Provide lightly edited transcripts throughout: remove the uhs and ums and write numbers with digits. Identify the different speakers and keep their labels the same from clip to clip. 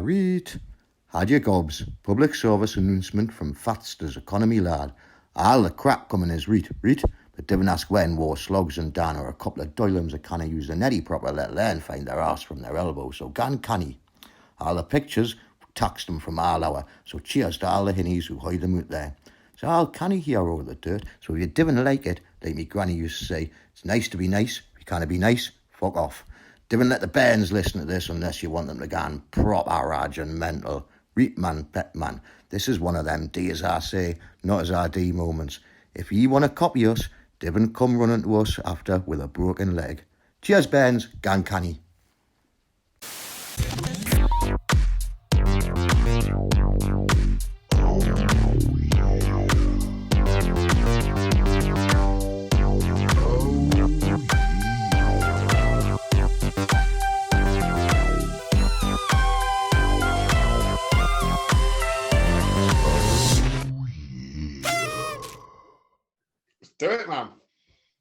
Speaker 1: Reet. Had your gobs. Public service announcement from Fatster's economy lad. All the crap coming is reet. But didn't ask when war slugs and Dan or a couple of doylums that can't use the netty proper, let alone find their arse from their elbow, so gan canny. All the pictures taxed them from all hour, so cheers to all the hinnies who hide them out there. So all canny here over the dirt, so if you didn't like it, like me granny used to say, it's nice to be nice, if you can't be nice, fuck off. Didn't let the bairns listen to this unless you want them to go and proper rage and mental. Reet man, pet man, this is one of them D as I say, not as I D moments. If ye want to copy us, Dibben come running to us after with a broken leg. Cheers, bairns, gan canny.
Speaker 2: Do it, man.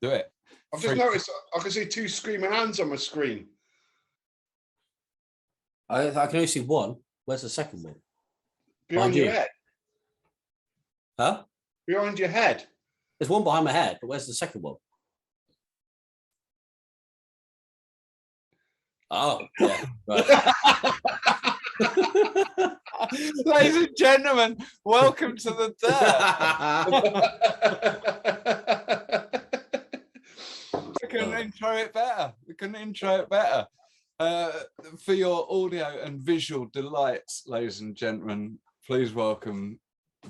Speaker 3: Do it.
Speaker 2: I've just noticed I can see two screaming hands on my screen.
Speaker 4: I can only see one. Where's the second one?
Speaker 2: Behind your head.
Speaker 4: Huh?
Speaker 2: Behind your head.
Speaker 4: There's one behind my head, but where's the second one? Oh, yeah. Right.
Speaker 3: Ladies and gentlemen, welcome to the Dirt. We couldn't intro it better. For your audio and visual delights, ladies and gentlemen, please welcome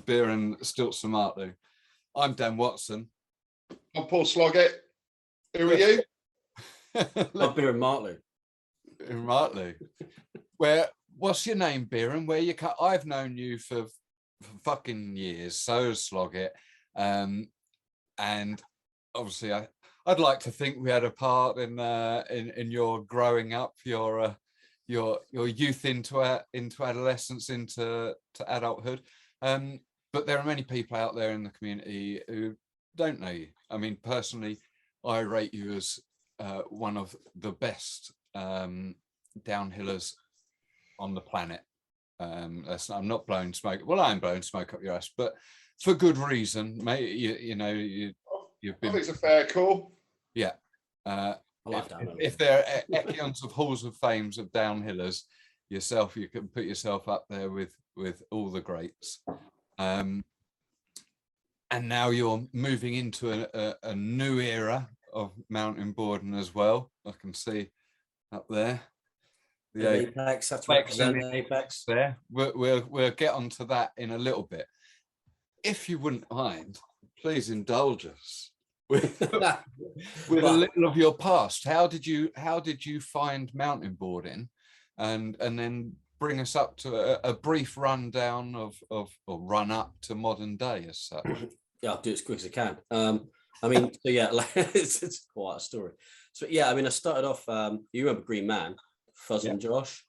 Speaker 3: Beiran Martlew. I'm Dan Watson.
Speaker 2: I'm Paul Sloggett. Who are you?
Speaker 4: I'm Beiran Martlew.
Speaker 3: Beiran Martlew. What's your name, Beiran? Where you cut? I've known you for fucking years. So Sloggett, and obviously I'd like to think we had a part in your growing up, your youth into adolescence, into adulthood. But there are many people out there in the community who don't know you. I mean, personally, I rate you as one of the best downhillers on the planet. I'm not blowing smoke. Well, I'm blowing smoke up your ass, but for good reason, mate. You've been.
Speaker 2: I think it's a fair call.
Speaker 3: Yeah. If there are eons of halls of fames of downhillers, you can put yourself up there with all the greats. And now you're moving into a new era of mountain boarding as well. I can see up there.
Speaker 4: The Apex, have to represent the Apex.
Speaker 3: There. We'll get onto that in a little bit. If you wouldn't mind, please indulge us with a little of your past. How did you find mountain boarding, and then bring us up to a brief rundown or run up to modern day as such.
Speaker 4: Yeah, I'll do it as quick as I can. It's quite a story. So yeah, I mean, I started off. You remember Green Man, Fuzz and Josh,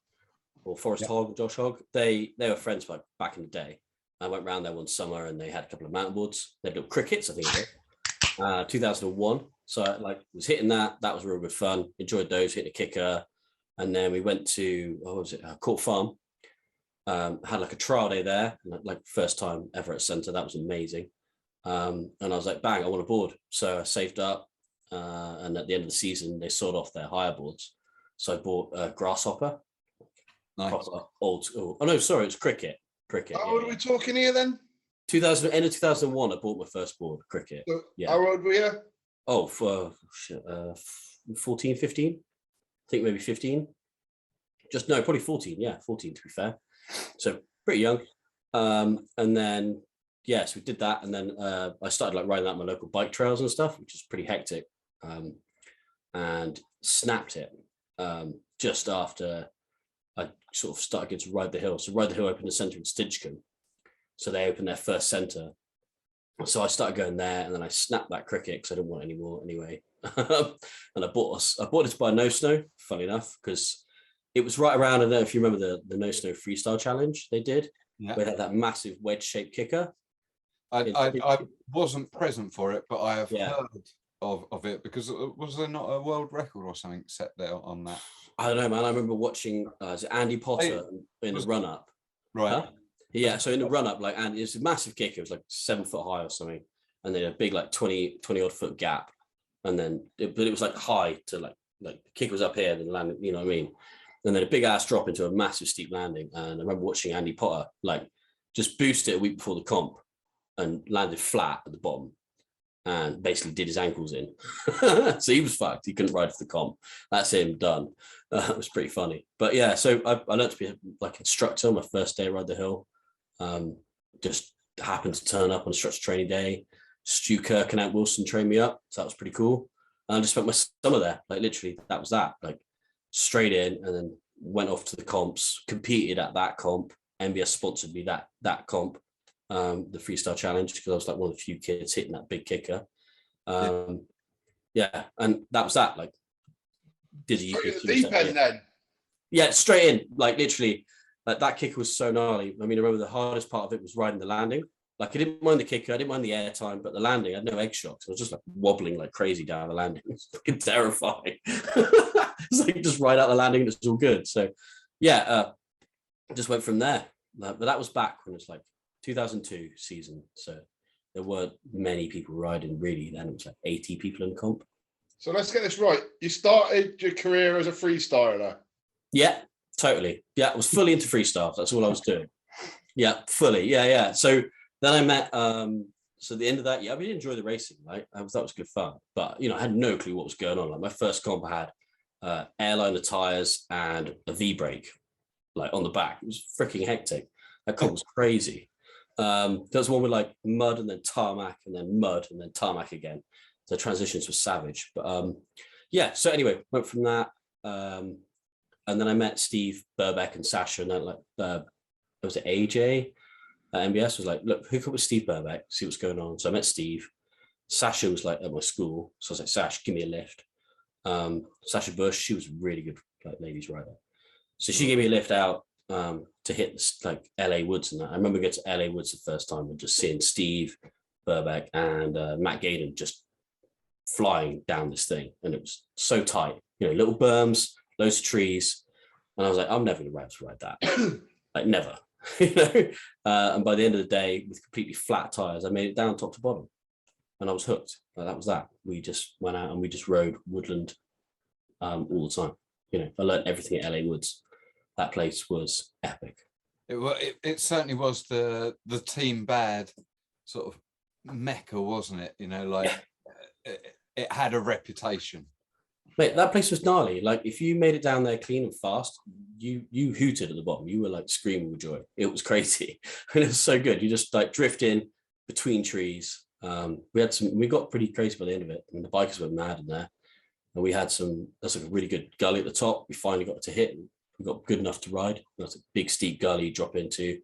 Speaker 4: or Forest Hog, Josh Hogg? They were friends back in the day. I went round there one summer and they had a couple of mountain boards. They built crickets, I think it was, 2001. So I was hitting that. That was real good fun. Enjoyed those, hitting a kicker. And then we went to, Court Farm. Had like a trial day there, like first time ever at centre. That was amazing. And I was like, bang, I want a board. So I saved up. And at the end of the season, they sold off their hire boards. So I bought a Grasshopper.
Speaker 3: Nice.
Speaker 4: Old school. Oh, no, sorry, it's cricket.
Speaker 2: How old are we talking here then?
Speaker 4: End of 2001, I bought my first board, cricket.
Speaker 2: So how old were you?
Speaker 4: Oh, for 14, 15. I think maybe 15. Probably 14. Yeah, 14 to be fair. So pretty young. And then, so we did that. And then I started like riding out my local bike trails and stuff, which is pretty hectic. And snapped it just after I sort of started getting to Ride the Hill. So Ride the Hill opened a centre in Stinchcombe. So they opened their first centre. So I started going there, and then I snapped that cricket because I didn't want any more anyway. And I bought it to buy No Snow, funny enough, because it was right around, I don't know if you remember the No Snow Freestyle challenge they did. Yeah. Where they had that massive wedge-shaped kicker.
Speaker 3: I wasn't present for it, but I have heard of it, because was there not a world record or something set there on that?
Speaker 4: I don't know, man. I remember watching Andy Potter in the run up.
Speaker 3: Right.
Speaker 4: Huh? Yeah. So in the run up, like, and it's a massive kick. It was like 7 foot high or something, and then a big like 20 odd foot gap, and then but it was like high to like the kick was up here, then landed. You know what I mean? And then a big ass drop into a massive steep landing. And I remember watching Andy Potter like just boost it a week before the comp and landed flat at the bottom and basically did his ankles in. So he was fucked. He couldn't ride for the comp. That's him done. It was pretty funny. But yeah, so I learned to be like instructor on my first day ride the hill. Just happened to turn up on instructor training day. Stu Kirk and Ant Wilson trained me up. So that was pretty cool. And I just spent my summer there. Like literally that was that. Like straight in, and then went off to the comps, competed at that comp. MBS sponsored me that comp, the Freestyle Challenge, because I was like one of the few kids hitting that big kicker. Yeah, and that was that. Like, did you
Speaker 2: deep end then?
Speaker 4: Yeah, straight in. Like literally, like that kicker was so gnarly. I mean, I remember the hardest part of it was riding the landing. Like I didn't mind the kicker, I didn't mind the air time, but the landing, I had no egg shocks. I was just like wobbling like crazy down the landing. It was fucking terrifying. It's like just ride out the landing and it's all good. So yeah, just went from there. But that was back when it was like 2002 season. So there weren't many people riding really then. It was like 80 people in the comp.
Speaker 2: So let's get this right. You started your career as a freestyler.
Speaker 4: Yeah, totally. Yeah, I was fully into freestyle. That's all I was doing. Yeah, fully. Yeah. So then I met, so the end of that, yeah, I really enjoyed the racing, right? That was good fun. But, you know, I had no clue what was going on. Like my first comp, I had airliner tires and a V-brake, like on the back. It was freaking hectic. That comp was crazy. There was one with like mud and then tarmac and then mud and then tarmac again. The transitions were savage. But yeah, so anyway, went from that. And then I met Steve Burbeck and Sasha, and then like, was it AJ? MBS was like, look, hook up with Steve Burbeck, see what's going on. So I met Steve. Sasha was like at my school. So I was like, Sash, give me a lift. Sasha Bush, she was a really good like ladies rider. So she gave me a lift out to hit like LA Woods and that. I remember going to LA Woods the first time and just seeing Steve Burbeck and Matt Gaydon just flying down this thing. And it was so tight, you know, little berms, loads of trees. And I was like, I'm never going to ride that. Like never. You know, and by the end of the day, with completely flat tires, I made it down top to bottom, and I was hooked. Like, that was that. We just went out and we just rode woodland all the time. You know, I learned everything at LA Woods. That place was epic.
Speaker 3: It certainly was the team bad sort of mecca, wasn't it? You know, like it had a reputation.
Speaker 4: Mate, that place was gnarly. Like if you made it down there clean and fast, you hooted at the bottom. You were like screaming with joy. It was crazy. And it was so good. You just like drift in between trees. We got pretty crazy by the end of it, and the bikers were mad in there. And we had that's like a really good gully at the top. We finally got to hit, and we got good enough to ride. That's a big steep gully you drop into,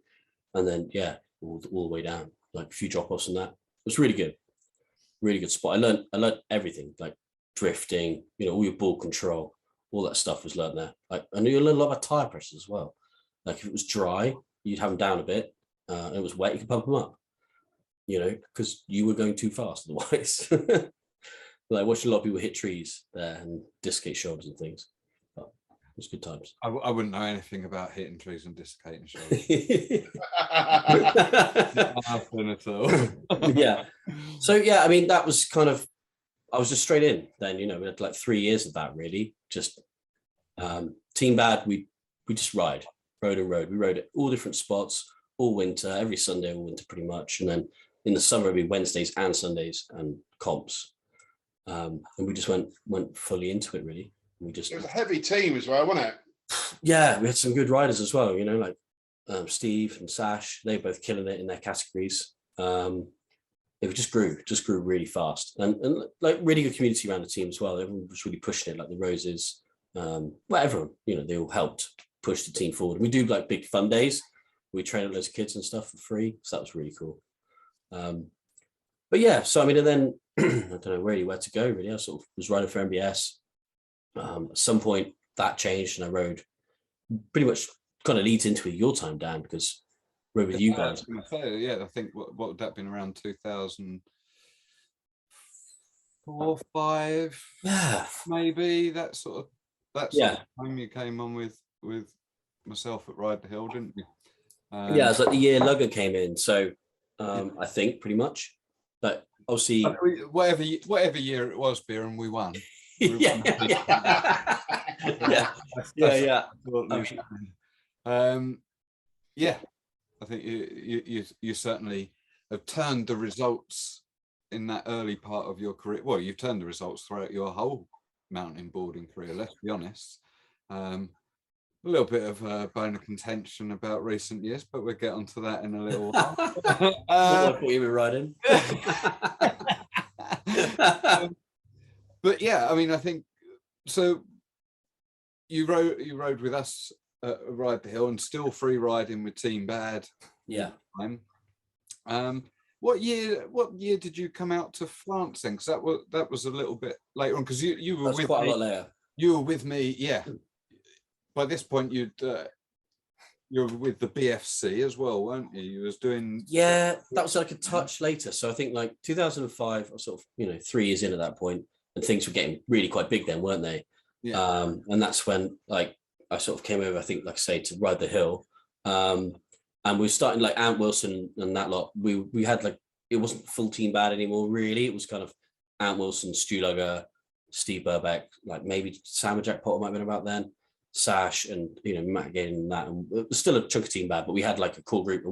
Speaker 4: and then yeah, all the way down, like a few drop offs and that. It was really good spot. I learned everything, like drifting, you know, all your ball control, all that stuff was learned there. Like I knew you learned a lot about tire pressure as well. Like if it was dry, you'd have them down a bit. And it was wet, you could pump them up, you know, because you were going too fast otherwise. Like I watched a lot of people hit trees there and dislocate shoulders and things. But it was good times.
Speaker 3: I wouldn't know anything about hitting trees and dislocating shoulders. Nothing at all.
Speaker 4: Yeah. So yeah, I mean that was kind of, I was just straight in then, you know, we had like 3 years of that really. Just team bad, we just rode. We rode at all different spots, all winter, every Sunday, all winter pretty much. And then in the summer, it'd be Wednesdays and Sundays and comps. And we just went fully into it really. It
Speaker 2: was a heavy team as well, wasn't it?
Speaker 4: Yeah, we had some good riders as well, you know, like Steve and Sash, they both killing it in their categories. It just grew really fast, and like really good community around the team as well. Everyone was really pushing it, like the Roses, well, everyone, you know, they all helped push the team forward. We do like big fun days. We train loads of kids and stuff for free, so that was really cool. But yeah, so I mean, and then I don't know really where to go. Really, I sort of was riding for MBS. At some point, that changed, and I rode. Pretty much kind of leads into your time, Dan, because rode with you guys.
Speaker 3: Yeah, I think what would that have been around 2004, 5?
Speaker 4: Yeah,
Speaker 3: maybe that sort that sort of time you came on with myself at Ride the Hill, didn't you?
Speaker 4: Yeah, it's like the year Lugger came in, so I think pretty much. But obviously,
Speaker 3: whatever year it was, Beiran, we won.
Speaker 4: Yeah.
Speaker 3: I think you certainly have turned the results in that early part of your career. Well, you've turned the results throughout your whole mountain boarding career. Let's be honest. A little bit of a bone of contention about recent years, but we'll get onto that in a little while.
Speaker 4: I thought you were riding.
Speaker 3: But yeah, I mean, I think so. You rode with us at Ride the Hill and still free riding with Team Bad.
Speaker 4: Yeah.
Speaker 3: What year did you come out to France then? Because that was a little bit later on. Because you were with
Speaker 4: quite
Speaker 3: me.
Speaker 4: A lot later.
Speaker 3: You were with me, yeah. By this point, you were with the BFC as well, weren't you? You was doing.
Speaker 4: Yeah, that was like a touch later. So I think like 2005, or sort of 3 years in at that point, and things were getting really quite big then, weren't they?
Speaker 3: Yeah.
Speaker 4: And that's when like I sort of came over, I think, like I say, to Ride the Hill. And we were starting like Ant Wilson and that lot. We had like, it wasn't full Team Bad anymore, really. It was kind of Ant Wilson, Stu Lugger, Steve Burbeck, like maybe Sam and Jack Potter might have been about then. Sash and Matt Gain and that, and it was still a chunk of Team Bad, but we had like a cool group,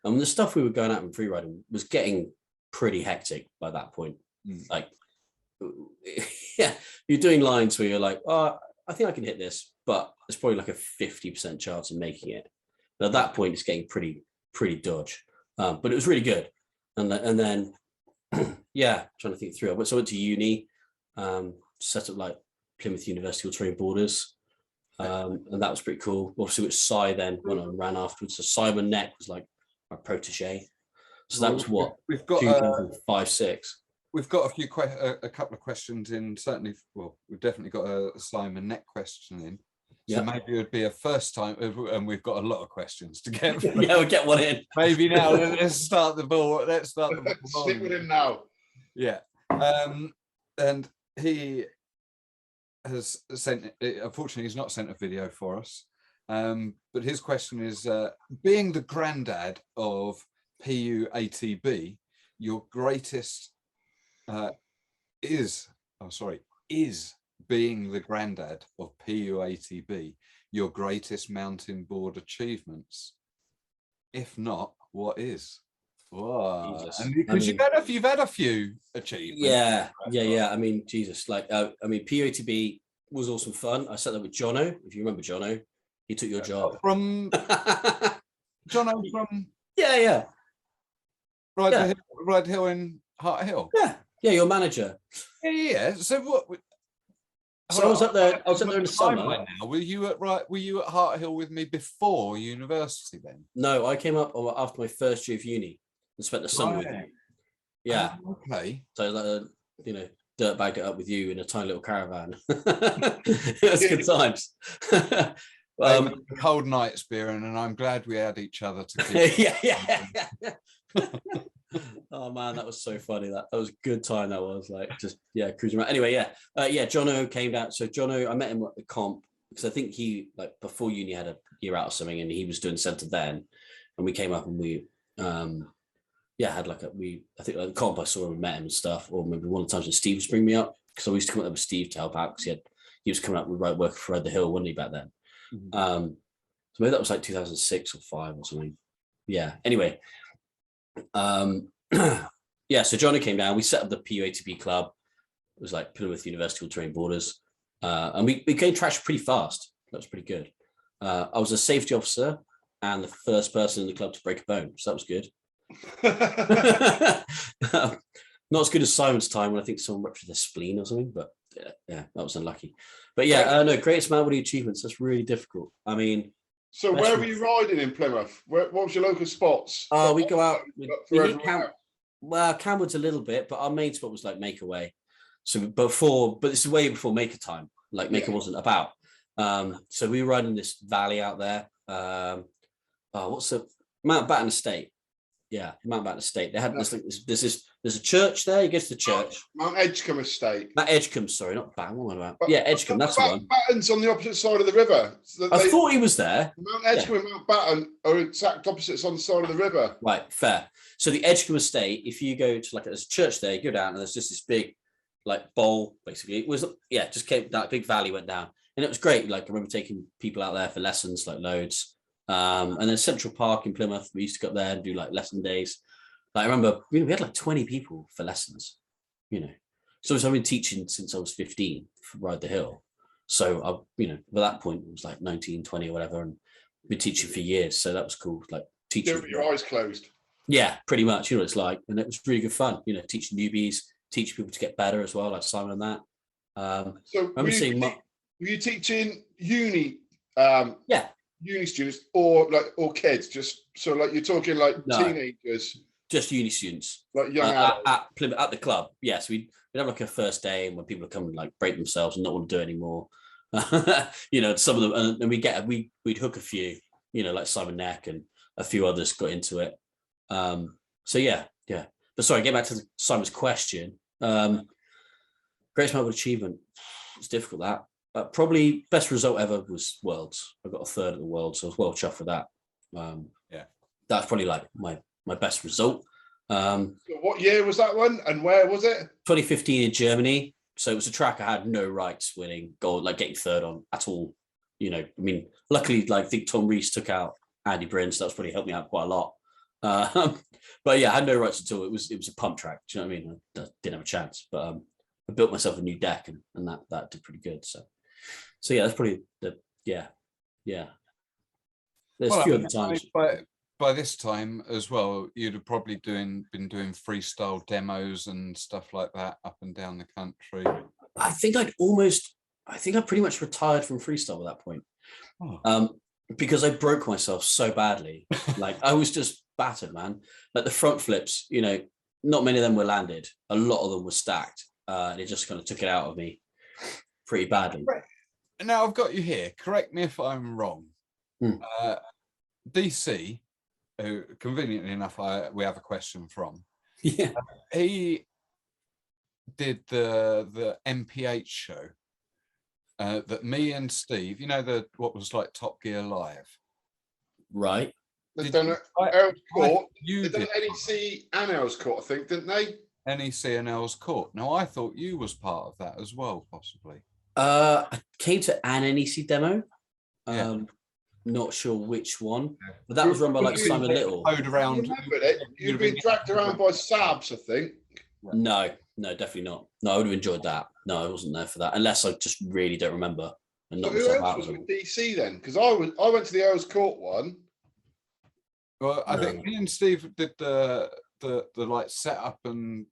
Speaker 4: and the stuff we were going out and free riding was getting pretty hectic by that point. Like, yeah, you're doing lines where you're like, oh, I think I can hit this, but there's probably like a 50% chance of making it. But at that point, it's getting pretty dodge, but it was really good. And then yeah, trying to think through. So I went to uni, set up like Plymouth University All-Terrain Borders. And that was pretty cool. Obviously, with Cy then went on and ran afterwards. So Simon Neck was like my protege. So that was what
Speaker 3: we've got
Speaker 4: 2005, 6.
Speaker 3: We've got a couple of questions in. Certainly, well, we've definitely got a Simon Neck question in. So maybe it would be a first time, and we've got a lot of questions to get.
Speaker 4: Yeah, we'll get one in.
Speaker 3: Maybe now. Let's start the ball. Let's start the ball.
Speaker 2: Stick with him now.
Speaker 3: Yeah, and he has sent. Unfortunately, he's not sent a video for us. But his question is: being the granddad of PUATB, your greatest is being the granddad of PUATB your greatest mountain board achievements? If not, what is? Wow. Because you've had a few achievements.
Speaker 4: Yeah. I mean, Jesus, like, PUATB was awesome fun. I set that with Jono. If you remember Jono, he took your job.
Speaker 3: From Jono from Ride Hill in Hart Hill.
Speaker 4: Yeah, your manager.
Speaker 3: Yeah. So what?
Speaker 4: So I was up there in the summer.
Speaker 3: Now, were you at Hart Hill with me before university then?
Speaker 4: No, I came up after my first year of uni and spent the summer with you. Yeah.
Speaker 3: Okay.
Speaker 4: So like dirt bagged it up with you in a tiny little caravan. It was good times.
Speaker 3: Cold nights, Beiran, and I'm glad we had each other to keep.
Speaker 4: Yeah. Oh man, that was so funny. That was a good time. That was like just cruising around. Anyway, Jono came down. So Jono, I met him at the comp because I think he like before uni had a year out or something, and he was doing centre then, and we came up and we had like I think like the comp I saw him and met him and stuff, or maybe one of the times when Steve was bringing me up because I used to come up there with Steve to help out because he was coming up with working for Ride the Hill, wasn't he, back then? Mm-hmm. So maybe that was like 2006 or 5 or something. Yeah. Anyway. So Johnny came down. We set up the PUATB club. It was like Plymouth University All-Terrain Borders, and we gained traction pretty fast. That was pretty good. I was a safety officer and the first person in the club to break a bone, so that was good. Not as good as Simon's time when I think someone ruptured their spleen or something, but that was unlucky. But greatest mountain boarding achievements. That's really difficult. I mean.
Speaker 2: So where were you riding in Plymouth? What was your local spots?
Speaker 4: We go out. Camwood's a little bit, but our main spot was like Makerway. So but this is way before Maker time. Like Maker wasn't about. So we were riding this valley out there. What's the Mount Batten Estate? Yeah, Mountbatten Estate. They had there's a church there. You go to the church.
Speaker 2: Mount Edgecombe Estate.
Speaker 4: Mount Edgecombe, sorry, not Batten. What am I about? Yeah, Edgecombe. That's the one.
Speaker 2: Batten's on the opposite side of the river. So
Speaker 4: I thought he was there.
Speaker 2: Mount Edgecombe and Mount Batten are exact opposites on the side of the river.
Speaker 4: Right, fair. So the Edgecombe Estate, if you go to there's a church there, you go down and there's just this big bowl, basically. It was just came that big valley went down. And it was great. I remember taking people out there for lessons, loads. And then Central Park in Plymouth, we used to go up there and do lesson days. I remember we had 20 people for lessons, So I've been teaching since I was 15 for Ride the Hill. So I, by that point it was 19, 20 or whatever, and been teaching for years. So that was cool. Teaching
Speaker 2: with your eyes closed.
Speaker 4: Yeah, pretty much. You know what it's like, and it was really good fun. Teaching newbies, teaching people to get better as well, like Simon and that.
Speaker 2: So
Speaker 4: were
Speaker 2: you teaching uni? Uni students or kids? Just so you're talking teenagers.
Speaker 4: Just uni students,
Speaker 2: young
Speaker 4: at Plymouth at the club. Yes, we'd have a first day, and when people come and break themselves and not want to do it anymore, some of them, and we'd hook a few, like Simon Neck and a few others got into it. So yeah. But sorry, get back to Simon's question. Greatest moment of achievement. It's difficult that. Probably best result ever was Worlds. I got a third at the Worlds, so I was well chuffed for that. That's probably my best result.
Speaker 2: So what year was that one, and where was it?
Speaker 4: 2015 in Germany. So it was a track I had no rights winning gold, getting third on at all. Luckily, I think Tom Rees took out Andy Bryn, so that's probably helped me out quite a lot. But yeah, I had no rights at all. It was a pump track. Do you know what I mean? I didn't have a chance, but I built myself a new deck, and that did pretty good. So yeah, that's probably yeah. There's a few other times.
Speaker 3: By this time as well, you'd have probably been doing freestyle demos and stuff like that up and down the country.
Speaker 4: I think I pretty much retired from freestyle at that point. Because I broke myself so badly. I was just battered, man. The front flips, not many of them were landed. A lot of them were stacked. And it just kind of took it out of me pretty badly.
Speaker 3: Right. Now I've got you here. Correct me if I'm wrong. DC, who conveniently enough we have a question from.
Speaker 4: Yeah.
Speaker 3: He did the MPH show that me and Steve, what was like Top Gear Live.
Speaker 4: Right.
Speaker 2: They've done Earls Court. They've done NEC and Earls Court, I think, didn't they?
Speaker 3: NEC and Earls Court. Now I thought you was part of that as well, possibly.
Speaker 4: I came to an NEC demo.
Speaker 3: Yeah.
Speaker 4: Not sure which one, but that was run by Simon Little.
Speaker 3: Around.
Speaker 2: You've been dragged around by Sabs, I think.
Speaker 4: No, definitely not. No, I would have enjoyed that. No, I wasn't there for that, unless I just really don't remember. And
Speaker 2: so who else was with DC then? Because I went to the Earls Court one.
Speaker 3: Well, I think me and Steve did the setup and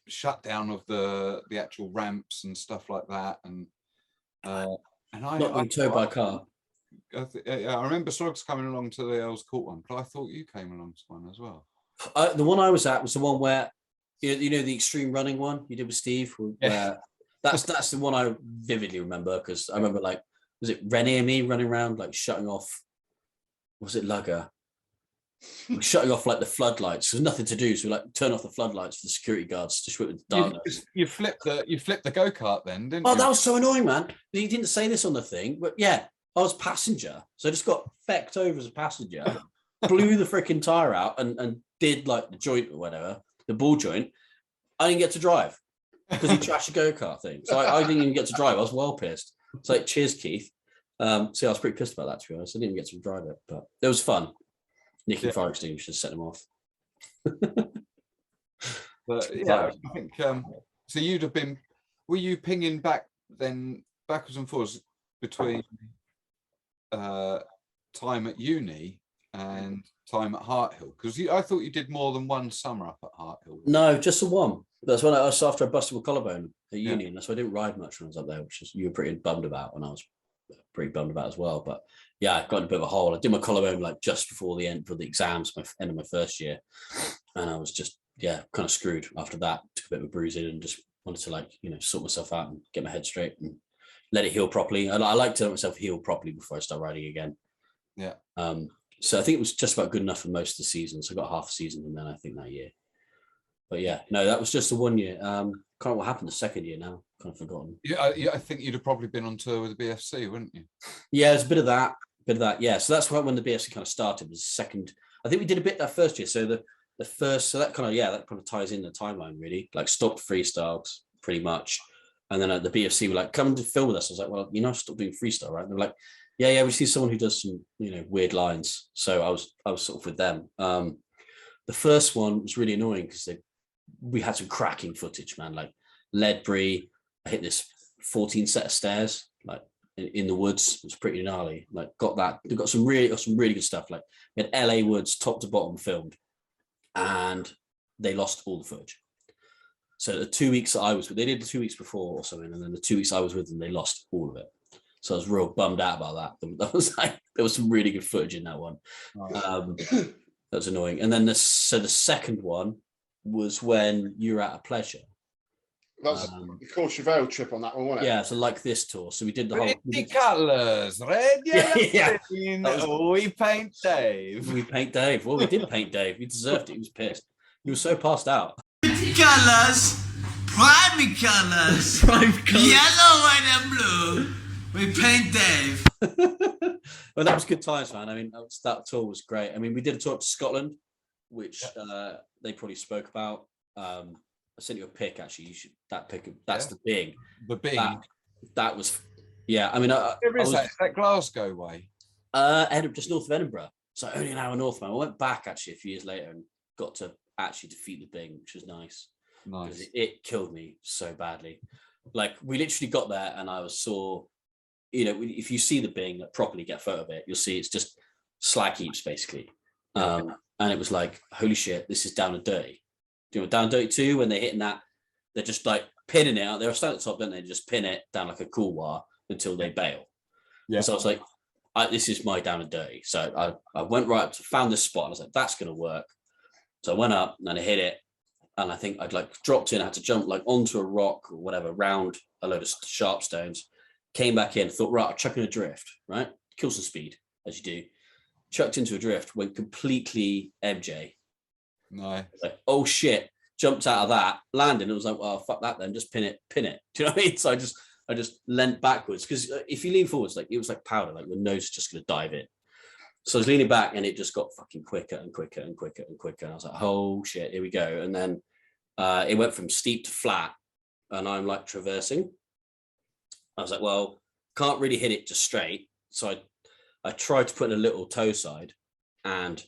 Speaker 3: shutdown of the actual ramps and stuff like that, and I
Speaker 4: not being towed by a car.
Speaker 3: I remember Slogs coming along to the Earls Court one, but I thought you came along to one as well.
Speaker 4: The one I was at was the one where the extreme running one you did with Steve. Where that's the one I vividly remember, because I remember was it Rennie and me running around shutting off? Was it Lugger? Shutting off the floodlights. There's nothing to do, so we turn off the floodlights for the security guards to swim with the darkness.
Speaker 3: You flipped the go-kart then, didn't
Speaker 4: you?
Speaker 3: Oh,
Speaker 4: that was so annoying, man. He didn't say this on the thing, but yeah, I was passenger, so I just got fecked over as a passenger, blew the freaking tire out, and did the joint or whatever, the ball joint. I didn't get to drive because he trashed the go-kart thing, so I didn't even get to drive. I was well pissed. It's cheers, Keith. I was pretty pissed about that, to be honest. I didn't even get to drive it, but it was fun. Nicking fire extinguishers set them off.
Speaker 3: But yeah, I think so. You'd have been. Were you pinging backwards and forwards between time at uni and time at Harthill? Because I thought you did more than one summer up at Harthill.
Speaker 4: No, just the one. That's when after I busted my collarbone at uni, and that's why I didn't ride much when I was up there, which you were pretty bummed about, and I was pretty bummed about as well. But yeah, I got in a bit of a hole. I did my collarbone just before the end for the exams, end of my first year, and I was just kind of screwed after that. Took a bit of a bruising and just wanted to sort myself out and get my head straight and let it heal properly. I like to let myself heal properly before I start riding again.
Speaker 3: Yeah.
Speaker 4: So I think it was just about good enough for most of the season. So I got half a season and then I think that year. But yeah, no, that was just the 1 year. Can't remember what happened the second year now. Kind of forgotten.
Speaker 3: Yeah, I think you'd have probably been on tour with the BFC, wouldn't you?
Speaker 4: Yeah, there's a bit of that. Yeah. So that's when the BFC kind of started. Was the second. I think we did a bit that first year. So the first. So that kind of ties in the timeline really. Like stopped freestyles pretty much, and then the BFC were like, "Come to film with us." I was like, "Well, I stopped doing freestyle, right?" And they're like, "Yeah, we see someone who does some weird lines." So I was sort of with them. The first one was really annoying because we had some cracking footage, man. Like Ledbury, I hit this 14 set of stairs, like in the woods. It was pretty gnarly. Like got that. They got some really good stuff. Like we had LA woods top to bottom filmed, and they lost all the footage. So the 2 weeks that I was with, they did the 2 weeks before or something, and then the 2 weeks I was with them, they lost all of it. So I was real bummed out about that. That was like there was some really good footage in that one. That was annoying. And then the second one was when you were at a pleasure.
Speaker 2: That was the Courchevel trip on that one, wasn't it?
Speaker 4: Yeah, so like this tour. So we did the whole
Speaker 3: pretty colours, red, yellow, green. We paint Dave.
Speaker 4: We paint Dave. Well, we did paint Dave. He deserved it. He was pissed. He was so passed out.
Speaker 5: Pretty colours, primary colours, yellow, white, and blue. We paint Dave.
Speaker 4: Well, that was good times, man. I mean, that tour was great. I mean, we did a tour to Scotland, which they probably spoke about. I sent you a pic, actually. You should that pic. That's the Bing.
Speaker 3: The Bing.
Speaker 4: That was, yeah. I mean,
Speaker 3: where is that? Is that Glasgow way?
Speaker 4: Just north of Edinburgh. So only an hour north, man. I went back actually a few years later and got to actually defeat the Bing, which was nice.
Speaker 3: Nice.
Speaker 4: It killed me so badly. Like we literally got there and I saw, if you see the Bing, like, properly get a photo of it, you'll see it's just slag heaps basically. And it was like, holy shit, this is down and dirty. Do you know Down and Dirty 2 when they're hitting that, they're just like pinning it out. They're still at the top, don't they? Just pin it down like a couloir until they bail. Yeah. So I was like, this is my Down and Dirty. So I went right up to found this spot and I was like, that's gonna work. So I went up and I hit it. And I think I'd like dropped in, I had to jump like onto a rock or whatever, round a load of sharp stones, came back in, thought, right, I'll chuck in a drift, right? Kill some speed, as you do. Chucked into a drift, went completely MJ.
Speaker 3: No.
Speaker 4: Like, oh shit, jumped out of that, landed, and it was like, well, fuck that then, just pin it. Do you know what I mean? So I just leant backwards, because if you lean forwards, like it was like powder, like your nose is just going to dive in. So I was leaning back and it just got fucking quicker and quicker and quicker and quicker. And I was like, oh shit, here we go. And then it went from steep to flat and I'm like traversing. I was like, well, can't really hit it just straight. So I tried to put in a little toe side and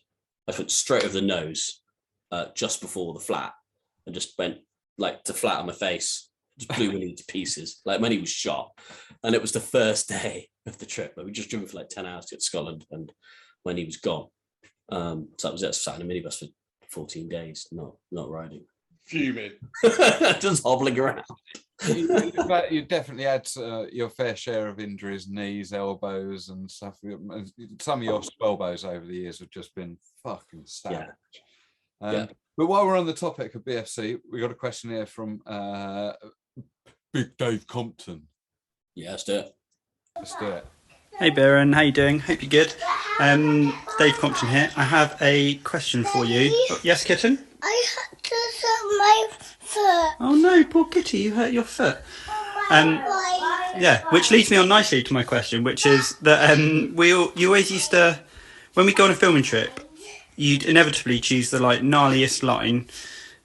Speaker 4: I put straight over the nose just before the flat and just went like to flat on my face, just blew me into pieces. Like when he was shot. And it was the first day of the trip. Like we just driven for like 10 hours to get to Scotland and when he was gone. So that was it. I sat in a minibus for 14 days, not riding.
Speaker 2: Fuming.
Speaker 4: Just hobbling around.
Speaker 3: You definitely had your fair share of injuries, knees, elbows and stuff. Some of your elbows over the years have just been fucking savage. Yeah. But while we're on the topic of BFC, we got a question here from Big Dave Compton.
Speaker 4: Yeah, let's do it.
Speaker 3: Let's do it.
Speaker 6: Hey Beiran, how you doing? Hope you're good. Dave Compton here. I have a question for you. Yes, kitten?
Speaker 7: I had to hurt my foot.
Speaker 6: Oh no, poor kitty, you hurt your foot. Yeah, which leads me on nicely to my question, which is that you always used to, when we go on a filming trip, you'd inevitably choose the like gnarliest line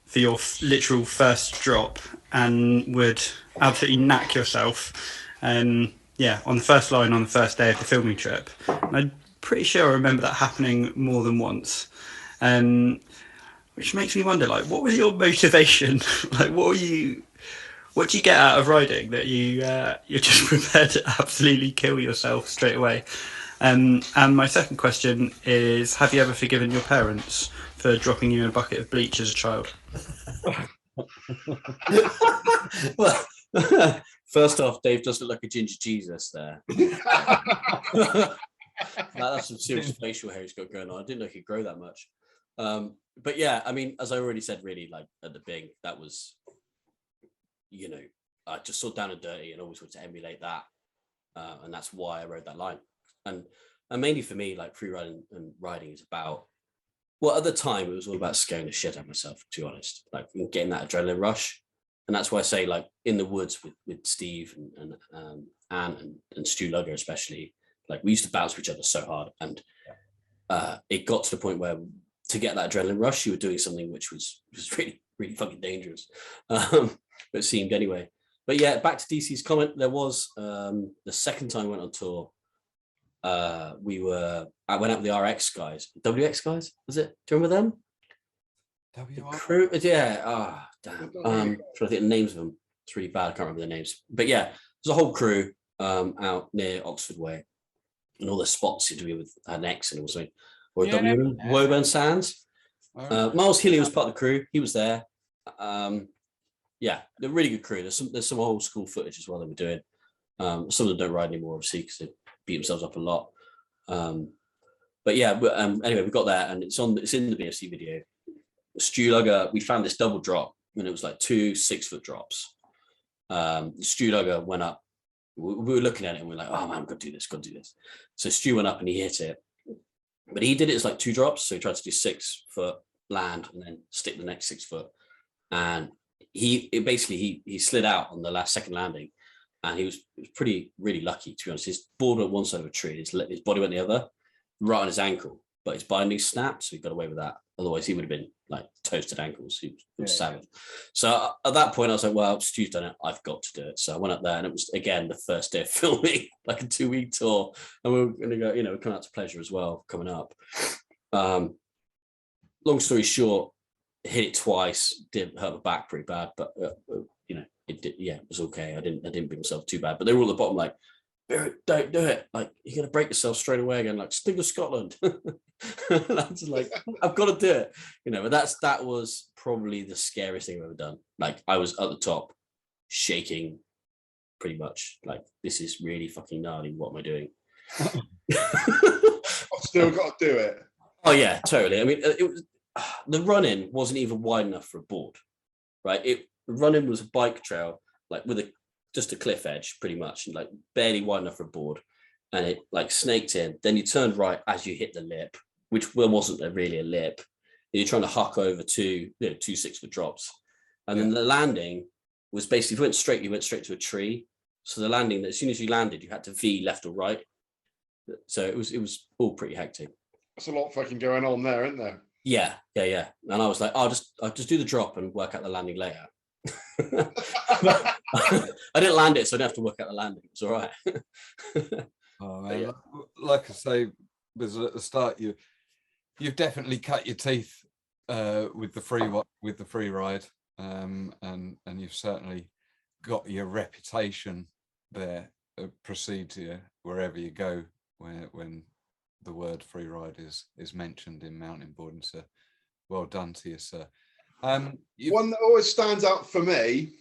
Speaker 6: for your literal first drop and would absolutely knack yourself. Yeah, on the first line on the first day of the filming trip. And I'm pretty sure I remember that happening more than once. Which makes me wonder, like, what was your motivation? Like, what do you get out of riding that you're just prepared to absolutely kill yourself straight away? And my second question is, have you ever forgiven your parents for dropping you in a bucket of bleach as a child?
Speaker 4: Well, first off, Dave does look like a ginger Jesus there. That's some serious facial hair he's got going on. I didn't know he could grow that much. But yeah, I mean, as I already said, really, like at the Bing, that was, I just saw Down and Dirty and always wanted to emulate that. And that's why I wrote that line. And And mainly for me, like free riding and riding is about, well, at the time it was all about scaring the shit out of myself, to be honest, like getting that adrenaline rush. And that's why I say, like in the woods with Steve and Anne and Stu Lugger especially, like we used to bounce each other so hard, and it got to the point where to get that adrenaline rush, you were doing something which was really, really fucking dangerous. It seemed anyway. But yeah, back to DC's comment. There was the second time I went on tour. I went out with the RX guys, WX guys. Was it? Do you remember them? The crew, yeah. Ah, damn. Trying to think the names of them. It's really bad. I can't remember their names. But yeah, there's a whole crew out near Oxford Way, and all the spots you do with an X and also or W Woburn Sands. Miles Healy was part of the crew. He was there. Yeah, they're a really good crew. There's some old school footage as well that we're doing. Some of them don't ride anymore, obviously, because they beat themselves up a lot. But yeah, anyway, we got that, and it's in the BFC video. Stu Lugger, we found this double drop, and it was like 2 6-foot drops. Stu Lugger went up. We were looking at it, and we were like, "Oh man, got to do this." So Stu went up and he hit it, but he did it as like 2 drops. So he tried to do 6-foot land and then stick the next 6 foot, and he slid out on the last second landing, and he was really lucky, to be honest. His board went one side of a tree, his body went the other, right on his ankle, but his binding snapped, so he got away with that. Otherwise, he would have been like toasted ankles. He was savage. So at that point, I was like, well, Stu's done it. I've got to do it. So I went up there, and it was, again, the first day of filming, like a 2-week tour. And we were going to go, we're coming out to Pleasure as well, coming up. Long story short, hit it twice, did hurt my back pretty bad, but, it did, it was okay. I didn't beat myself too bad, but they were all at the bottom like, don't do it. Like, you're going to break yourself straight away again, like, stick with Scotland. And I'm just like, I've got to do it. But that was probably the scariest thing I've ever done. Like, I was at the top, shaking pretty much. Like, this is really fucking gnarly. What am I doing?
Speaker 2: I've still got to do it.
Speaker 4: Oh, yeah, totally. I mean, it was the run-in wasn't even wide enough for a board, right? The run-in was a bike trail, like with just a cliff edge, pretty much, and like barely wide enough for a board, and it like snaked in. Then you turned right as you hit the lip, which wasn't really a lip. And you're trying to huck over 2 6-foot drops, and then the landing was basically, if you went straight to a tree. So the landing, as soon as you landed, you had to V left or right. So it was all pretty hectic.
Speaker 2: That's a lot fucking going on there, isn't there?
Speaker 4: Yeah. And I was like, I'll just do the drop and work out the landing later. I didn't land it, so I didn't have to work out the landing. It's all right.
Speaker 3: Oh man, like I say, was at the start, you've definitely cut your teeth with the free ride, and you've certainly got your reputation there. Precedes you wherever you go when the word free ride is mentioned in mountain boarding. So well done to you, sir. One
Speaker 2: that always stands out for me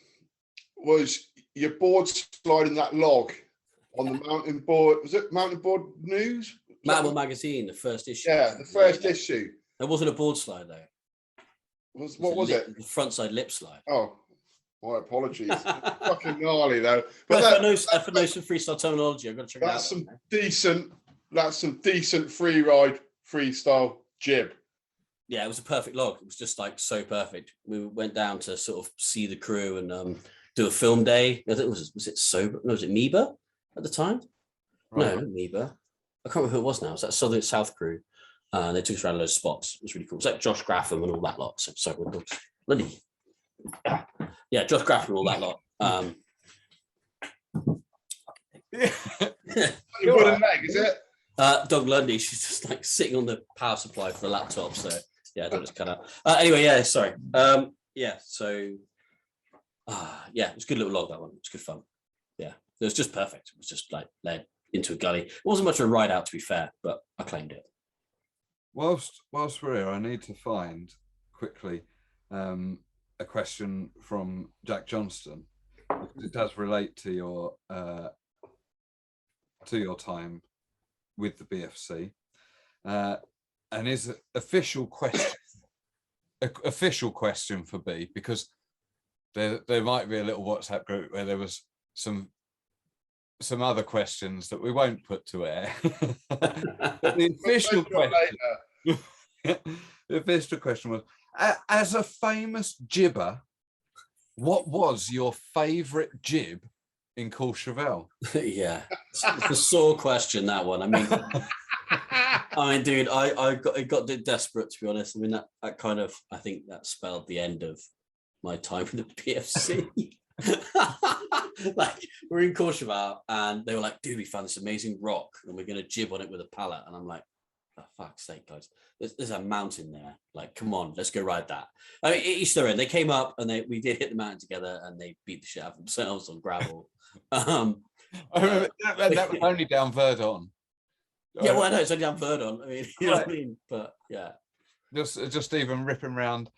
Speaker 2: was your board sliding that log on the mountain board. Was it Mountain Board News?
Speaker 4: Mountain Magazine, the first issue.
Speaker 2: Yeah, the first issue.
Speaker 4: There wasn't a board slide though.
Speaker 2: What was it?
Speaker 4: The front side lip slide.
Speaker 2: Oh, my apologies. Fucking gnarly though. But
Speaker 4: I know some freestyle terminology. I've got to check that out.
Speaker 2: That's some decent free ride freestyle jib.
Speaker 4: Yeah, it was a perfect log. It was just like so perfect. We went down to sort of see the crew and do a film day. I think was it Sober? No, was it Meba at the time? Right. No, not Meba. I can't remember who it was now. It was that Southern South crew. They took us around those spots. It was really cool. It was like Josh Graffam and all that lot. So bloody. Yeah, Josh Graffam and all that lot.
Speaker 2: You got a leg, is it?
Speaker 4: Doug Lundy, she's just like sitting on the power supply for the laptop. So yeah, I don't just cut out. Anyway, yeah, sorry. Yeah, so yeah, it was a good little log, that one. It was good fun. Yeah, it was just perfect. It was just like led into a gully. It wasn't much of a ride out, to be fair, but I claimed it.
Speaker 3: Whilst we're here, I need to find quickly a question from Jack Johnston. It does relate to your time with the BFC, and is an official question for B, because there might be a little WhatsApp group where there was some some other questions that we won't put to air. But the official question, the official question was, as a famous jibber, what was your favourite jib in Courchevel?
Speaker 4: Yeah, it's a sore question, that one. I mean, dude, I got a bit desperate, to be honest. I mean, that kind of, I think that spelled the end of my time in the PFC. Like, we're in Courchevel and they were like, dude, we found this amazing rock and we're gonna jib on it with a pallet. And I'm like, for fuck's sake, guys, there's a mountain there. Like, come on, let's go ride that. I mean, each their own. They came up and we did hit the mountain together and they beat the shit out of themselves on gravel.
Speaker 3: I remember that was only down Verdon.
Speaker 4: Yeah, well, I know it's only down Verdon. I mean, you know what I mean? But yeah,
Speaker 3: just even ripping around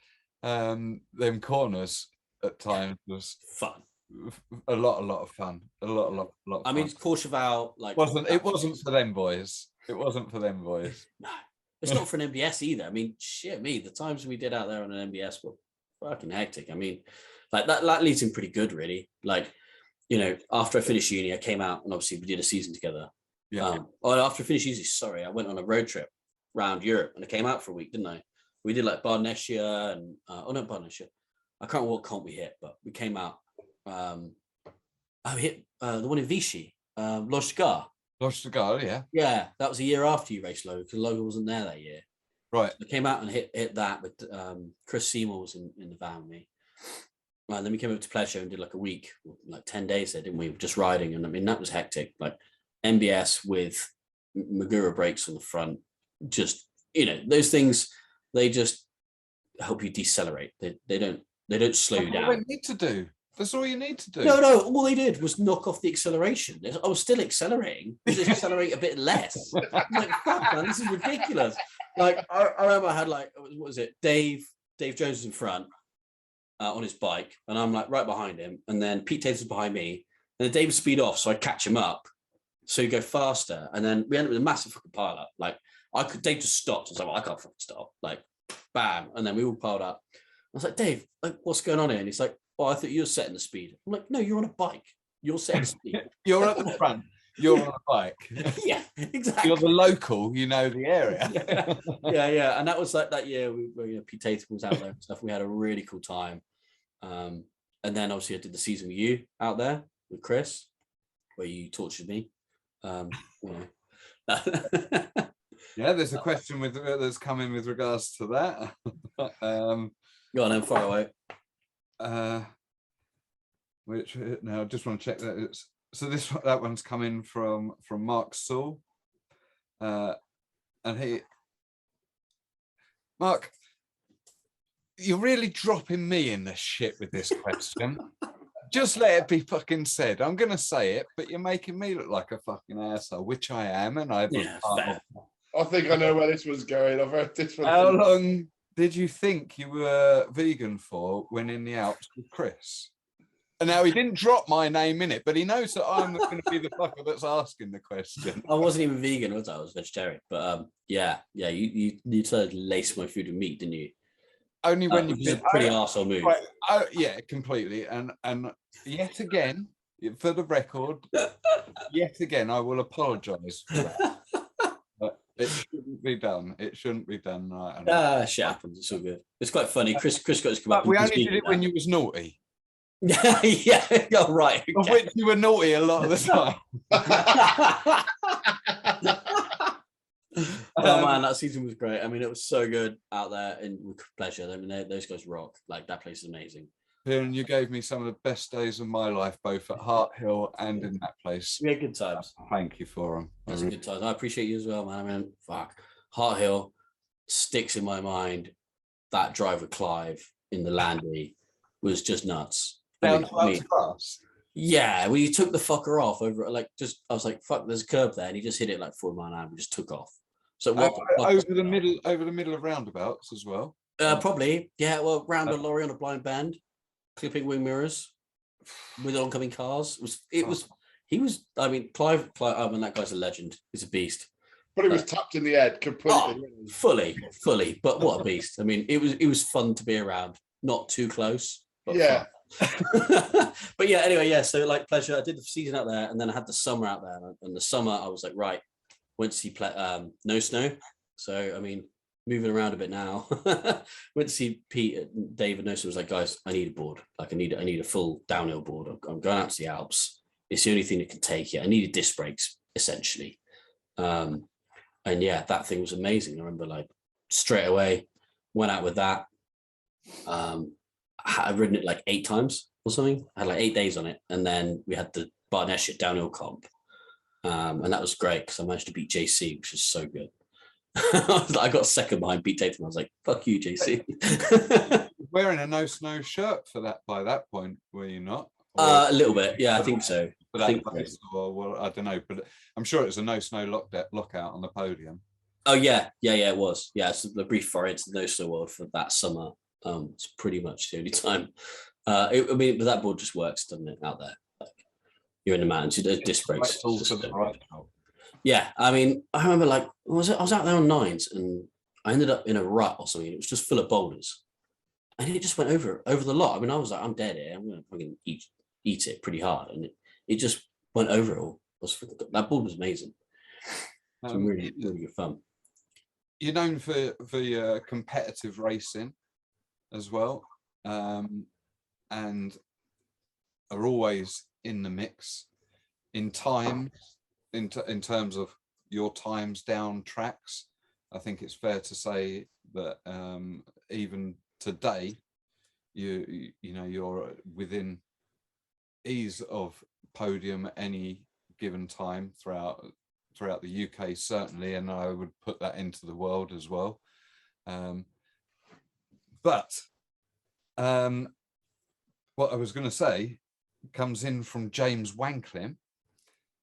Speaker 3: them corners at times was
Speaker 4: fun.
Speaker 3: A lot of fun. A lot of fun.
Speaker 4: I mean, Courchevel, like,
Speaker 3: it wasn't for them boys. It wasn't for them boys.
Speaker 4: No, it's not for an MBS either. I mean, shit, the times we did out there on an MBS were fucking hectic. I mean, like that leads in pretty good, really. Like, you know, after I finished uni, I came out and obviously we did a season together.
Speaker 3: Yeah.
Speaker 4: After I finished uni, I went on a road trip around Europe and I came out for a week, didn't I? We did like Barnetia and not Barnetia. I can't remember what comp we hit, but we came out. I hit the one in Vichy, Lodge
Speaker 3: yeah.
Speaker 4: Yeah, that was a year after you raced Logan because Logan wasn't there that year.
Speaker 3: Right.
Speaker 4: I came out and hit that with Chris Seymour was in the van with me. And then we came up to Pleasure and did like a week, like 10 days there, didn't we? Just riding. And I mean, that was hectic. Like MBS with Magura brakes on the front. Just, you know, those things, they just help you decelerate. They don't slow you down.
Speaker 3: What they need to do. That's all you need to do.
Speaker 4: No, all they did was knock off the acceleration. I was still accelerating. Just accelerate a bit less. I'm like, fuck, man, this is ridiculous. Like, I remember I had like, what was it? Dave Jones was in front on his bike, and I'm like right behind him. And then Pete Taylor was behind me. And then Dave would speed off, so I'd catch him up. So he'd go faster. And then we ended up with a massive fucking pile up. Like, Dave just stopped. I was like, well, I can't fucking stop. Like, bam. And then we all piled up. I was like, Dave, like, what's going on here? And he's like, oh, I thought you were setting the speed. I'm like, no, you're on a bike. You're setting speed.
Speaker 3: You're at the front. You're on a bike.
Speaker 4: Yeah, exactly.
Speaker 3: You're the local. You know the area.
Speaker 4: yeah. And that was like that year where Pete Tatum was out there and stuff. We had a really cool time. And then obviously I did the season with you out there with Chris, where you tortured me. You know.
Speaker 3: Yeah, there's a question that's coming with regards to that.
Speaker 4: Go on then, far away.
Speaker 3: Which now I just want to check that it's that one's coming from Mark Saul, and Mark, you're really dropping me in the shit with this question. Just let it be fucking said. I'm gonna say it, but you're making me look like a fucking asshole, which I am, and I
Speaker 2: think I know where this was going. I've heard this one.
Speaker 3: How long did you think you were vegan for when in the Alps with Chris? And now he didn't drop my name in it, but he knows that I'm going to be the fucker that's asking the question.
Speaker 4: I wasn't even vegan, was I? I was vegetarian. But yeah, you tried to lace my food with meat, didn't you?
Speaker 3: Only when you
Speaker 4: did a pretty arsehole move.
Speaker 3: Right, yeah, completely. And yet again, for the record, yet again, I will apologise for that. But it shouldn't be done. It shouldn't be done. Right.
Speaker 4: Shit happens. It's all good. It's quite funny. Chris got to come up.
Speaker 3: We only did it when you was naughty.
Speaker 4: Yeah, you're right. Okay.
Speaker 3: Of which you were naughty a lot of the time.
Speaker 4: Oh man, that season was great. I mean, it was so good out there in Pleasure. I mean, those guys rock. Like, that place is amazing.
Speaker 3: And you gave me some of the best days of my life, both at Hart Hill and in that place.
Speaker 4: We had good times.
Speaker 3: Thank you for them.
Speaker 4: That's good times. I appreciate you as well, man. I mean, fuck. Hart Hill sticks in my mind. That drive with Clive in the Landy was just nuts.
Speaker 3: Down to class.
Speaker 4: Yeah, well, you took the fucker off over, like, just, I was like, fuck, there's a curb there, and he just hit it like 4 mile an hour and just took off. So
Speaker 3: over the middle of roundabouts as well.
Speaker 4: Probably, yeah. Well, round a lorry on a blind bend, clipping wing mirrors with oncoming cars. He was. I mean, Clive. I mean, that guy's a legend. He's a beast.
Speaker 2: But he was tapped in the head completely.
Speaker 4: Fully. But what a beast! I mean, it was fun to be around. Not too close.
Speaker 2: Yeah.
Speaker 4: But yeah, anyway, yeah. So like Pleasure, I did the season out there, and then I had the summer out there. And the summer, I was like, right, went to see No Snow. So I mean, moving around a bit now. Went to see Pete and David No Snow. Was like, guys, I need a board. Like I need a full downhill board. I'm going out to the Alps. It's the only thing that can take it. I needed disc brakes essentially. And yeah, that thing was amazing. I remember like straight away went out with that. I've ridden it like 8 times or something. I had like 8 days on it, and then we had the Barnesh downhill comp, and that was great because I managed to beat JC, which was so good. I got second behind Pete Tatum. I was like, "Fuck you, JC."
Speaker 3: Wearing a No Snow shirt for that by that point, were you not?
Speaker 4: A little bit, yeah, I think so.
Speaker 3: I don't know, but I'm sure it was a No Snow lockout on the podium.
Speaker 4: Oh yeah, it was. Yeah, so the brief foray into the No Snow world for that summer. It's pretty much the only time. But that board just works, doesn't it? Out there, like you're in the mountains, you do disc brakes. Yeah, I mean, I remember like I was out there on 9s, and I ended up in a rut or something. It was just full of boulders, and it just went over the lot. I mean, I was like, I'm dead here. I'm gonna fucking eat it pretty hard, and it just went over it all. That board was amazing. It's really good fun.
Speaker 3: You're known for your competitive racing as well, and are always in the mix in time, in terms of your times down tracks. I think it's fair to say that even today, you're within ease of podium at any given time throughout the UK, certainly, and I would put that into the world as well. But what I was going to say comes in from James Wanklin,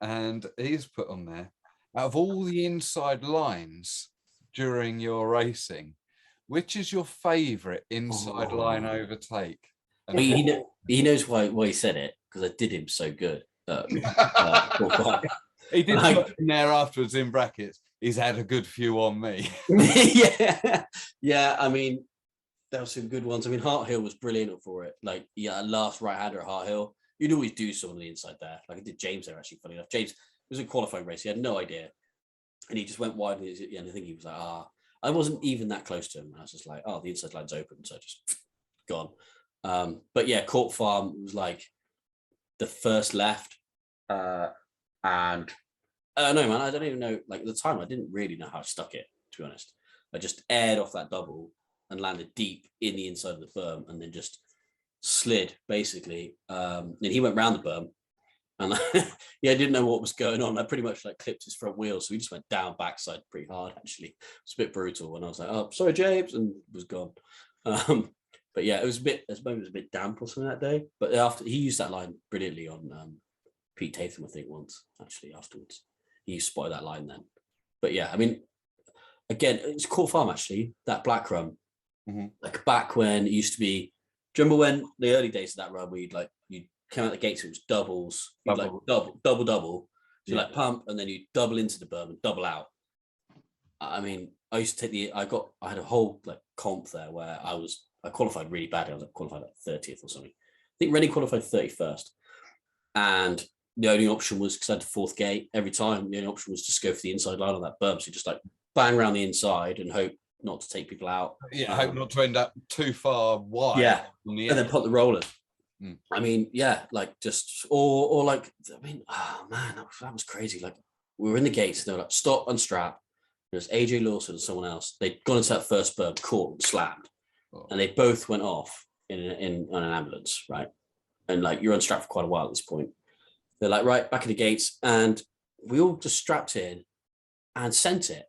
Speaker 3: and he's put on there, out of all the inside lines during your racing, which is your favourite inside line overtake? And
Speaker 4: he knows why he said it, because I did him so good.
Speaker 3: He did put in there afterwards in brackets, he's had a good few on me.
Speaker 4: Yeah. I mean, there were some good ones. I mean, Hart Hill was brilliant for it. Like, yeah, last right-hander at Hart Hill, you'd always do some on the inside there. Like I did James there, actually, funny enough. James, it was a qualifying race. He had no idea. And he just went wide. And I think he was like, I wasn't even that close to him. I was just like, the inside line's open. So I just gone. But yeah, Court Farm was like the first left. And no, man, I don't even know. Like at the time, I didn't really know how I stuck it, to be honest. I just aired off that double and landed deep in the inside of the berm, and then just slid basically. And he went round the berm, and I didn't know what was going on. I pretty much like clipped his front wheel, so he just went down backside pretty hard. Actually, it's a bit brutal. And I was like, "Oh, sorry, James," and was gone. But yeah, it was a bit damp or something that day. But after he used that line brilliantly on Pete Tatham, I think once actually afterwards. He spotted that line then. But yeah, I mean, again, it's Court Farm actually, that black run. Mm-hmm. Like back when it used to be, do you remember when the early days of that run where you came out the gates, it was doubles, you'd like double. So you like pump and then you double into the berm and double out. I mean, I used to take I had a whole like comp there where I qualified really badly. I was qualified like 30th or something. I think Rennie qualified 31st. And the only option was, because I had the 4th gate every time, the only option was just go for the inside line on that berm. So you just like bang around the inside and hope not to take people out.
Speaker 3: Yeah, hope not to end up too far wide.
Speaker 4: Yeah, and then put the roller. I mean, yeah, like just, or like, I mean, oh man, that was crazy. Like we were in the gates, they were like, stop, unstrap. There's AJ Lawson and someone else. They'd gone into that first berm, caught and slammed. And they both went off in an ambulance, right? And like you're unstrapped for quite a while at this point. They're like, right, back in the gates. And we all just strapped in and sent it.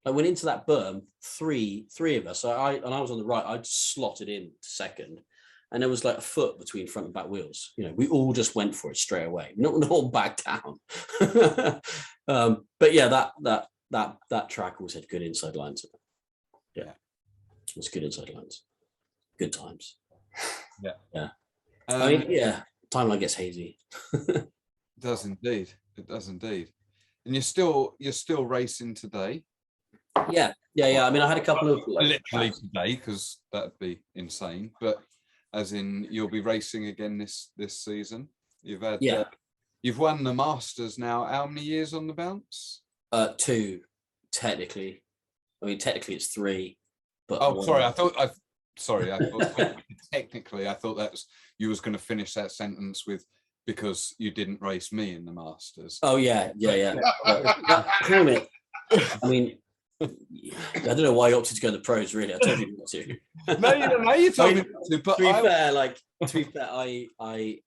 Speaker 4: I went into that berm, three of us. So I was on the right, I just slotted in to second. And there was like a foot between front and back wheels. You know, we all just went for it straight away. Not all back down. But yeah, that track always had good inside lines. Yeah. It was good inside lines. Good times.
Speaker 3: Yeah.
Speaker 4: Yeah. I mean, yeah, timeline gets hazy.
Speaker 3: It does indeed. And you're still racing today?
Speaker 4: Yeah. I mean, I had a couple of
Speaker 3: literally today, because that'd be insane. But as in you'll be racing again this season. You've had
Speaker 4: Yeah.
Speaker 3: You've won the Masters now. How many years on the bounce?
Speaker 4: 2, technically. I mean, technically it's 3. But
Speaker 3: Sorry. I thought technically, I thought you was going to finish that sentence with because you didn't race me in the Masters.
Speaker 4: Oh yeah. Damn it. I mean, I don't know why you opted to go to the pros. Really, I told you not to.
Speaker 3: No, you told me not to. But
Speaker 4: to be fair, I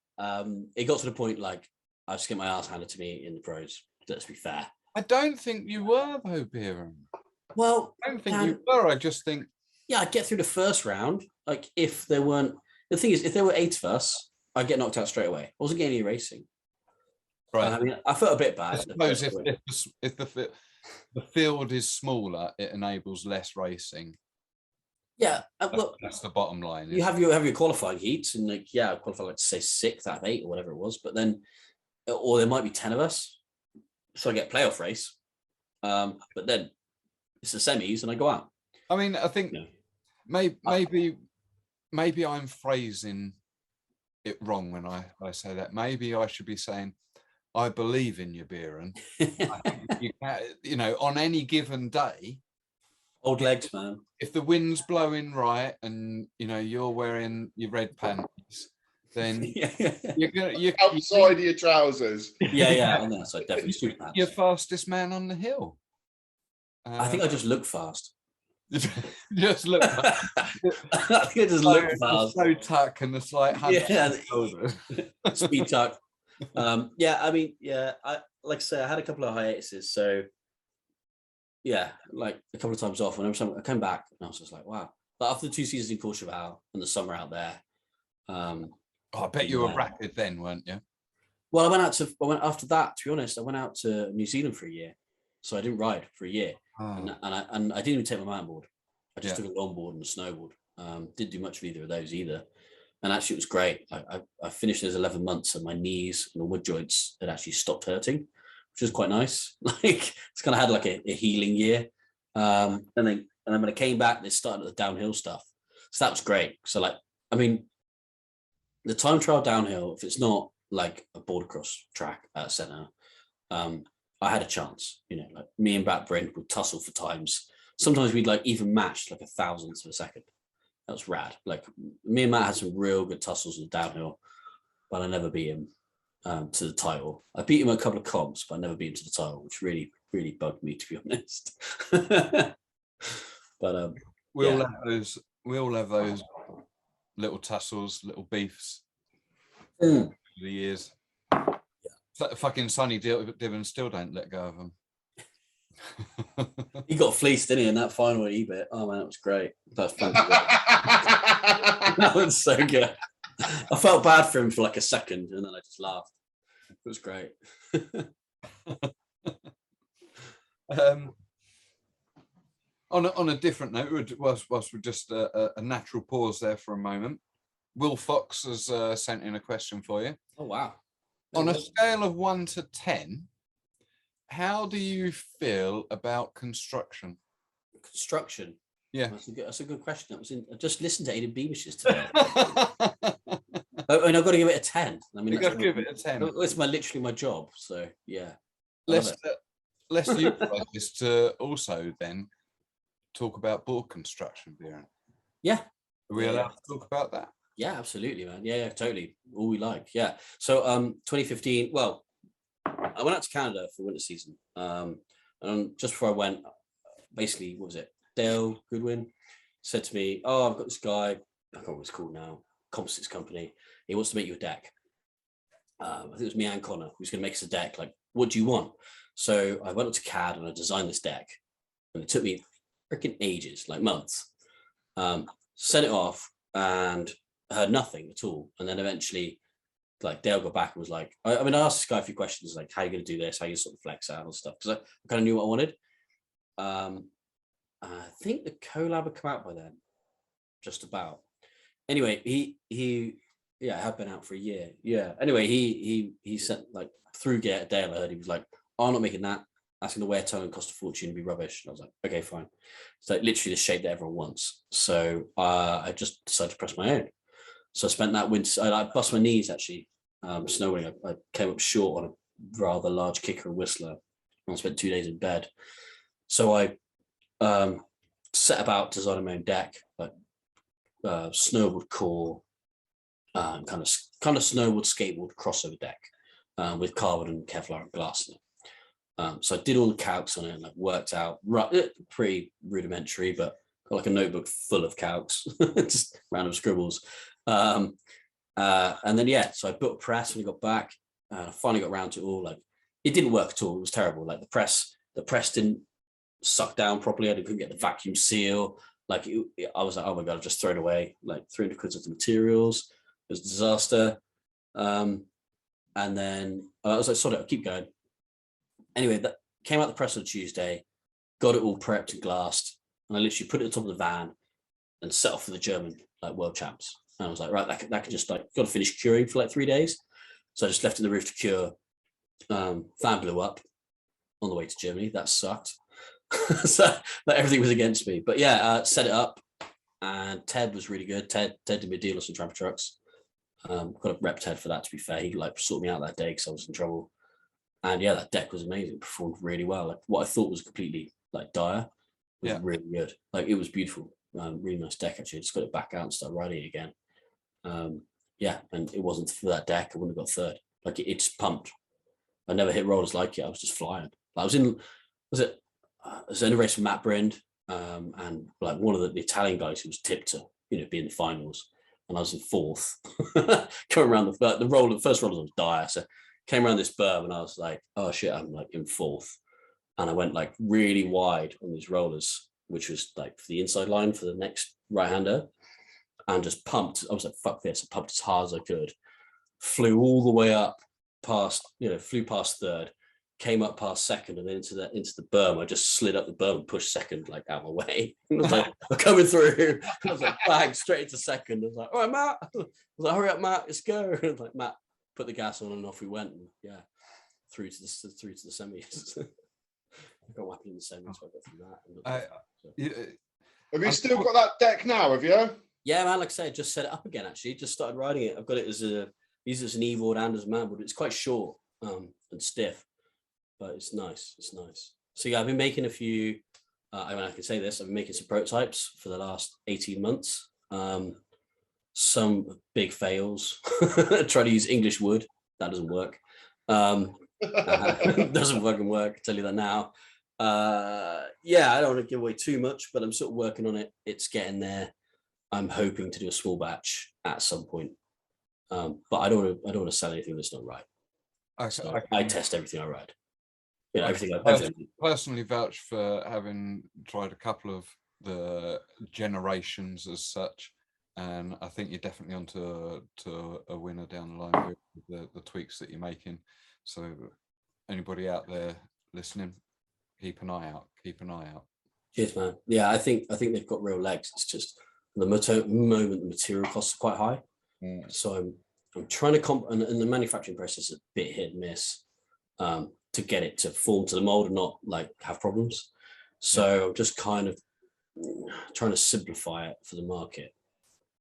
Speaker 4: it got to the point like I just get my ass handed to me in the pros. Let's be fair.
Speaker 3: I don't think you were though, Beiran.
Speaker 4: Well,
Speaker 3: I don't think you were. I just think.
Speaker 4: Yeah, I'd get through the first round. Like if there weren't, the thing is, if there were 8 of us, I'd get knocked out straight away. I wasn't getting any racing.
Speaker 3: Right.
Speaker 4: I mean, I felt a bit bad.
Speaker 3: I suppose if the field is smaller, it enables less racing.
Speaker 4: Yeah, look,
Speaker 3: that's the bottom line.
Speaker 4: You have your qualifying heats, and like I qualified like say 6th out of 8 or whatever it was. But then, or there might be 10 of us, so I get a playoff race. But then it's the semis, and I go out.
Speaker 3: I mean, I think maybe I'm phrasing it wrong when I say that. Maybe I should be saying, I believe in you, Beiran. You know, on any given day,
Speaker 4: old legs, man.
Speaker 3: If the wind's blowing right and you know you're wearing your red panties, then you're
Speaker 2: outside of your trousers.
Speaker 4: Yeah, on that side, definitely suit pants.
Speaker 3: You're fastest man on the hill.
Speaker 4: I think I just look fast.
Speaker 3: Just look.
Speaker 4: I think I just look fast.
Speaker 3: So tuck and the slight
Speaker 4: speed tuck. I mean, I like I say, I had a couple of hiatuses, so yeah, like a couple of times off. And every time I came back, and I was just like, wow. But after the 2 seasons in Courchevel and the summer out there,
Speaker 3: I bet you were rapid then, weren't you?
Speaker 4: Well, I went after that. To be honest, I went out to New Zealand for a year, so I didn't ride for a year. And I didn't even take my mountain board. I just took a longboard and a snowboard. Didn't do much of either of those either. And actually, it was great. I finished those 11 months, and my knees and the wood joints had actually stopped hurting, which was quite nice. Like it's kind of had like a healing year. And then when I came back, they started the downhill stuff. So that was great. So like, I mean, the time trial downhill, if it's not like a border cross track at a centre, I had a chance, you know, like me and Bat Brent would tussle for times. Sometimes we'd like even match like 1,000th of a second. That was rad. Like me and Matt had some real good tussles in the downhill, but I never beat him to the title. I beat him at a couple of comps, but I never beat him to the title, which really, really bugged me, to be honest. But
Speaker 3: we all have those little tussles, little beefs over the years. Fucking Sonny Divin still don't let go of them.
Speaker 4: He got fleeced, didn't he, in that final at eBay? Oh man, that was great. That was that was so good. I felt bad for him for like a second, and then I just laughed. It was great.
Speaker 3: On a different note, whilst we're just a natural pause there for a moment, Will Fox has sent in a question for you.
Speaker 4: Oh wow!
Speaker 3: On a scale of 1 to 10, how do you feel about construction?
Speaker 4: Construction.
Speaker 3: Yeah,
Speaker 4: that's a good question. I just listened to Aidan Beamish's today. And I've got to give it a 10. I mean,
Speaker 3: you've got to give it a 10.
Speaker 4: It's literally my job. So yeah.
Speaker 3: Let's utilize this to also then talk about board construction, Beiran.
Speaker 4: Yeah.
Speaker 3: Are we allowed to talk about that?
Speaker 4: Yeah, absolutely, man. Yeah, totally. All we like. Yeah. So 2015, well, I went out to Canada for winter season. And just before I went, basically, what was it? Dale Goodwin said to me, "Oh, I've got this guy, I can't remember what it's called now, composites company. He wants to make you a deck." I think it was me and Connor who's going to make us a deck. Like, what do you want? So I went up to CAD and I designed this deck. And it took me freaking ages, like months. Sent it off and I heard nothing at all. And then eventually, like, Dale got back and was like, I asked this guy a few questions, like, how are you going to do this? How are you sort of flex out and stuff? Because I kind of knew what I wanted. I think the collab had come out by then, just about. Anyway, he had been out for a year. Yeah. Anyway, he sent, like, through Dale, I heard he was like, "Oh, I'm not making that. That's going to wear tone and cost a fortune and be rubbish." And I was like, okay, fine. So literally the shape that everyone wants. So I just decided to press my own. So I spent that winter. I bust my knees actually snowboarding. I came up short on a rather large kicker and whistler, and I spent 2 days in bed. So I set about designing my own deck, like snowboard core, kind of snowboard skateboard crossover deck with carbon and Kevlar and glass in it. So I did all the calcs on it and like worked out pretty rudimentary, but got like a notebook full of calcs, just random scribbles. And then so I built a press when I got back, and I finally got around to it all. Like it didn't work at all. It was terrible. Like the press didn't suck down properly. I couldn't get the vacuum seal. Like I was like, oh my god, I've just thrown away like 300 quid of the materials. It was a disaster. And then I was like, sod it, I'll keep going. Anyway, that came out the press on Tuesday, got it all prepped and glassed, and I literally put it at the top of the van and set off for the German like world champs. And I was like, right, that could just like got to finish curing for like 3 days. So I just left it in the roof to cure. Fan blew up on the way to Germany. That sucked. So like, everything was against me. But set it up, and Ted was really good. Ted did me a deal on some tramper trucks. Got a rep Ted for that, to be fair. He like sorted me out that day because I was in trouble. And that deck was amazing. It performed really well. Like what I thought was completely like dire was really good. Like it was beautiful. Really nice deck actually. I just got it back out and started riding it again. And it wasn't for that deck, I wouldn't have got third. Like it just pumped. I never hit rollers like it. I was just flying. I was in a race with Matt Brind, and like one of the Italian guys who was tipped to be in the finals, and I was in fourth. Coming around the first rollers was dire, so came around this berm and I was like, oh shit, I'm like in fourth, and I went like really wide on these rollers, which was like for the inside line for the next right-hander, and just pumped. I was like, fuck this. I pumped as hard as I could, flew all the way up flew past third, came up past second, and then into the berm. I just slid up the berm and pushed second like out of my way. I was like, I'm coming through. I was like, bang, straight into second. I was like, all right, Matt. I was like, hurry up, Matt, let's go. I was like, Matt put the gas on and off we went. And through to the semis. I got whacked in the semis, so I got through that.
Speaker 2: Have you still got that deck now? Have you?
Speaker 4: Yeah, man. Like I said, I just set it up again. Actually, just started riding it. I've got it as an e-board and as a man board. It's quite short and stiff, but it's nice. It's nice. So I've been making a few. I can say this. I've been making some prototypes for the last 18 months. Some big fails. Try to use English wood. That doesn't work. Doesn't fucking work. I'll tell you that now. I don't want to give away too much, but I'm sort of working on it. It's getting there. I'm hoping to do a small batch at some point. But I don't want to sell anything that's not right. I test everything I ride. Everything I
Speaker 3: personally vouch for having tried a couple of the generations as such, and I think you're definitely onto a winner down the line with the tweaks that you're making. So anybody out there listening, keep an eye out.
Speaker 4: Cheers, man. Yeah, I think they've got real legs. It's just the moment the material costs are quite high. So I'm trying to and the manufacturing process is a bit hit and miss to get it to form to the mold and not like have problems. So I'm just kind of trying to simplify it for the market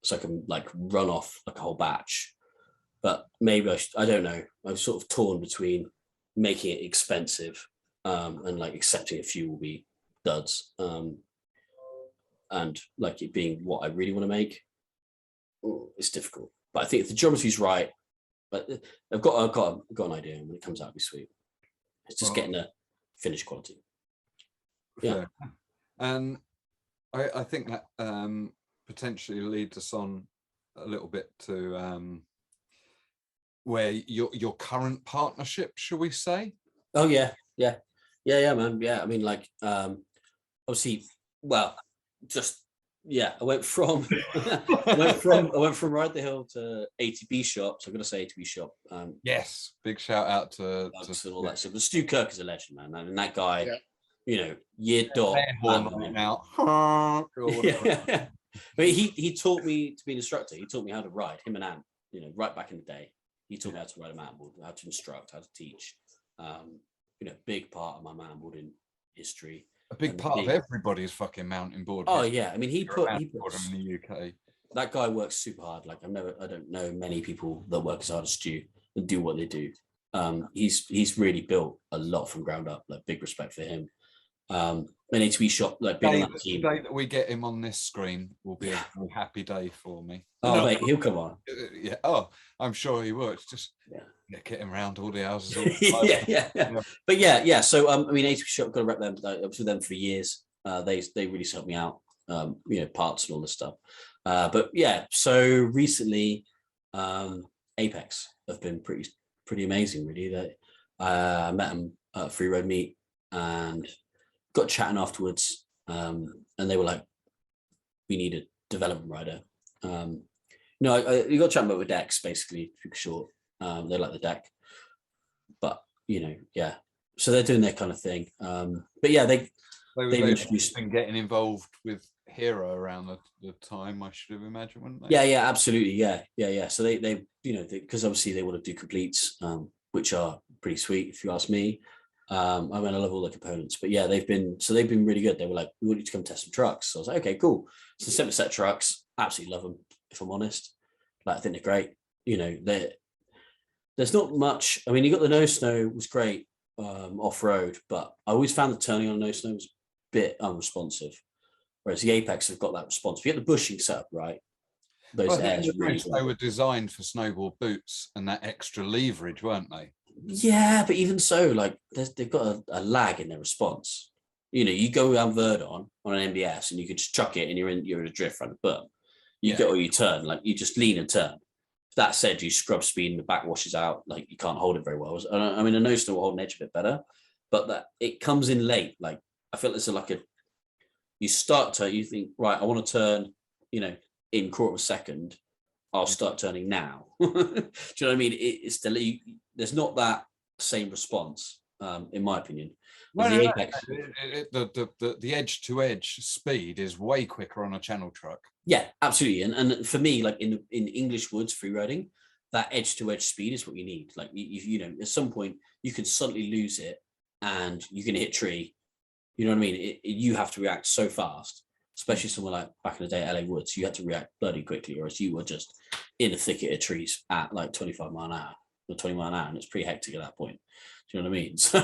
Speaker 4: so I can like run off like a whole batch. But maybe I don't know. I'm sort of torn between making it expensive and like accepting a few will be duds and like it being what I really want to make. It's difficult. But I think if the geometry's right, but I've got an idea, and when it comes out, it'll be sweet. It's just getting a finished quality. Yeah,
Speaker 3: and I think that potentially leads us on a little bit to where your current partnership, shall we say?
Speaker 4: Oh yeah, man. Yeah, I mean, like obviously, well, just. Yeah, I went from Ride the Hill to ATB Shop. So I'm gonna say ATB Shop.
Speaker 3: Yes, big shout out to
Speaker 4: all that stuff. But Stu Kirk is a legend, man. I mean, that guy, year dot
Speaker 3: right now.
Speaker 4: Yeah. But he taught me to be an instructor. He taught me how to ride. Him and Ant, right back in the day. He taught me how to ride a mountainboard, how to instruct, how to teach. Big part of my mountainboarding history.
Speaker 3: A big part of everybody's fucking mountain board.
Speaker 4: Oh yeah, I mean he put
Speaker 3: in the UK.
Speaker 4: that guy works super hard. Like I don't know many people that work as hard as Stu and do what they do. He's really built a lot from ground up. Like big respect for him. They need to be shot like being on that team.
Speaker 3: The day that we get him on this screen will be a very happy day for me.
Speaker 4: Oh, mate, he'll come on.
Speaker 3: Yeah. Oh, I'm sure he would. Just get him around all the houses. All the
Speaker 4: yeah. But yeah. So I mean, ATP Shop got to rep them. I was with them for years. They really helped me out. Parts and all this stuff. But yeah. So recently, Apex have been pretty amazing. Really, I met them at Free Road Meet and got chatting afterwards. And they were like, "We need a development rider." You got chatting about with decks, basically, to be short. They like the deck, but so they're doing their kind of thing. But yeah, they've introduced
Speaker 3: and getting involved with Hero around the time, I should have imagined, wouldn't they?
Speaker 4: Yeah, absolutely, yeah. So they because obviously they want to do completes, which are pretty sweet if you ask me. I love all the components, but yeah, they've been really good. They were like, "We want you to come test some trucks." So I was like, "Okay, cool." So sent me a set of trucks. Absolutely love them, if I'm honest. Like, I think they're great. There's not much. I mean, you got the no snow was great off road, but I always found the turning on no snow was a bit unresponsive. Whereas the Apex have got that response. If you get the bushing set up right, those airs really.
Speaker 3: They were designed for snowboard boots and that extra leverage, weren't they?
Speaker 4: Yeah, but even so, like they've got a lag in their response. You go around Verdon on an MBS and you could just chuck it and you're in a drift front, but you get all you turn, like you just lean and turn. That said, you scrub speed and the back washes out, like you can't hold it very well. I mean, I know still hold an edge a bit better, but that it comes in late. Like I feel it's you start to, you think, right, I want to turn, in quarter of a second, I'll start turning now. Do you know what I mean? It's there's not that same response, in my opinion. The Apex,
Speaker 3: the edge to edge speed is way quicker on a channel truck.
Speaker 4: Yeah, absolutely. And for me, like in English woods free riding, that edge to edge speed is what you need. Like at some point you can suddenly lose it and you can hit a tree. You know what I mean? You have to react so fast, especially somewhere like back in the day, LA woods. You had to react bloody quickly, or else you were just in a thicket of trees at like 25 mile an hour or 20 mile an hour, and it's pretty hectic at that point. Do you know what I mean? So,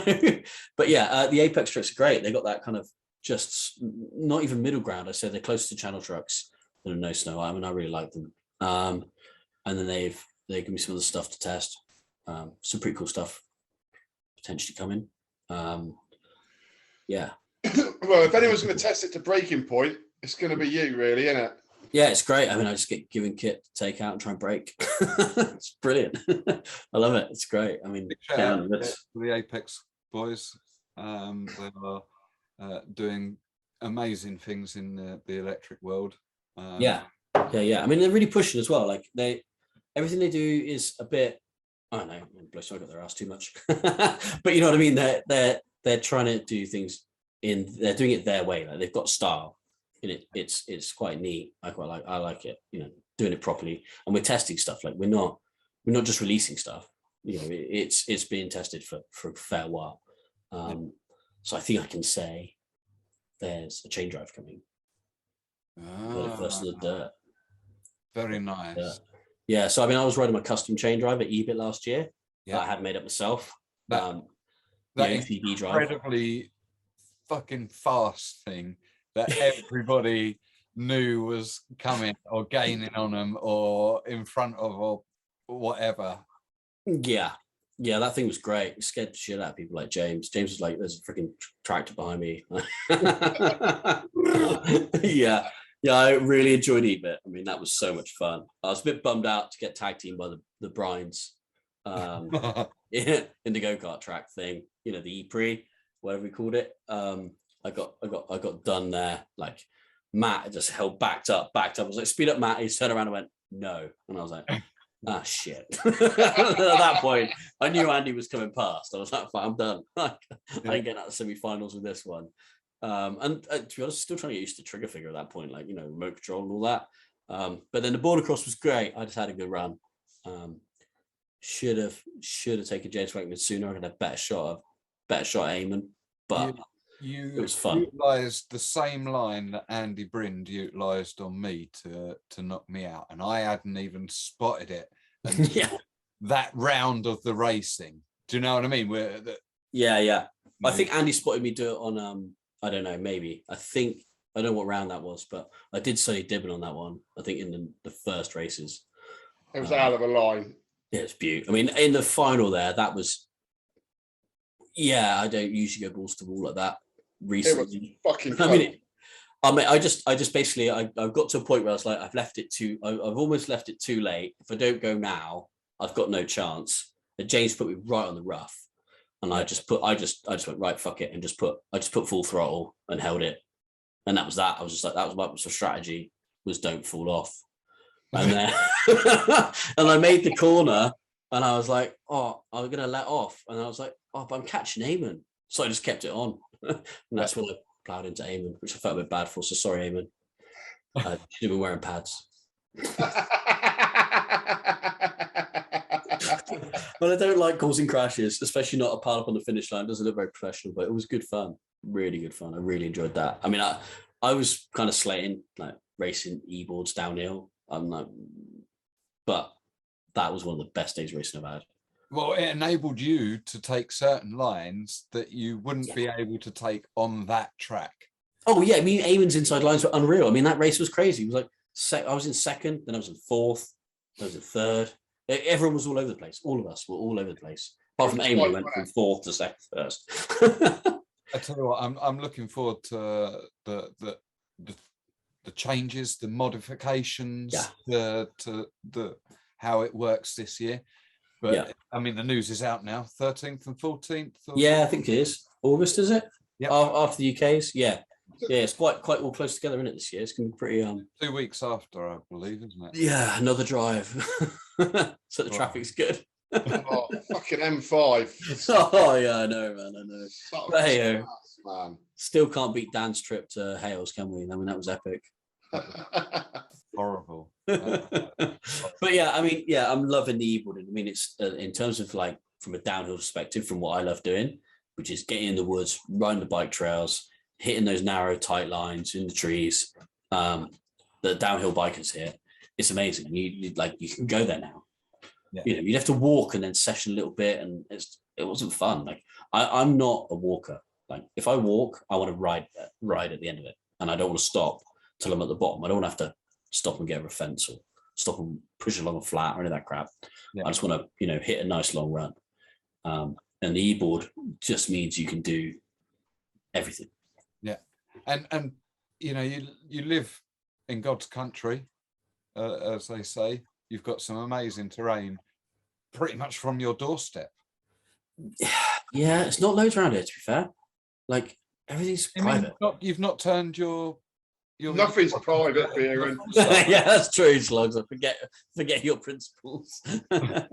Speaker 4: but yeah, the Apex trucks are great. They got that kind of just not even middle ground. I said they're close to channel trucks that are no snow. I mean, I really like them. And then they give me some other stuff to test. Some pretty cool stuff potentially coming. Yeah.
Speaker 2: Well, if anyone's going to test it to breaking point, it's going to be you, really, isn't it?
Speaker 4: Yeah, it's great. I mean, I just get given kit to take out and try and break. It's brilliant. I love it. It's great. I mean,
Speaker 3: the Apex boys, they are doing amazing things in the electric world.
Speaker 4: Yeah. I mean, they're really pushing as well. Like everything they do is a bit. I don't know. I got their ass too much, but you know what I mean. They're trying to do things they're doing it their way. Like they've got style. In it, it's quite neat. I like it. Doing it properly, and we're testing stuff. Like we're not just releasing stuff. It's being tested for a fair while. So I think I can say there's a chain drive coming. First of the dirt.
Speaker 3: Very nice.
Speaker 4: Dirt. Yeah. So I mean, I was riding my custom chain drive at EBIT last year.
Speaker 3: Yeah.
Speaker 4: I had made up myself.
Speaker 3: That incredibly fucking fast thing that everybody knew was coming or gaining on them or in front of or whatever. Yeah,
Speaker 4: that thing was great. It scared the shit out of people like James. James was like, there's a freaking tractor behind me. Yeah, I really enjoyed EBIT. I mean, that was so much fun. I was a bit bummed out to get tag teamed by the Bryans in the go-kart track thing, the E-Pre, whatever we called it. I got done there. Like Matt just held backed up. I was like, speed up, Matt. He turned around and went, no. And I was like, shit. At that point, I knew Andy was coming past. I was like, fine, I'm done. I ain't getting out of the semi-finals with this one. And to be honest, still trying to get used to trigger figure at that point, like, remote control and all that. But then the border cross was great. I just had a good run. Should have taken James Wakeman sooner. I could have better shot aiming, but
Speaker 3: You
Speaker 4: was fun.
Speaker 3: utilised the same line that Andy Brind utilised on me to knock me out, and I hadn't even spotted it until
Speaker 4: Yeah.
Speaker 3: that round of the racing. Do you know what I mean?
Speaker 4: Yeah. I think Andy spotted me do it on I don't know, maybe. I don't know what round that was, but I did say dibbing on that one. I think in the first races.
Speaker 2: It was a hell of a line.
Speaker 4: Yeah, it's beautiful. I mean, in the final there, that was. Yeah, I don't usually go balls to wall like that recently.
Speaker 2: It was fucking.
Speaker 4: I just basically I've got to a point where I was like, I've almost left it too late. If I don't go now, I've got no chance. And James put me right on the rough, and I just went right, fuck it, and I just put full throttle and held it, and that was that. I was just like, that was my strategy, was don't fall off, and then and I made the corner, and I was like, oh, I'm gonna let off, and I was like, oh, but I'm catching Eamon, so I just kept it on, and that's when I plowed into Eamon, which I felt a bit bad for. So sorry, Eamon. I should have been wearing pads. Well, I don't like causing crashes, especially not a pile up on the finish line. It doesn't look very professional, but it was good fun. Really good fun. I really enjoyed that. I mean, I was kind of slating like racing e-boards downhill. But that was one of the best days racing I've had.
Speaker 3: Well, it enabled you to take certain lines that you wouldn't be able to take on that track.
Speaker 4: Oh yeah, I mean, Eamon's inside lines were unreal. I mean, that race was crazy. It was like I was in second, then I was in fourth, I was in third. Everyone was all over the place. All of us were all over the place. Apart from Eamon, who went from fourth to second first.
Speaker 3: I tell you what, I'm looking forward to the changes, the modifications, to how it works this year. But I mean, the news is out now, 13th and 14th.
Speaker 4: Yeah, I think it is. August, is it?
Speaker 3: Yeah.
Speaker 4: After the UK's, yeah. Yeah, it's quite all close together, isn't it, this year? It's going to be pretty
Speaker 3: 2 weeks after, I believe, isn't it?
Speaker 4: Yeah, another drive. So the traffic's good.
Speaker 2: Oh, fucking M5.
Speaker 4: Oh yeah, I know, man. I know. But hey,
Speaker 2: man.
Speaker 4: Still can't beat Dan's trip to Hales, can we? I mean, that was epic.
Speaker 3: Horrible.
Speaker 4: But yeah, I mean, yeah, I'm loving the e-boarding. I mean, it's in terms of like from a downhill perspective, from what I love doing, which is getting in the woods, riding the bike trails, hitting those narrow, tight lines in the trees. The downhill bikers here, it's amazing. You can go there now.
Speaker 3: Yeah.
Speaker 4: You know, you'd have to walk and then session a little bit, and it wasn't fun. Like I'm not a walker. Like if I walk, I want to ride at the end of it, and I don't want to stop till I'm at the bottom. I don't want to have to stop and get over a fence or stop and push along a flat or any of that crap. Yeah. I just want to, hit a nice long run. And the e-board just means you can do everything.
Speaker 3: Yeah, and you live in God's country, as they say. You've got some amazing terrain, pretty much from your doorstep.
Speaker 4: Yeah, it's not loads around here, to be fair. Like everything's private.
Speaker 3: You've not turned your
Speaker 2: nothing's private, Beiran.
Speaker 4: Yeah, that's true, Slugs. I forget your principles. The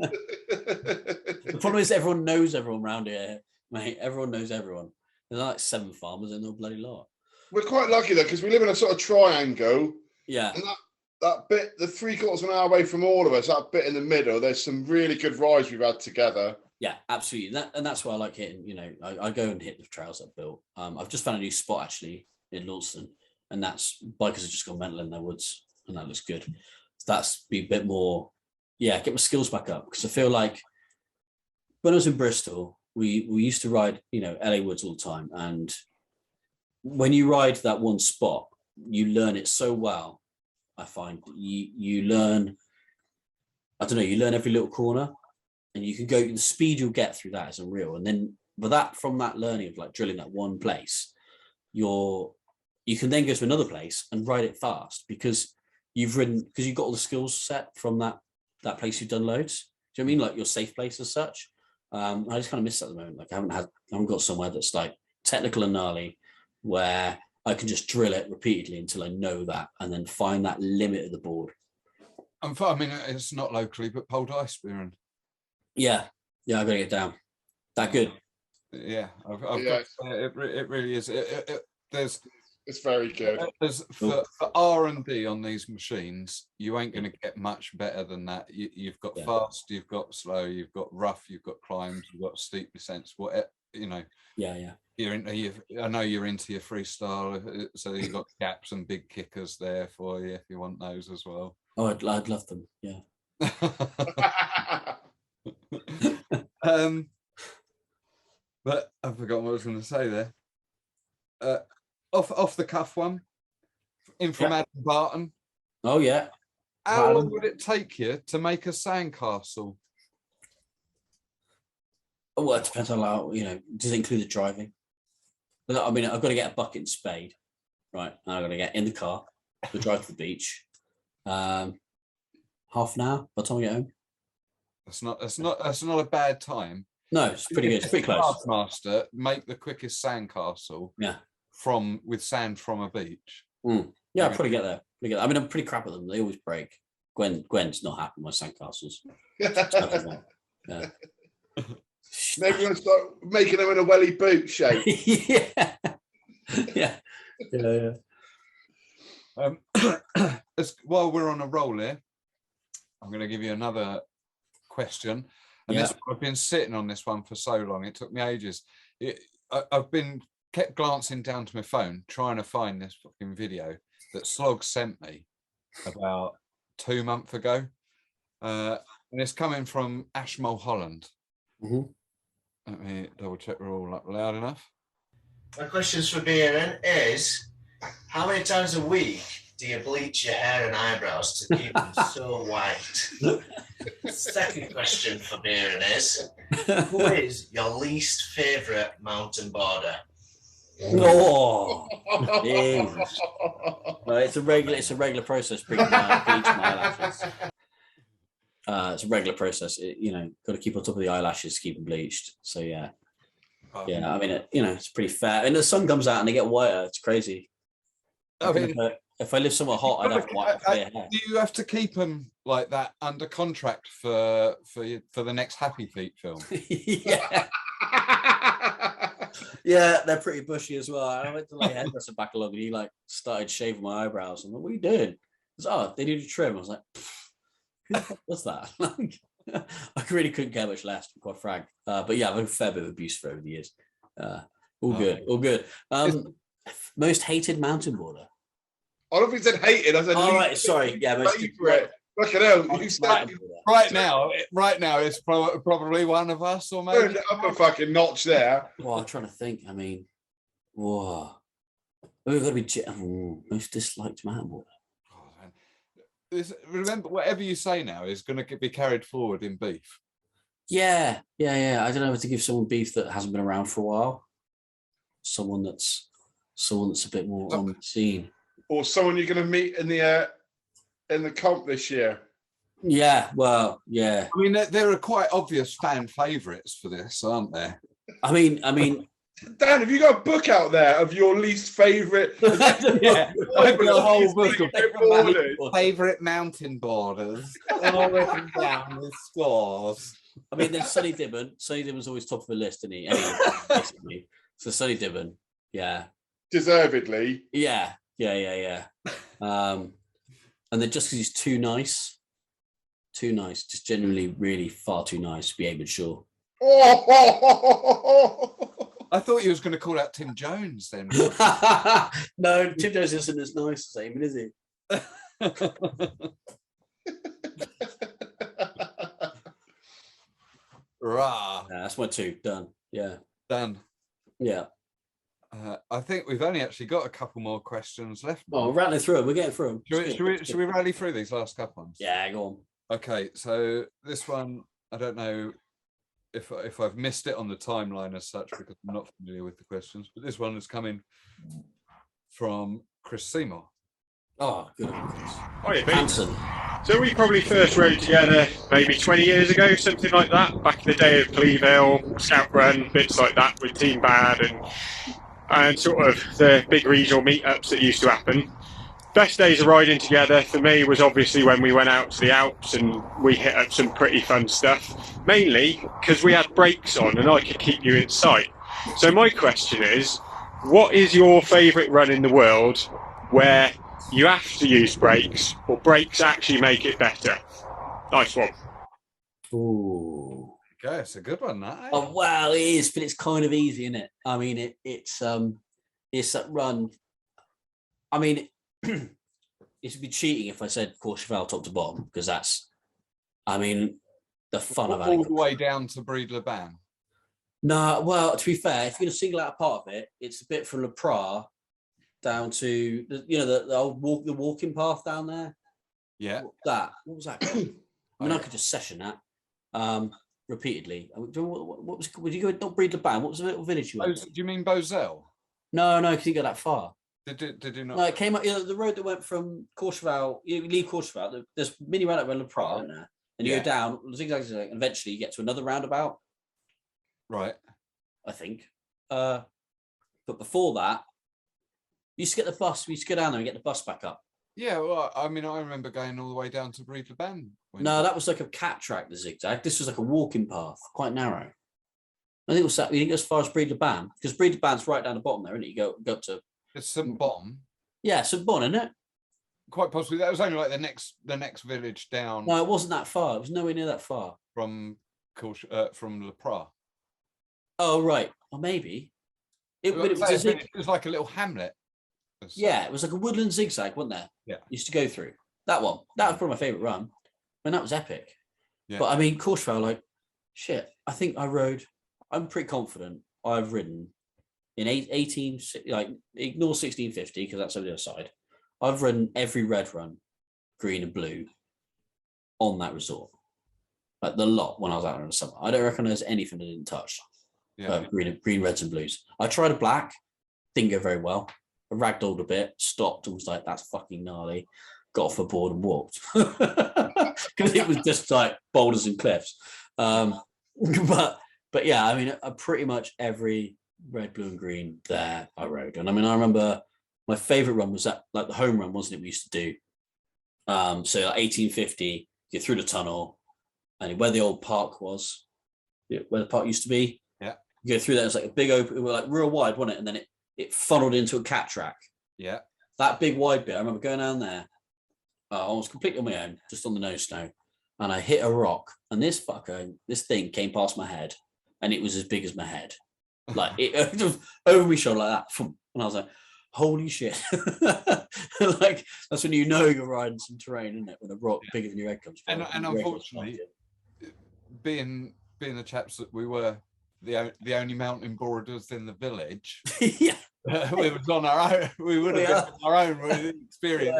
Speaker 4: problem is everyone knows everyone around here, mate. Everyone knows everyone. There's like 7 farmers in the bloody lot.
Speaker 2: We're quite lucky though, because we live in a sort of triangle.
Speaker 4: Yeah.
Speaker 2: And that bit, the 3/4 of an hour away from all of us, that bit in the middle, there's some really good rides we've had together.
Speaker 4: Yeah, absolutely. That's why I like hitting. I go and hit the trails I've built. I've just found a new spot actually in Launceston, and that's bikers have just gone mental in their woods, and that looks good. So that's be a bit more, get my skills back up, because I feel like when I was in Bristol, we used to ride, LA woods all the time, and when you ride that one spot, you learn it so well. I find you learn, you learn every little corner, and you can go, the speed you'll get through that is unreal. And then from that learning of like drilling that one place, you can then go to another place and ride it fast because you've got all the skills set from that place you've done loads. Do you know what I mean? Like your safe place as such. I just kind of miss that at the moment. Like I haven't got somewhere that's like technical and gnarly where I can just drill it repeatedly until I know that, and then find that limit of the board.
Speaker 3: I mean, it's not locally, but Pole Dice, Beiran.
Speaker 4: Yeah, I got to get down. That good?
Speaker 3: Yeah, I've got, it really is.
Speaker 2: It's very good.
Speaker 3: For R&D on these machines, you ain't going to get much better than that. You've got fast, you've got slow, you've got rough, you've got climbs, you've got steep descents. Whatever,
Speaker 4: Yeah.
Speaker 3: I know you're into your freestyle, so you've got gaps and big kickers there for you if you want those as well.
Speaker 4: Oh, I'd love them. Yeah.
Speaker 3: But I've forgotten what I was going to say there. Off the cuff one, in from Adam Barton.
Speaker 4: Oh yeah.
Speaker 3: How long would it take you to make a sandcastle?
Speaker 4: Well, it depends on how, does it include the driving? But I mean, I've got to get a bucket and spade, right? And I've got to get in the car, to drive to the beach. Half an hour by the time I get home.
Speaker 3: That's not a bad time.
Speaker 4: No, it's pretty good. It's pretty close.
Speaker 3: Master, make the quickest sandcastle.
Speaker 4: Yeah.
Speaker 3: With sand from a beach.
Speaker 4: Yeah, I'll probably get there. I mean, I'm pretty crap at them. They always break. Gwen's not happy with my sandcastles. Yeah.
Speaker 2: Maybe we're going to start making them in a welly boot shape.
Speaker 4: Yeah.
Speaker 3: While we're on a roll here, I'm going to give you another question. And I've been sitting on this one for so long. It took me ages. I've kept glancing down to my phone, trying to find this fucking video that Slog sent me about 2 months ago. And it's coming from Ash Mulholland.
Speaker 4: Mm-hmm.
Speaker 3: Let me double check we're all up loud enough.
Speaker 8: My questions for Beiran is, how many times a week do you bleach your hair and eyebrows to keep them so white? Second question for Beiran is, who is your least favourite mountain boarder?
Speaker 4: Oh, well, it's a regular process. Bleach my eyelashes. It's a regular process. Got to keep on top of the eyelashes, keep them bleached. So yeah. I mean, it's pretty fair. And the sun comes out and they get whiter. It's crazy. I mean, if I live somewhere hot, I'd have white hair.
Speaker 3: Do you have to keep them like that under contract for the next Happy Feet film?
Speaker 4: Yeah. Yeah, they're pretty bushy as well. I went to hairdresser back along and he started shaving my eyebrows. I'm like, what are you doing? He was, they need a trim. I was like, who the fuck was that? I really couldn't care much less, to be quite frank. But yeah, I've had a fair bit of abuse for over the years. All good. Most hated mountain boarder.
Speaker 2: I don't think he said hated. I said.
Speaker 4: All right, sorry. Yeah, most
Speaker 2: favorite. Look at him. You said
Speaker 3: right now, it's probably one of us, or maybe
Speaker 2: turned it up a fucking notch there.
Speaker 4: Well, I'm trying to think. I mean, whoa, we've got to be most disliked mountain boarder.
Speaker 3: Remember, whatever you say now is going to be carried forward in beef.
Speaker 4: Yeah. I don't know if to give someone beef that hasn't been around for a while. Someone that's a bit more on the scene.
Speaker 2: Or someone you're going to meet in the comp this year.
Speaker 4: Yeah, well, yeah.
Speaker 3: I mean, there are quite obvious fan favourites for this, aren't there?
Speaker 4: I mean,
Speaker 2: Dan, have you got a book out there of your least favourite?
Speaker 3: Yeah, I've got a whole book of favourite mountain boarders, all written down with scores.
Speaker 4: I mean, there's Sonny Dibben. Sonny Dibben's always top of the list, isn't he? Basically. So Sonny Dibben, yeah.
Speaker 2: Deservedly.
Speaker 4: Yeah. And then just because he's too nice, just genuinely really far too nice to be able to show.
Speaker 3: I thought you was going to call out Tim Jones then.
Speaker 4: No, Tim Jones isn't as nice as Eamon, is he?
Speaker 3: Rah.
Speaker 4: Yeah, that's my two. Done. Yeah.
Speaker 3: Done.
Speaker 4: Yeah.
Speaker 3: I think we've only actually got a couple more questions left.
Speaker 4: Oh, we're rattling through them. We're getting through them.
Speaker 3: Should we rally through these last couple ones?
Speaker 4: Yeah, go on.
Speaker 3: Okay, so this one, I don't know if I've missed it on the timeline as such because I'm not familiar with the questions, but this one is coming from Chris Seymour.
Speaker 4: Oh, good.
Speaker 9: Hi,
Speaker 4: Hanson.
Speaker 9: So we probably first rode together maybe 20 years ago, something like that, back in the day of Cleeville, Scout Run, bits like that with Team Bad and sort of the big regional meetups that used to happen. Best days of riding together for me was obviously when we went out to the Alps and we hit up some pretty fun stuff, mainly because we had brakes on and I could keep you in sight. So my question is, what is your favourite run in the world where you have to use brakes or brakes actually make it better? Nice one.
Speaker 4: Ooh.
Speaker 3: Okay, it's a good one, that. Eh?
Speaker 4: Oh well, it is, but it's kind of easy, isn't it? I mean, it's that run. I mean, it would be cheating if I said Courchevel top to bottom, because that's, I mean, the fun of
Speaker 3: all the way down to Breed-le-Ban.
Speaker 4: No, well, to be fair, if you're going to single out a part of it, it's a bit from Le Pras down to the old walking path down there.
Speaker 3: Yeah.
Speaker 4: What was that? I mean, I could just session that repeatedly. What was? Would you go not Breed-le-Ban? What was the little village you went?
Speaker 3: Do you mean Bozell?
Speaker 4: No, because you go that far.
Speaker 3: Did you not?
Speaker 4: No, it came up. The road that went from Courchevel. You leave Courchevel. There's mini roundabout around Le Pras, isn't there? And you go down zigzag, and eventually you get to another roundabout.
Speaker 3: Right.
Speaker 4: I think. But before that, you used to get the bus. We used to go down there and get the bus back up.
Speaker 3: Yeah, well, I mean, I remember going all the way down to Breed-le-Ban.
Speaker 4: No, that was like a cat track, the zigzag. This was like a walking path, quite narrow. I think it was that. We didn't go as far as Breed-le-Ban, because Breed-le-Ban's right down the bottom there, isn't it? You go up to...
Speaker 3: It's St. Bon.
Speaker 4: Yeah, St. Bon, isn't it?
Speaker 3: Quite possibly. That was only like the next village down.
Speaker 4: No, it wasn't that far. It was nowhere near that far.
Speaker 3: From Le Pras.
Speaker 4: Oh, right. Or maybe. It
Speaker 3: was like a little hamlet.
Speaker 4: Yeah, it was like a woodland zigzag, wasn't there?
Speaker 3: Yeah.
Speaker 4: Used to go through. That one. That was probably my favourite run. And that was epic.
Speaker 3: Yeah.
Speaker 4: But I mean, Courchevel, like, shit, I think I'm pretty confident I've ridden in 18, like, ignore 1650, because that's on the other side. I've ridden every red run, green and blue, on that resort. Like the lot when I was out there in the summer. I don't reckon there's anything I didn't touch.
Speaker 3: Yeah.
Speaker 4: Green, reds and blues. I tried a black, didn't go very well. I ragdolled a bit, stopped and was like, that's fucking gnarly. Got off the board and walked. Because it was just like boulders and cliffs. But yeah, I mean, pretty much every red, blue and green there I rode. And I mean, I remember my favourite run was that, like the home run, wasn't it, we used to do? So like 1850, get through the tunnel, and where the old park was, where the park used to be.
Speaker 3: Yeah.
Speaker 4: You go through there, it's like a big open, like real wide, wasn't it? And then it funneled into a cat track.
Speaker 3: Yeah.
Speaker 4: That big wide bit, I remember going down there. I was completely on my own, just on the nose snow. And I hit a rock, and this thing came past my head, and it was as big as my head. Like it just over my shoulder like that. And I was like, holy shit. Like that's when you know you're riding some terrain, isn't it? When a rock bigger than your head comes from.
Speaker 3: And unfortunately, being the chaps that we were, the only mountain boarders in the village.
Speaker 4: Yeah.
Speaker 3: We was on our own. We would have been on our own with experience.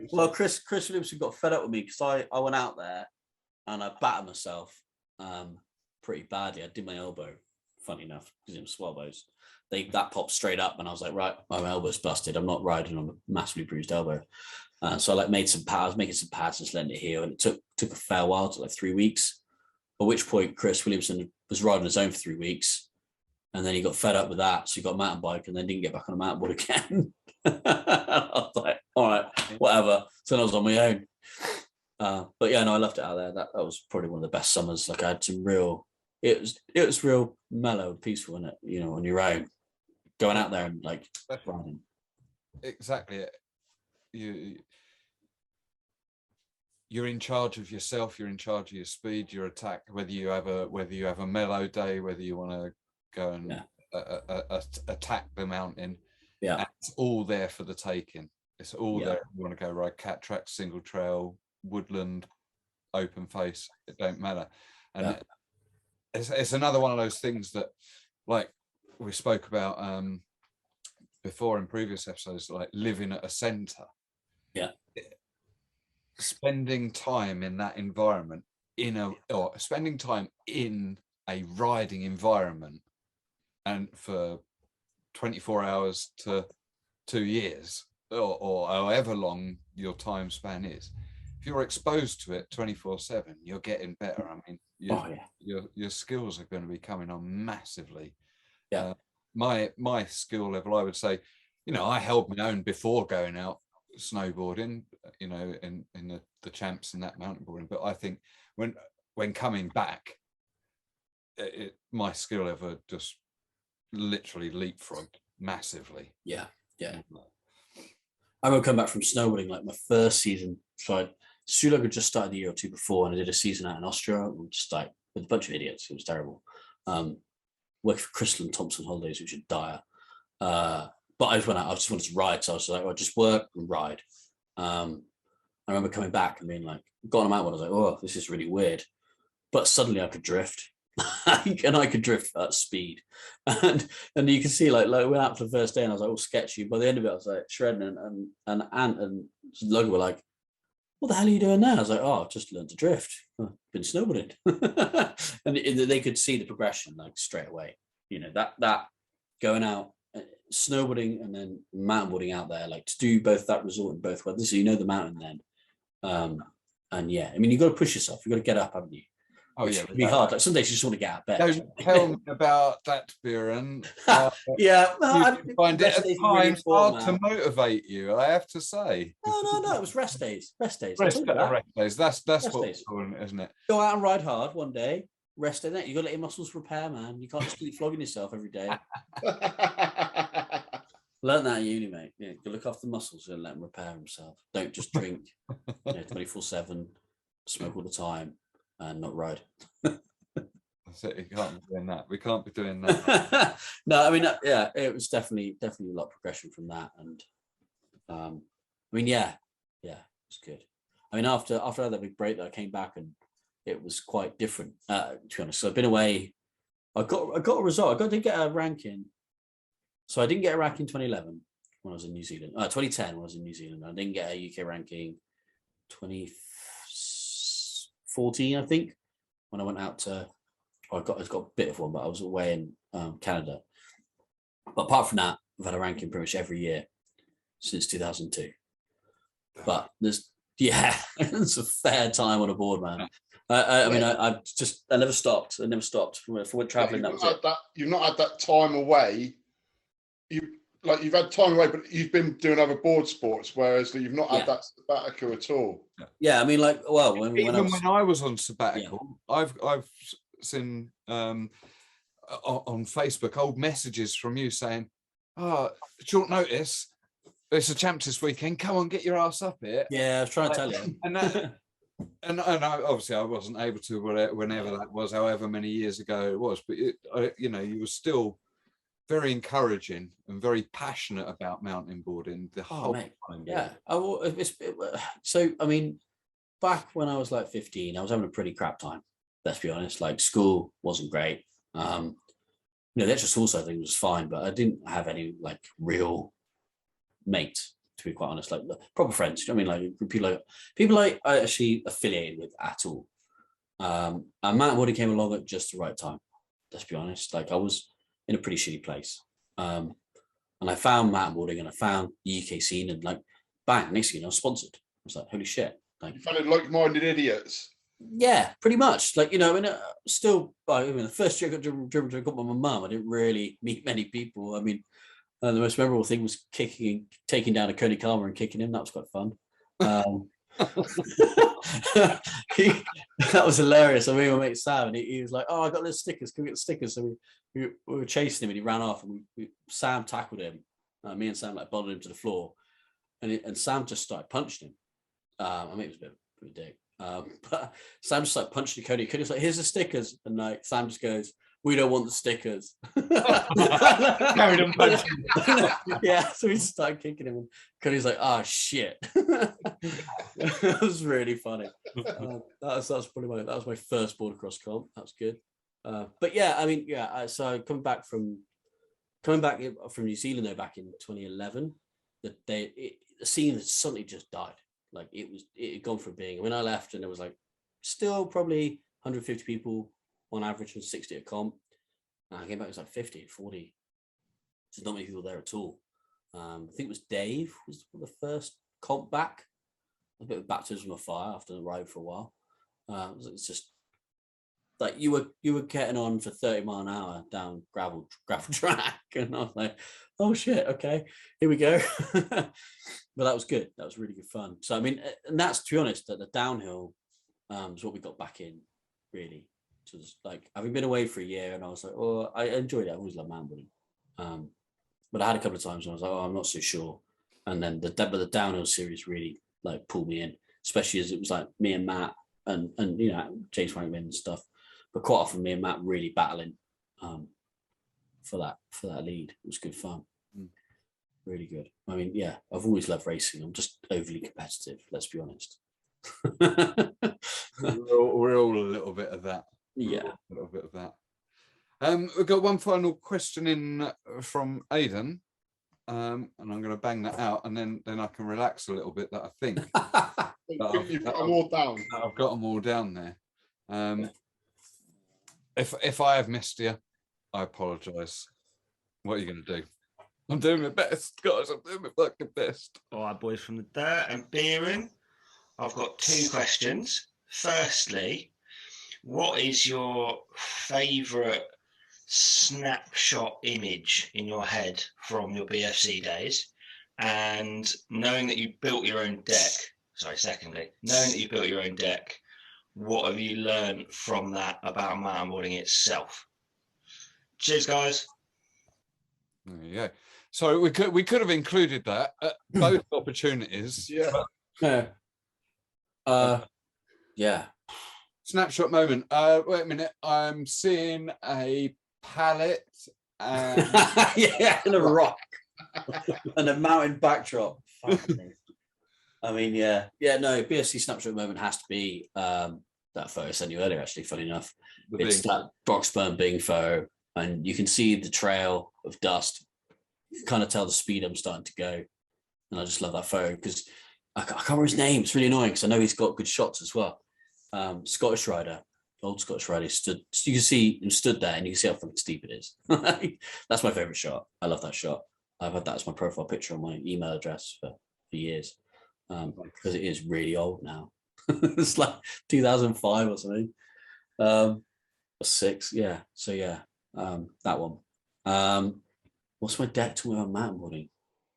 Speaker 4: Yeah. Well, Chris Williamson got fed up with me because I went out there and I battered myself pretty badly. I did my elbow, funny enough, because it was swells. That popped straight up, and I was like, right, my elbow's busted. I'm not riding on a massively bruised elbow. So I like made some pads, making some pads, just letting it heal, and it took a fair while, to like 3 weeks. At which point, Chris Williamson was riding his own for 3 weeks. And then he got fed up with that. So he got a mountain bike and then didn't get back on a mountain board again. I was like, all right, whatever. So I was on my own. But yeah, no, I loved it out there. That was probably one of the best summers. Like I had some it was real mellow and peaceful, in it, on your own. Going out there and like riding. Exactly.
Speaker 3: You're in charge of yourself, you're in charge of your speed, your attack, whether you have a mellow day, whether you want to go and attack the mountain.
Speaker 4: Yeah,
Speaker 3: and it's all there for the taking. It's all there. You want to go ride cat track, single trail, woodland, open face, it don't matter. And it's another one of those things that, like we spoke about before in previous episodes, like living at a center.
Speaker 4: Yeah,
Speaker 3: spending time in that environment, or spending time in a riding environment, and for 24 hours to 2 years, or however long your time span is, if you're exposed to it 24/7, you're getting better. I mean, your skills are going to be coming on massively.
Speaker 4: Yeah.
Speaker 3: My skill level, I would say, I held my own before going out snowboarding, in the champs and that mountain boarding. But I think when coming back, my skill level just literally leapfrogged massively.
Speaker 4: Yeah. I remember coming back from snowboarding, like my first season. So Sulog had just started the year or two before, and I did a season out in Austria. And just like with a bunch of idiots. It was terrible. Worked for Crystal and Thompson Holidays, which are dire. But I just went out. I just wanted to ride, so I was like, "I'll just work and ride." I remember coming back and being like, "Got on a mountain." I was like, "Oh, this is really weird," but suddenly I could drift. And I could drift at speed, and you can see like we went out for the first day, and I was like all sketchy. By the end of it, I was like shredding, and Ant and Logan were like, "What the hell are you doing there?" I was like, "Oh, I've just learned to drift. I've been snowboarding," and they could see the progression like straight away. You know that going out snowboarding and then mountainboarding out there, like to do both that resort in both weather, so you know the mountain then. And yeah, I mean you got to push yourself. You got to get up, haven't you?
Speaker 3: Oh yeah,
Speaker 4: it'd be hard. Like some days you just want to get out of bed.
Speaker 3: Don't tell me about that, Beiran.
Speaker 4: Yeah, well,
Speaker 3: you find it at times hard to motivate you. I have to say.
Speaker 4: No. It was rest days. Rest days.
Speaker 3: Rest days. That's
Speaker 4: Rest
Speaker 3: what
Speaker 4: days.
Speaker 3: it's called, isn't it?
Speaker 4: Go out and ride hard one day. Rest in it. You got to let your muscles repair, man. You can't just keep flogging yourself every day. Learn that at uni, mate. Yeah, you look after the muscles and let them repair themselves. Don't just drink 24/7, smoke all the time, and not ride.
Speaker 3: That's it. You can't be doing that. We can't be doing that.
Speaker 4: No, I mean, yeah, it was definitely a lot of progression from that, and I mean, yeah, it was good. I mean, after I had that big break, that I came back and it was quite different. To be honest, so I've been away. I got a result. I did get a ranking. So I didn't get a ranking 2011 when I was in New Zealand. 2010 when I was in New Zealand. I didn't get a UK ranking 2014, I think, when I went out to. I got a bit of one, but I was away in Canada. But apart from that, I've had a ranking pretty much every year since 2002. But it's a fair time on a board, man. I mean, I never stopped. I never stopped for traveling.
Speaker 2: You've not had that time away. You've had time away, but you've been doing other board sports, whereas you've not had that sabbatical at all.
Speaker 4: Yeah, I mean, like, well, when
Speaker 3: I was on sabbatical, I've seen on Facebook old messages from you saying, "Oh, short notice, it's a champs this weekend. Come on, get your ass up here."
Speaker 4: Yeah, I was trying to tell you.
Speaker 3: And obviously I wasn't able to whenever that was, however many years ago it was. But you were still very encouraging and very passionate about mountain boarding the whole time.
Speaker 4: Yeah. So I mean, back when I was like 15, I was having a pretty crap time. Let's be honest. Like school wasn't great. The extra school side thing was fine, but I didn't have any like real mates, to be quite honest, like proper friends. I mean, like people I actually affiliated with at all. And mountainboarding came along at just the right time. Let's be honest. Like I was in a pretty shitty place, and I found mountainboarding and I found the UK scene, and like bang, next thing you know, I was sponsored. I was like, holy shit! Like
Speaker 2: you found like-minded idiots.
Speaker 4: Yeah, pretty much. Like, I mean, the first year I got driven to my mum, I didn't really meet many people. I mean, the most memorable thing was taking down a Coney Calmer and kicking him. That was quite fun. That was hilarious. I mean, my mate Sam, and he was like, "Oh, I got those stickers. Can we get the stickers?" So we were chasing him, and he ran off, and Sam tackled him. Me and Sam like bundled him to the floor, and Sam just started punching him. I mean, it was a bit of a dick. But Sam just like punching Cody. Cody's like, "Here's the stickers," and like Sam just goes, "We don't want the stickers."
Speaker 6: Carried on punching.
Speaker 4: Yeah, so we started kicking him, and Cody's like, "Oh shit." That was really funny. That was my first board across comp. That was good. But yeah, I mean, so coming back from New Zealand though, back in 2011, the scene had suddenly just died. Like it had gone from being, when I left and there was like still probably 150 people on average and 60 at comp. And I came back, it was like 50, 40. There's not many people there at all. I think it was Dave was the first comp back. A bit of baptism of fire after the ride for a while. It's just like you were getting on for 30 mile an hour down gravel track, and I was like, oh shit, okay, here we go. But that was good. That was really good fun. So I mean, and that's, to be honest, that the downhill is what we got back in really. So like having been away for a year, and I was like, oh, I enjoyed it. I always loved mountain. But I had a couple of times when I was like, oh, I'm not so sure. And then the downhill series really like pulled me in, especially as it was like me and Matt and James Franklin and stuff. but quite often me and Matt really battling for that lead. It was good fun. Really good. I mean, yeah, I've always loved racing. I'm just overly competitive, let's be honest.
Speaker 3: We're all a little bit of that.
Speaker 4: Yeah.
Speaker 3: A little bit of that. We've got one final question in from Aidan. And I'm going to bang that out, and then I can relax a little bit. That I think
Speaker 2: You've got them all down.
Speaker 3: I've got them all down there. If I have missed you, I apologise. What are you going to do? I'm doing my best, guys. I'm doing my fucking best.
Speaker 8: All right, boys from the Dirt and Beiran. I've got 2 questions. Firstly, what is your favourite snapshot image in your head from your BFC days? And knowing that you built your own deck, secondly, knowing that you built your own deck, what have you learned from that about mountainboarding itself? Cheers, guys.
Speaker 3: There you go. So we could have included that at both opportunities.
Speaker 2: Yeah.
Speaker 4: Yeah.
Speaker 3: Snapshot moment. Wait a minute. I'm seeing a pallet and
Speaker 4: and a rock and a mountain backdrop. I mean, no, BFC snapshot moment has to be that photo I sent you earlier, actually, funny enough. It's that Broxburn Bing photo, and you can see the trail of dust. You can kind of tell the speed I'm starting to go. And I just love that photo because I can't remember his name. It's really annoying because I know he's got good shots as well. Scottish rider, old Scottish rider, stood. You can see him stood there, and you can see how fucking steep it is. That's my favorite shot. I love that shot. I've had that as my profile picture on my email address for years because it is really old now. It's like 2005 or something, or 6. Yeah. So yeah, that one. What's my deck talking about mountainboarding?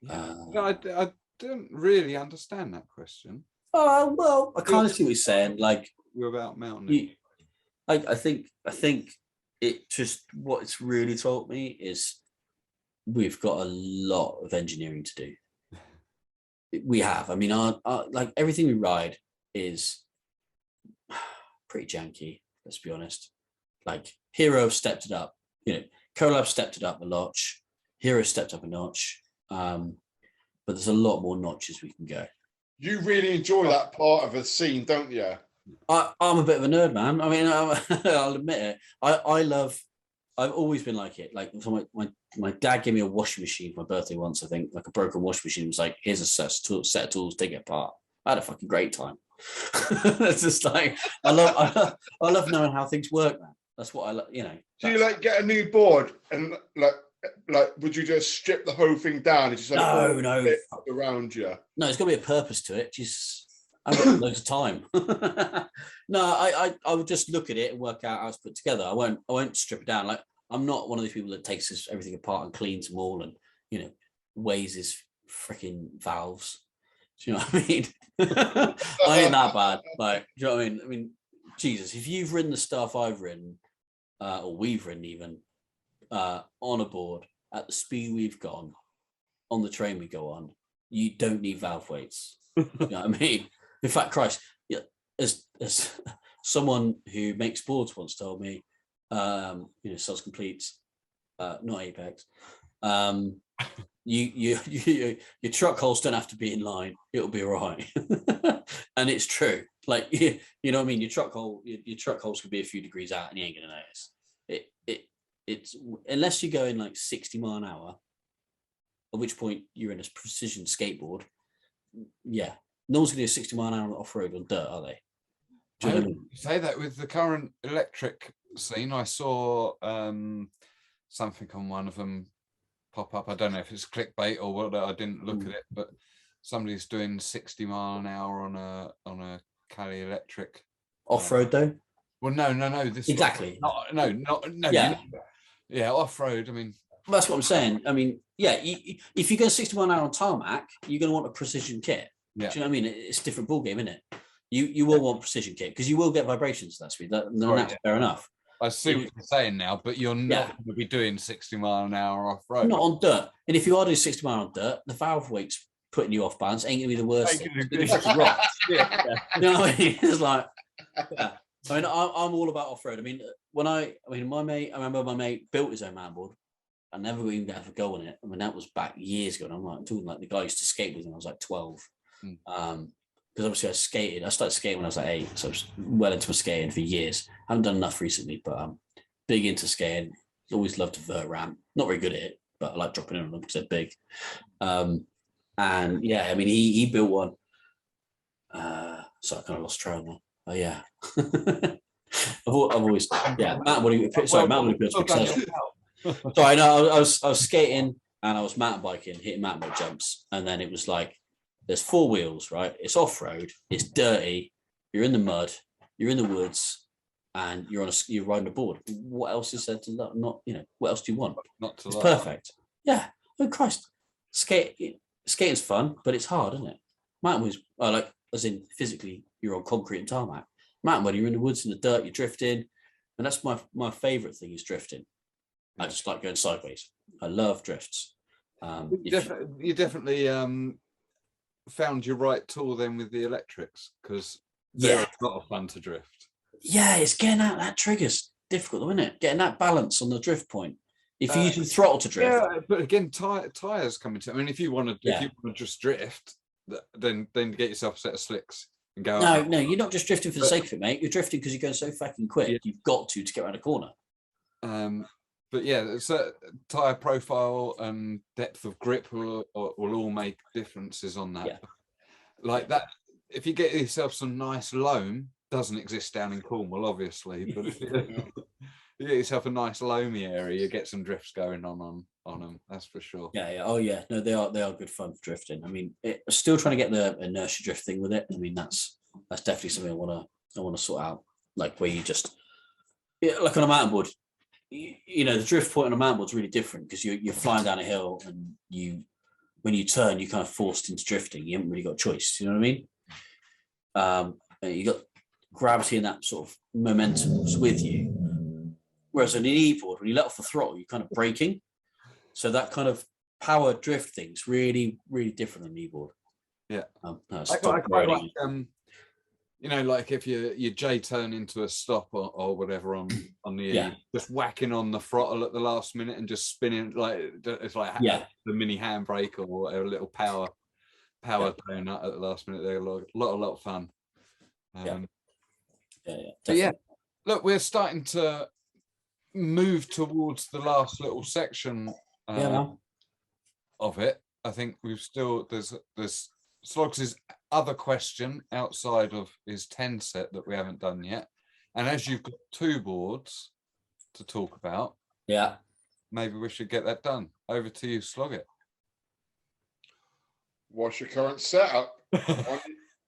Speaker 3: I don't really understand that question.
Speaker 4: Well, I kind of see what you're saying. Like,
Speaker 3: you're about mountain.
Speaker 4: I think it just, what it's really taught me is we've got a lot of engineering to do. We have. I mean, our like everything we ride is pretty janky. Let's be honest. Like Hero have stepped it up. Colab stepped it up a notch. Hero stepped up a notch. But there's a lot more notches we can go.
Speaker 2: You really enjoy that part of a scene, don't you?
Speaker 4: I'm a bit of a nerd, man. I mean, I'll admit it. I've always been like it. Like, so my dad gave me a washing machine for my birthday once, I think, like a broken washing machine. He was like, here's a set of tools, take it apart. I had a fucking great time. It's just like, I love knowing how things work, man. That's what I love,
Speaker 2: Do you like get a new board and like would you just strip the whole thing down and just
Speaker 4: no
Speaker 2: around you?
Speaker 4: No, there's got to be a purpose to it. Just I've got loads of time. No, I would just look at it and work out how it's put together. I won't strip it down. Like, I'm not one of these people that takes everything apart and cleans them all and weighs his freaking valves. Do you know what I mean? I ain't that bad. Like, do you know what I mean? I mean, Jesus, if you've ridden the stuff I've ridden, or we've ridden even, on a board at the speed we've gone, on the train we go on, you don't need valve weights. You know what I mean? In fact, Christ, as someone who makes boards once told me, sells completes, not Apex, your truck holes don't have to be in line, it'll be all right. And it's true. Like, you know what I mean? Your truck holes could be a few degrees out and you ain't gonna notice. It's unless you go in like 60 mile an hour, at which point you're in a precision skateboard. Yeah, no one's gonna do a 60 mile an hour off-road on dirt, are they? Do you know what I mean?
Speaker 3: You say that with the current electric scene. I saw something on one of them pop up. I don't know if it's clickbait or what. I didn't look at it, but somebody's doing 60 mile an hour on a Cali electric
Speaker 4: off-road though.
Speaker 3: Well, no. This
Speaker 4: exactly.
Speaker 3: No. Yeah, off-road. I mean,
Speaker 4: that's what I'm saying. I mean, yeah. If you go 60 mile an hour on tarmac, you're going to want a precision kit.
Speaker 3: Yeah.
Speaker 4: Do you know what I mean? It's a different ball game, isn't it? You will want precision kit because you will get vibrations at that speed. That's fair enough.
Speaker 3: I see what you're saying now, but you're not going to be doing 60 mile an hour off-road.
Speaker 4: Not on dirt. And if you are doing 60 mile on dirt, the valve weight's putting you off balance ain't going to be the worst thing. It's rock. You know what I mean? It's like, I mean, I'm all about off-road. I mean, I remember my mate built his own mountainboard. I never even got to go on it. I mean, that was back years ago. And I'm talking like the guy used to skate with when I was like 12. Because obviously I started skating when I was like 8, so I was well into my skating for years. I haven't done enough recently, but I'm big into skating. Always loved a vert ramp. Not very good at it, but I like dropping in on them because they're big. And yeah, I mean, he built one. So I kind of lost trail now. Oh yeah. I've always mountain bike. Sorry, no, I was skating and I was mountain biking, hitting mountain bike jumps, and then it was like there's 4 wheels, right? It's off road, it's dirty, you're in the mud, you're in the woods, and you're riding a board. What else is there to not? What else do you want?
Speaker 3: Not to
Speaker 4: it's
Speaker 3: love.
Speaker 4: Perfect. Yeah. Oh Christ, skating's fun, but it's hard, isn't it? Mountain wheels, like as in physically, you're on concrete and tarmac. Mountain when you're in the woods in the dirt, you're drifting, and that's my favorite thing is drifting. I just like going sideways. I love drifts.
Speaker 3: You definitely found your right tool then with the electrics, because they're a lot of fun to drift.
Speaker 4: Yeah, it's getting out that trigger's difficult, isn't it? Getting that balance on the drift point. If you use the throttle to drift.
Speaker 3: Yeah, but again, tires come into it. I mean, if you want to just drift, then get yourself a set of slicks and go.
Speaker 4: No, you're not just drifting for the sake of it, mate. You're drifting because you're going so fucking quick. Yeah. You've got to get around a corner.
Speaker 3: But yeah, so tire profile and depth of grip will all make differences on that.
Speaker 4: Yeah.
Speaker 3: Like that, if you get yourself some nice loam, doesn't exist down in Cornwall, obviously, but if you get yourself a nice loamy area, you get some drifts going on them. That's for sure.
Speaker 4: Yeah. Oh yeah, no, they are good fun for drifting. I mean, still trying to get the inertia drift thing with it. I mean, that's definitely something I want to sort out. Like where you just like on a mountain board. The drift point on a mountain board is really different because you're flying down a hill and when you turn, you're kind of forced into drifting. You haven't really got a choice. You know what I mean? You got gravity and that sort of momentum with you. Whereas on an e-board, when you let off the throttle, you're kind of braking. So that kind of power drift thing's really, really different than an e-board.
Speaker 3: Yeah.
Speaker 4: I
Speaker 3: quite like, like if you J-turn into a stop or whatever on the just whacking on the throttle at the last minute and just spinning it's like the mini handbrake or a little power donut at the last minute. They're a lot of fun. Look, we're starting to move towards the last little section of it. I think we've still there's Slogs' other question outside of his 10 set that we haven't done yet, and as you've got 2 boards to talk about, maybe we should get that done. Over to you, Slog it.
Speaker 2: What's your current setup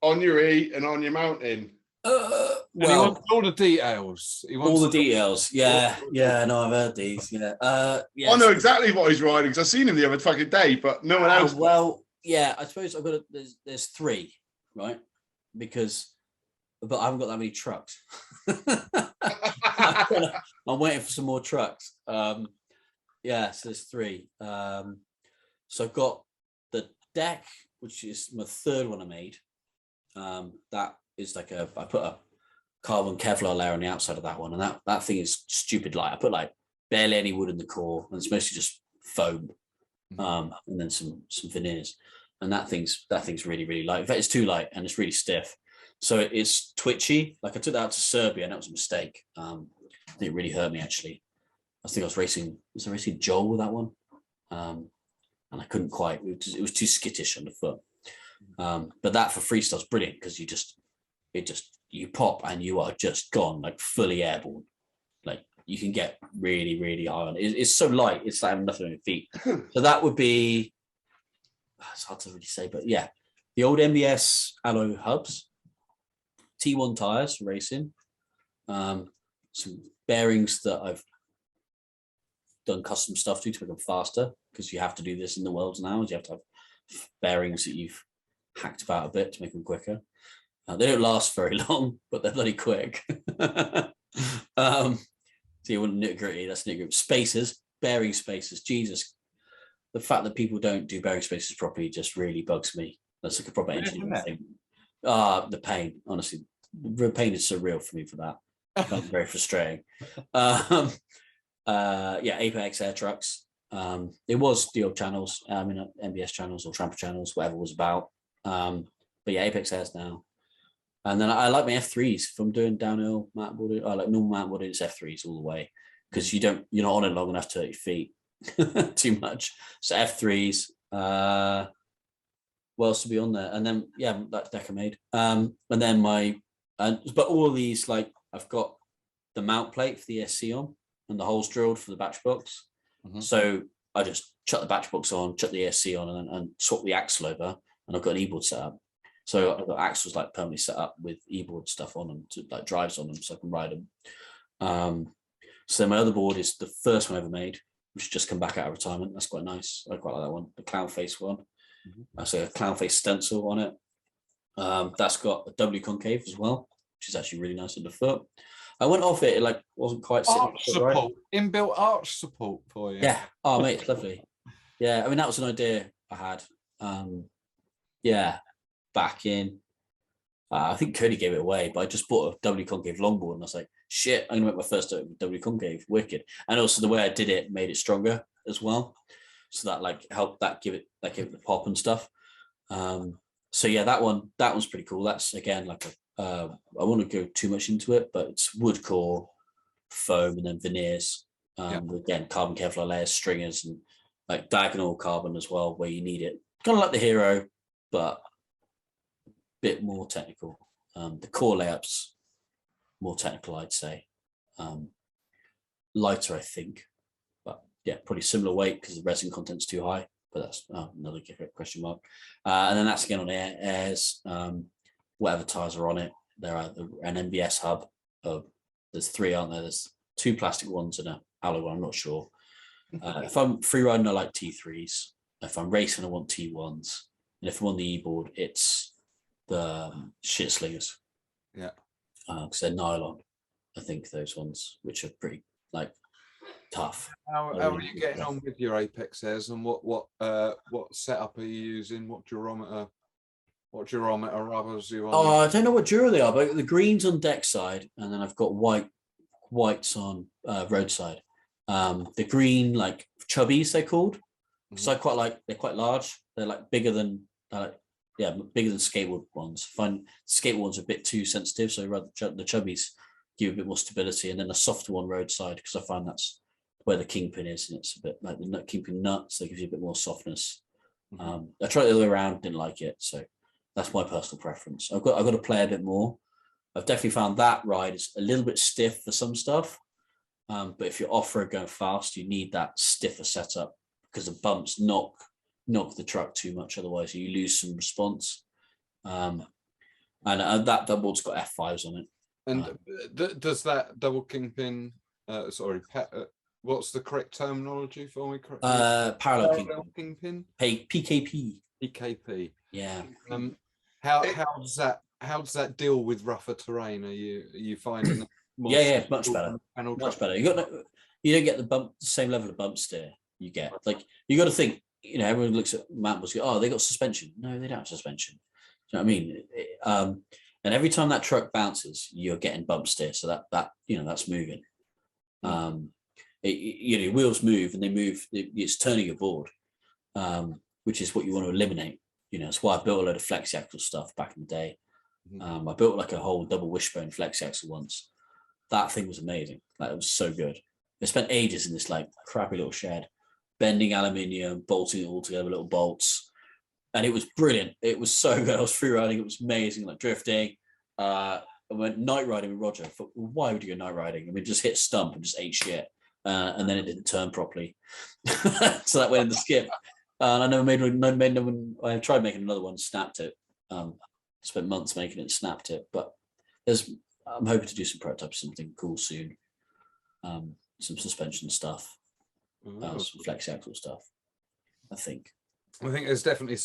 Speaker 2: on your E and on your mountain?
Speaker 3: He wants all the details.
Speaker 4: All the details. Yeah. No, I've heard these. Yeah.
Speaker 2: I know exactly what he's riding because I've seen him the other fucking day, but no one else.
Speaker 4: Well, yeah, I suppose I've got there's 3, right? But I haven't got that many trucks. I'm waiting for some more trucks. So there's 3. So I've got the deck, which is my 3rd one I made. That is like I put a carbon Kevlar layer on the outside of that one, and that thing is stupid light. I put like barely any wood in the core, and it's mostly just foam, and then some veneers. And that thing's really, really light. In fact, it's too light and it's really stiff. So it's twitchy. Like I took that out to Serbia and that was a mistake. I think it really hurt me actually. I think I was racing Joel with that one. And I couldn't quite, it was too skittish on the foot. But that for freestyle is brilliant because you pop and you are just gone, like fully airborne. Like you can get really, really high on it. It's so light, it's like having nothing on your feet. So that would be, it's hard to really say, but yeah, the old MBS alloy hubs, T1 tires for racing, some bearings that I've done custom stuff to make them faster because you have to do this in the world now. You have to have bearings that you've hacked about a bit to make them quicker. They don't last very long, but they're bloody quick. So you want nitty gritty, that's nitty gritty. Spacers, bearing spacers, Jesus. The fact that people don't do bearing spacers properly just really bugs me. That's like a proper engineering thing. The pain, honestly. The pain is so real for me for that. Kind of very frustrating. Apex air trucks. It was the old channels, MBS channels or Tramper channels, whatever it was about. But yeah, Apex airs now. And then I like my F3s from doing downhill mountainboarding. I like normal mountainboarding, it's F3s all the way because you're not on it long enough to hurt your feet too much. So F3s. What else to be on there? And then that deck I made. And then but all of these, like I've got the mount plate for the ESC on and the holes drilled for the batch box. Mm-hmm. So I just chuck the batch box on, chuck the ESC on, and swap the axle over, and I've got an e-board set up. So I've got axles like permanently set up with e-board stuff on them, to like drives on them, so I can ride them. So my other board is the first one I ever made, which has just come back out of retirement. That's quite nice. I quite like that one, the clown face one. Mm-hmm. So a clown face stencil on it. That's got a W concave as well, which is actually really nice on the foot. I went off it, like wasn't quite
Speaker 3: arch support, right. Inbuilt arch support for you.
Speaker 4: Yeah. Oh mate, it's lovely. Yeah, I mean that was an idea I had. Back in I think Cody gave it away, but I just bought a W concave longboard and I was like, shit, I'm gonna make my first W concave, wicked. And also the way I did it made it stronger as well. So that like helped that give it the pop and stuff. So yeah, that one's pretty cool. That's again like I won't go too much into it, but it's wood core, foam, and then veneers. Again, carbon Kevlar layers, stringers, and like diagonal carbon as well, where you need it. Kind of like the Hero, but a bit more technical. The core layups more technical, I'd say. Lighter, I think, but yeah, probably similar weight because the resin content's too high. But that's another question mark. And then that's again on airs. Whatever tires are on it. There are an NBS hub. There's 3, aren't there? There's 2 plastic ones and an alloy one. I'm not sure. If I'm free riding, I like T3s. If I'm racing, I want T1s. And if I'm on the e-board, it's the shit slingers.
Speaker 3: Yeah.
Speaker 4: Because they're nylon. I think those ones, which are pretty like tough.
Speaker 3: How are you getting on with your Apex airs, and what setup are you using? What durometer rubbers are you on?
Speaker 4: Oh, I don't know what duro they are, but the green's on deck side, and then I've got whites on roadside. The green, like chubbies, they're called. Because I quite like. They're quite large. They're like bigger than bigger than skateboard ones. I find skateboard ones are a bit too sensitive, so rather the chubbies give a bit more stability, and then a softer one roadside because I find that's where the kingpin is, and it's a bit like the kingpin nut, so it gives you a bit more softness. I tried it the other way around, didn't like it, so that's my personal preference. I've got to play a bit more. I've definitely found that ride is a little bit stiff for some stuff, but if you're off-road going fast, you need that stiffer setup because the bumps knock the truck too much, otherwise you lose some response. And that board's got F5s on it.
Speaker 3: And does that double kingpin? What's the correct terminology for me?
Speaker 4: Parallel
Speaker 3: kingpin.
Speaker 4: PKP.
Speaker 3: PKP.
Speaker 4: Yeah.
Speaker 3: How does that deal with rougher terrain? Are you finding?
Speaker 4: Yeah, much better. Much better. You don't get the same level of bump steer. You get like you got to think. Everyone looks at mountainboards. They got suspension. No, they don't have suspension. Do you know what I mean? And every time that truck bounces, you're getting bump steer. So that that's moving. Your wheels move and they move. It's turning your board, which is what you want to eliminate. That's why I built a load of flexi axle stuff back in the day. I built like a whole double wishbone flexi axle once. That thing was amazing. Like it was so good. I spent ages in this like crappy little shed, bending aluminium, bolting it all together with little bolts. And it was brilliant. It was so good. I was free riding. It was amazing, like drifting. I went night riding with Roger. I thought, well, why would you go night riding? I mean, just hit stump and just ate shit. And then it didn't turn properly. So that went in the skip. And I never made one. I tried making another one, snapped it. Spent months making it, snapped it. But I'm hoping to do some prototypes, something cool soon. Some suspension stuff. Some flexi axle stuff. I think
Speaker 3: there's definitely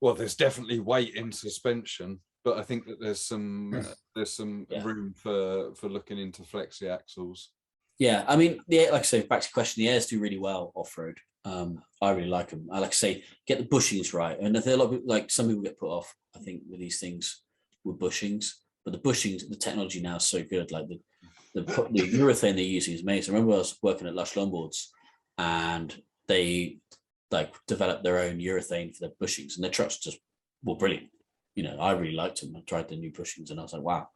Speaker 3: there's definitely weight in suspension, but I think that there's some room for looking into flexi axles.
Speaker 4: Yeah, I mean, like I say, back to the question, the airs do really well off-road. I really like them. I like to say, get the bushings right. And if they're like some people get put off, I think, with these things with bushings, But the bushings, the technology now is so good. Like the urethane they're using is amazing. I remember I was working at Lush Longboards, and they like developed their own urethane for their bushings, and their trucks just were brilliant. You know, I really liked them. I tried the new bushings, and I was like, wow,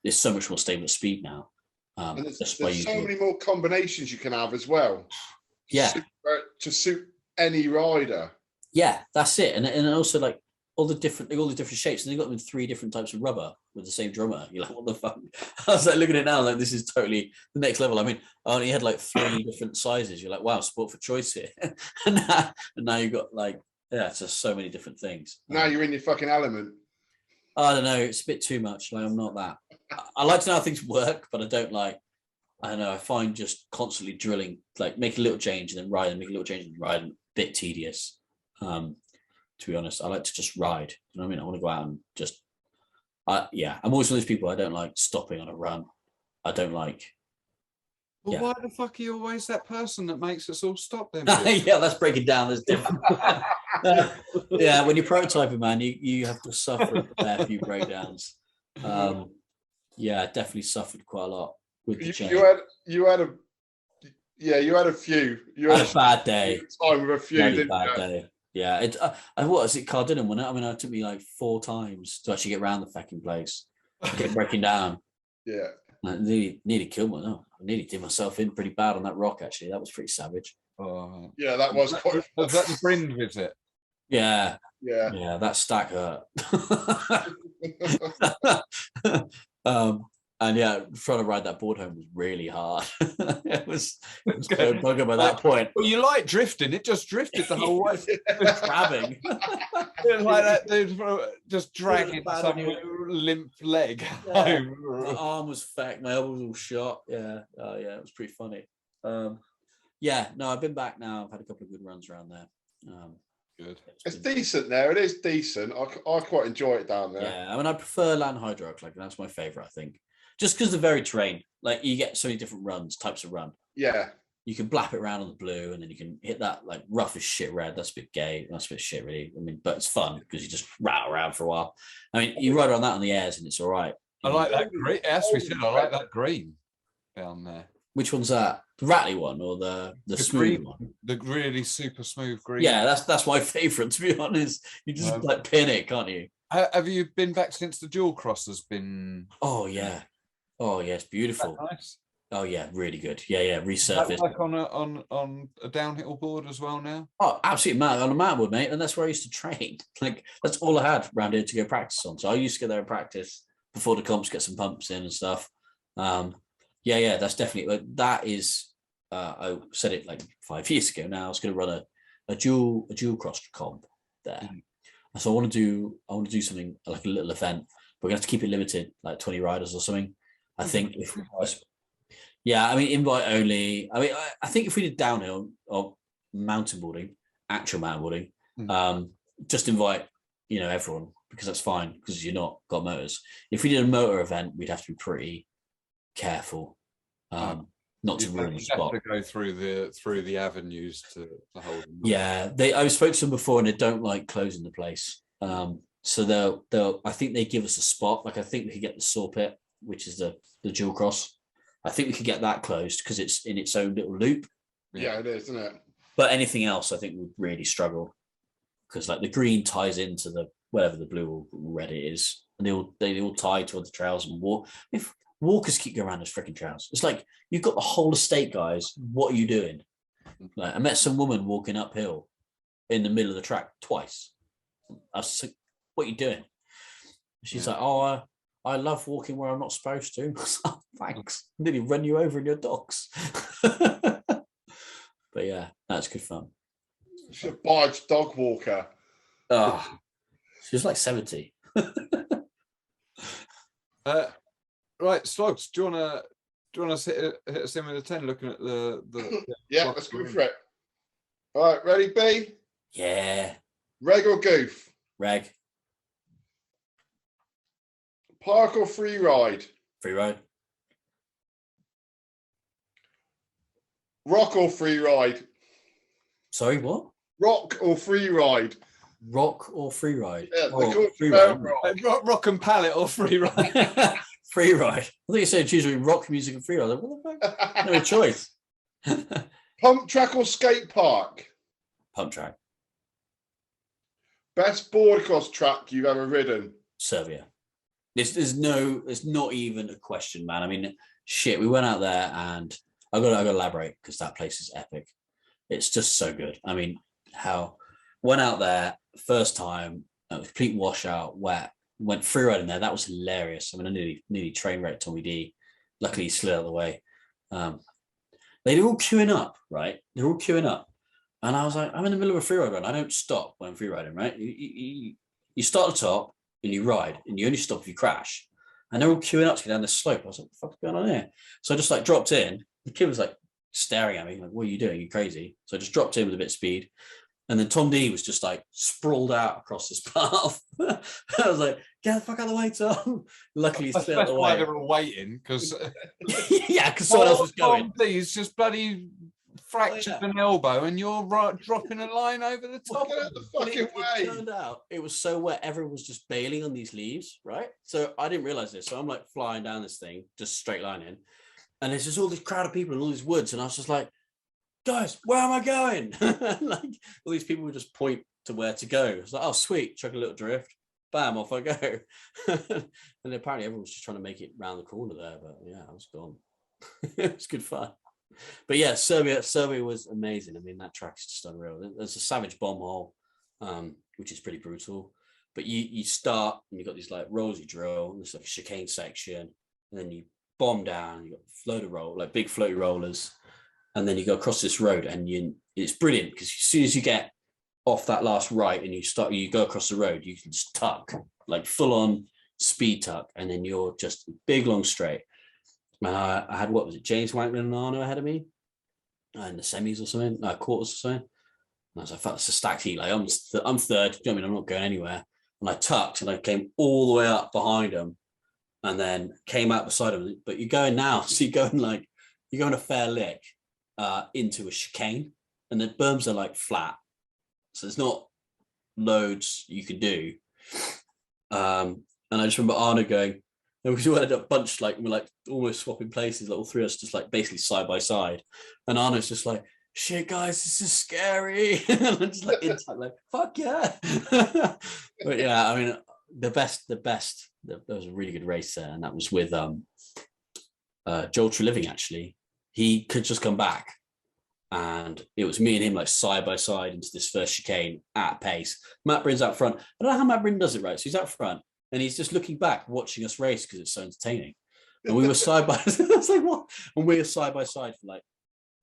Speaker 4: it's so much more stable at speed now.
Speaker 2: And there's so many more combinations you can have as well.
Speaker 4: Yeah,
Speaker 2: to suit any rider.
Speaker 4: Yeah, that's it. And also like all the different shapes. And they got them in 3 different types of rubber with the same drummer. You're like, what the fuck? I was like looking at it now, like this is totally the next level. I mean, I only had like 3 different sizes. You're like, wow, sport for choice here. and now you've got like, yeah, it's just so many different things.
Speaker 2: Now you're in your fucking element.
Speaker 4: I don't know. It's a bit too much. Like I'm not that. I like to know how things work, but I don't like. I don't know. I find just constantly drilling, like make a little change and then ride, and make a little change and ride, a bit tedious. To be honest, I like to just ride. You know what I mean? I want to go out and just. I'm always one of those people. I don't like stopping on a run. I don't like.
Speaker 3: Well, why the fuck are you always that person that makes us all stop then?
Speaker 4: Yeah, let's break it down. There's different. Yeah, when you're prototyping, man, you have to suffer and prepare for a few breakdowns. Yeah, I definitely suffered quite a lot with the change.
Speaker 2: You had a few. You
Speaker 4: had a bad day.
Speaker 2: Time with a few,
Speaker 4: Really bad day. Yeah, what was it? Cardinham, wasn't it? I mean, it took me like 4 times to actually get around the fucking place, get breaking down.
Speaker 2: Yeah.
Speaker 4: I nearly killed me. No, I nearly did myself in pretty bad on that rock. Actually, that was pretty savage.
Speaker 3: Oh,
Speaker 2: yeah, that was quite.
Speaker 3: Was that the Brind visit?
Speaker 4: Yeah,
Speaker 2: yeah.
Speaker 4: That stack hurt. And yeah, trying to ride that board home was really hard. it was so bugger by that point.
Speaker 3: Well, you like drifting; it just drifted the whole way.
Speaker 4: Crabbing.
Speaker 3: Like that dude just dragging some limp leg home.
Speaker 4: My arm was fecked, my elbow was all shot. Yeah, it was pretty funny. I've been back now. I've had a couple of good runs around there.
Speaker 3: Good.
Speaker 2: It's decent there. It is decent. I quite enjoy it down there.
Speaker 4: Yeah, I mean, I prefer land hydroc. Like that's my favorite, I think. Just because the varied terrain, like you get so many different types of run.
Speaker 2: Yeah.
Speaker 4: You can blap it around on the blue, and then you can hit that like rough as shit red. That's a bit gay. That's a bit shit, really. I mean, but it's fun because you just rattle around for a while. I mean, you ride around that on the airs, and it's all right.
Speaker 3: I like that green. As we said, I like that green down there.
Speaker 4: Which one's that? The rattly one or the smooth
Speaker 3: green,
Speaker 4: one?
Speaker 3: The really super smooth green.
Speaker 4: Yeah, that's my favourite. To be honest, you just like pin it, can't you?
Speaker 3: Have you been back since the dual cross has been?
Speaker 4: Oh yeah, it's beautiful.
Speaker 3: Nice.
Speaker 4: Oh yeah, really good. Yeah, resurfaced.
Speaker 3: Like on a downhill board as well now.
Speaker 4: Oh, absolutely mad on a mountainboard, mate. And that's where I used to train. Like that's all I had around here to go practice on. So I used to go there and practice before the comps, get some pumps in and stuff. Yeah, that's definitely that is. I said it like 5 years ago. Now I was going to run a dual cross comp there. So I want to do something like a little event. We're going to have to keep it limited, like 20 riders or something. I think invite only. I mean, I think if we did downhill or actual mountainboarding, just invite everyone because that's fine because you're not got motors. If we did a motor event, we'd have to be pretty careful, not to ruin the spot.
Speaker 3: Have to go through the avenues to hold them.
Speaker 4: Yeah, I spoke to them before, and they don't like closing the place. So they'll. I think they give us a spot. Like I think we could get the saw pit, which is the dual cross. I think we could get that closed because it's in its own little loop.
Speaker 2: Yeah, it is, isn't it?
Speaker 4: But anything else, I think would really struggle because like the green ties into the whatever the blue or red it is, and they all tie to other trails and walk. If walkers keep going around those freaking trails, it's like you've got the whole estate, guys. What are you doing? Like I met some woman walking uphill in the middle of the track twice. I was like, "What are you doing?" She's like, "Oh, I love walking where I'm not supposed to." Oh, thanks. I nearly run you over in your dogs. But yeah, that's good fun.
Speaker 2: She's a barge dog walker.
Speaker 4: Oh, she was like 70.
Speaker 3: Right, Slogs, do you wanna hit us in with a 10 looking at the
Speaker 2: yeah, let's go for it. All right, ready, B?
Speaker 4: Yeah.
Speaker 2: Reg or goof?
Speaker 4: Reg.
Speaker 2: Park or free ride?
Speaker 4: Free ride.
Speaker 2: Rock or free ride?
Speaker 4: Sorry, what?
Speaker 2: Rock or free ride?
Speaker 4: Rock or free ride?
Speaker 2: Yeah,
Speaker 4: Oh,
Speaker 2: call it
Speaker 4: free
Speaker 2: fair
Speaker 4: ride.
Speaker 2: rock.
Speaker 3: Rock and pallet or free ride.
Speaker 4: Free ride. I think you said choose between rock music and free ride. I was like, what the fuck? No choice.
Speaker 2: Pump track or skate park?
Speaker 4: Pump track.
Speaker 2: Best board cross track you've ever ridden?
Speaker 4: Serbia. There's not even a question, man. I mean, shit, we went out there and I got to elaborate because that place is epic. It's just so good. I mean, went out there first time, complete washout, wet, went free riding there. That was hilarious. I mean, I nearly train wrecked Tommy D. Luckily, he slid out of the way. They're all queuing up, right? They're all queuing up. And I was like, I'm in the middle of a free ride run. I don't stop when I'm free riding, right? You start at the top and you ride, and you only stop if you crash. And they're all queuing up to get down this slope. I was like, what the fuck's going on here? So I just like dropped in. The kid was like staring at me, like, what are you doing? You crazy? So I just dropped in with a bit of speed. And then Tom D was just like sprawled out across this path. I was like, get the fuck out of the way, Tom. Luckily, he's still out of the way.
Speaker 3: They were all waiting because
Speaker 4: yeah, because someone else was going.
Speaker 3: Tom D's just bloody fractured an elbow, and you're dropping a line over the top.
Speaker 2: Get out the fucking way.
Speaker 4: It turned out it was so wet, everyone was just bailing on these leaves, right? So I didn't realize this. So I'm like flying down this thing, just straight line in, and there's just all this crowd of people in all these woods, and I was just like, guys, where am I going? Like all these people would just point to where to go. It's like, oh sweet, chuck a little drift, bam, off I go. And apparently everyone was just trying to make it round the corner there, but yeah, I was gone. It was good fun. But yeah, Serbia was amazing. I mean, that track is just unreal. There's a savage bomb hole, which is pretty brutal. But you start and you've got these like rolls you drill, there's like a chicane section, and then you bomb down, you've got floater roll, like big floaty rollers, and then you go across this road, and it's brilliant because as soon as you get off that last right and you go across the road, you can just tuck, like full on speed tuck, and then you're just big long straight. I had, what was it, James Wankman and Arno ahead of me in the semis or something, quarters or something. And I was like, fuck, that's a stacked heat. Like I'm third. Do you know what I mean? I'm not going anywhere. And I tucked and I came all the way up behind him, and then came out beside him. But you're going now, so you're going a fair lick into a chicane, and the berms are like flat, so there's not loads you can do. And I just remember Arno going. And we ended up bunched, like we're like almost swapping places, like all three of us just like basically side by side. And Arno's just like, shit guys, this is scary. And I'm just like inside, like, fuck yeah. But yeah, I mean the best, there was a really good race there, and that was with Joel Treliving actually. He could just come back, and it was me and him like side by side into this first chicane at pace. Matt Brin's out front. I don't know how Matt Brin does it, right? So he's out front. And he's just looking back, watching us race because it's so entertaining. And we were side by side. I was like, what? And we were side by side for like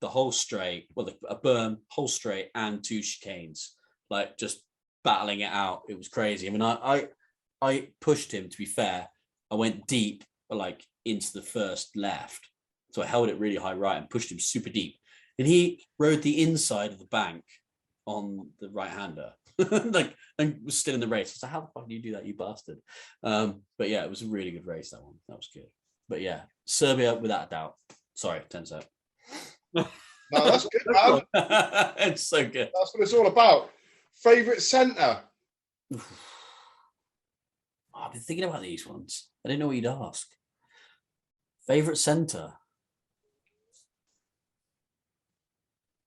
Speaker 4: the whole straight, a berm, whole straight, and two chicanes, like just battling it out. It was crazy. I mean, I pushed him, to be fair. I went deep, like into the first left. So I held it really high right and pushed him super deep. And he rode the inside of the bank on the right-hander. Like, and was still in the race. So how the fuck do you do that, you bastard? But yeah, it was a really good race, that one. That was good. But yeah, Serbia without a doubt. Sorry, 10 sec.
Speaker 2: No, that's good, man.
Speaker 4: It's so good.
Speaker 2: That's what it's all about. Favorite centre?
Speaker 4: I've been thinking about these ones. I didn't know what you'd ask. Favorite centre?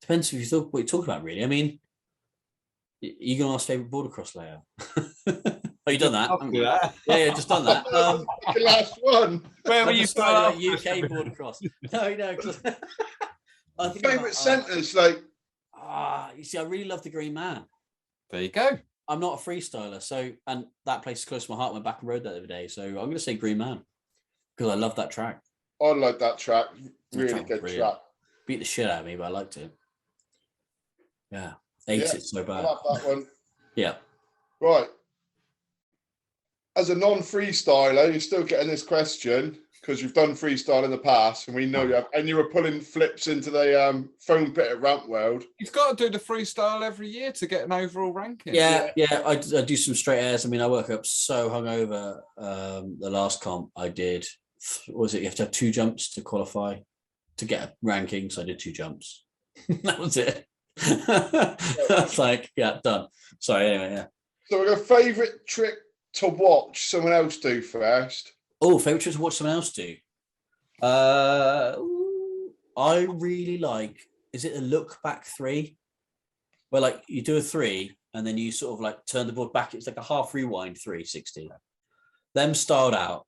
Speaker 4: Depends what you're talking about, really. I mean, you gonna ask favourite border cross layer? Oh, you done that? Yeah, just done that.
Speaker 2: The last one.
Speaker 3: Where were you
Speaker 4: starting? UK border cross. No.
Speaker 2: Favourite centres, like.
Speaker 4: You see, I really love the Green Man.
Speaker 3: There you go.
Speaker 4: I'm not a freestyler, and that place is close to my heart. I went back and rode that the other day, so I'm going to say Green Man because I love that track.
Speaker 2: I like that track. Really good track.
Speaker 4: Beat the shit out of me, but I liked it. Yeah. It so bad.
Speaker 2: I love that one.
Speaker 4: Yeah.
Speaker 2: Right. As a non-freestyler, you're still getting this question because you've done freestyle in the past, and we know you have, and you were pulling flips into the foam pit at Ramp World.
Speaker 3: You've got to do the freestyle every year to get an overall ranking.
Speaker 4: Yeah. I do some straight airs. I mean, I woke up so hungover. The last comp I did, what was it? You have to have 2 jumps to qualify to get a ranking. So I did 2 jumps. That was it. That's like, yeah, done. Sorry, anyway, yeah.
Speaker 2: So we've got a favourite trick to watch someone else do first.
Speaker 4: Oh, favourite trick to watch someone else do? I really like, is it a look back 3? Where like you do a 3 and then you sort of like turn the board back. It's like a half rewind 360. Them styled out,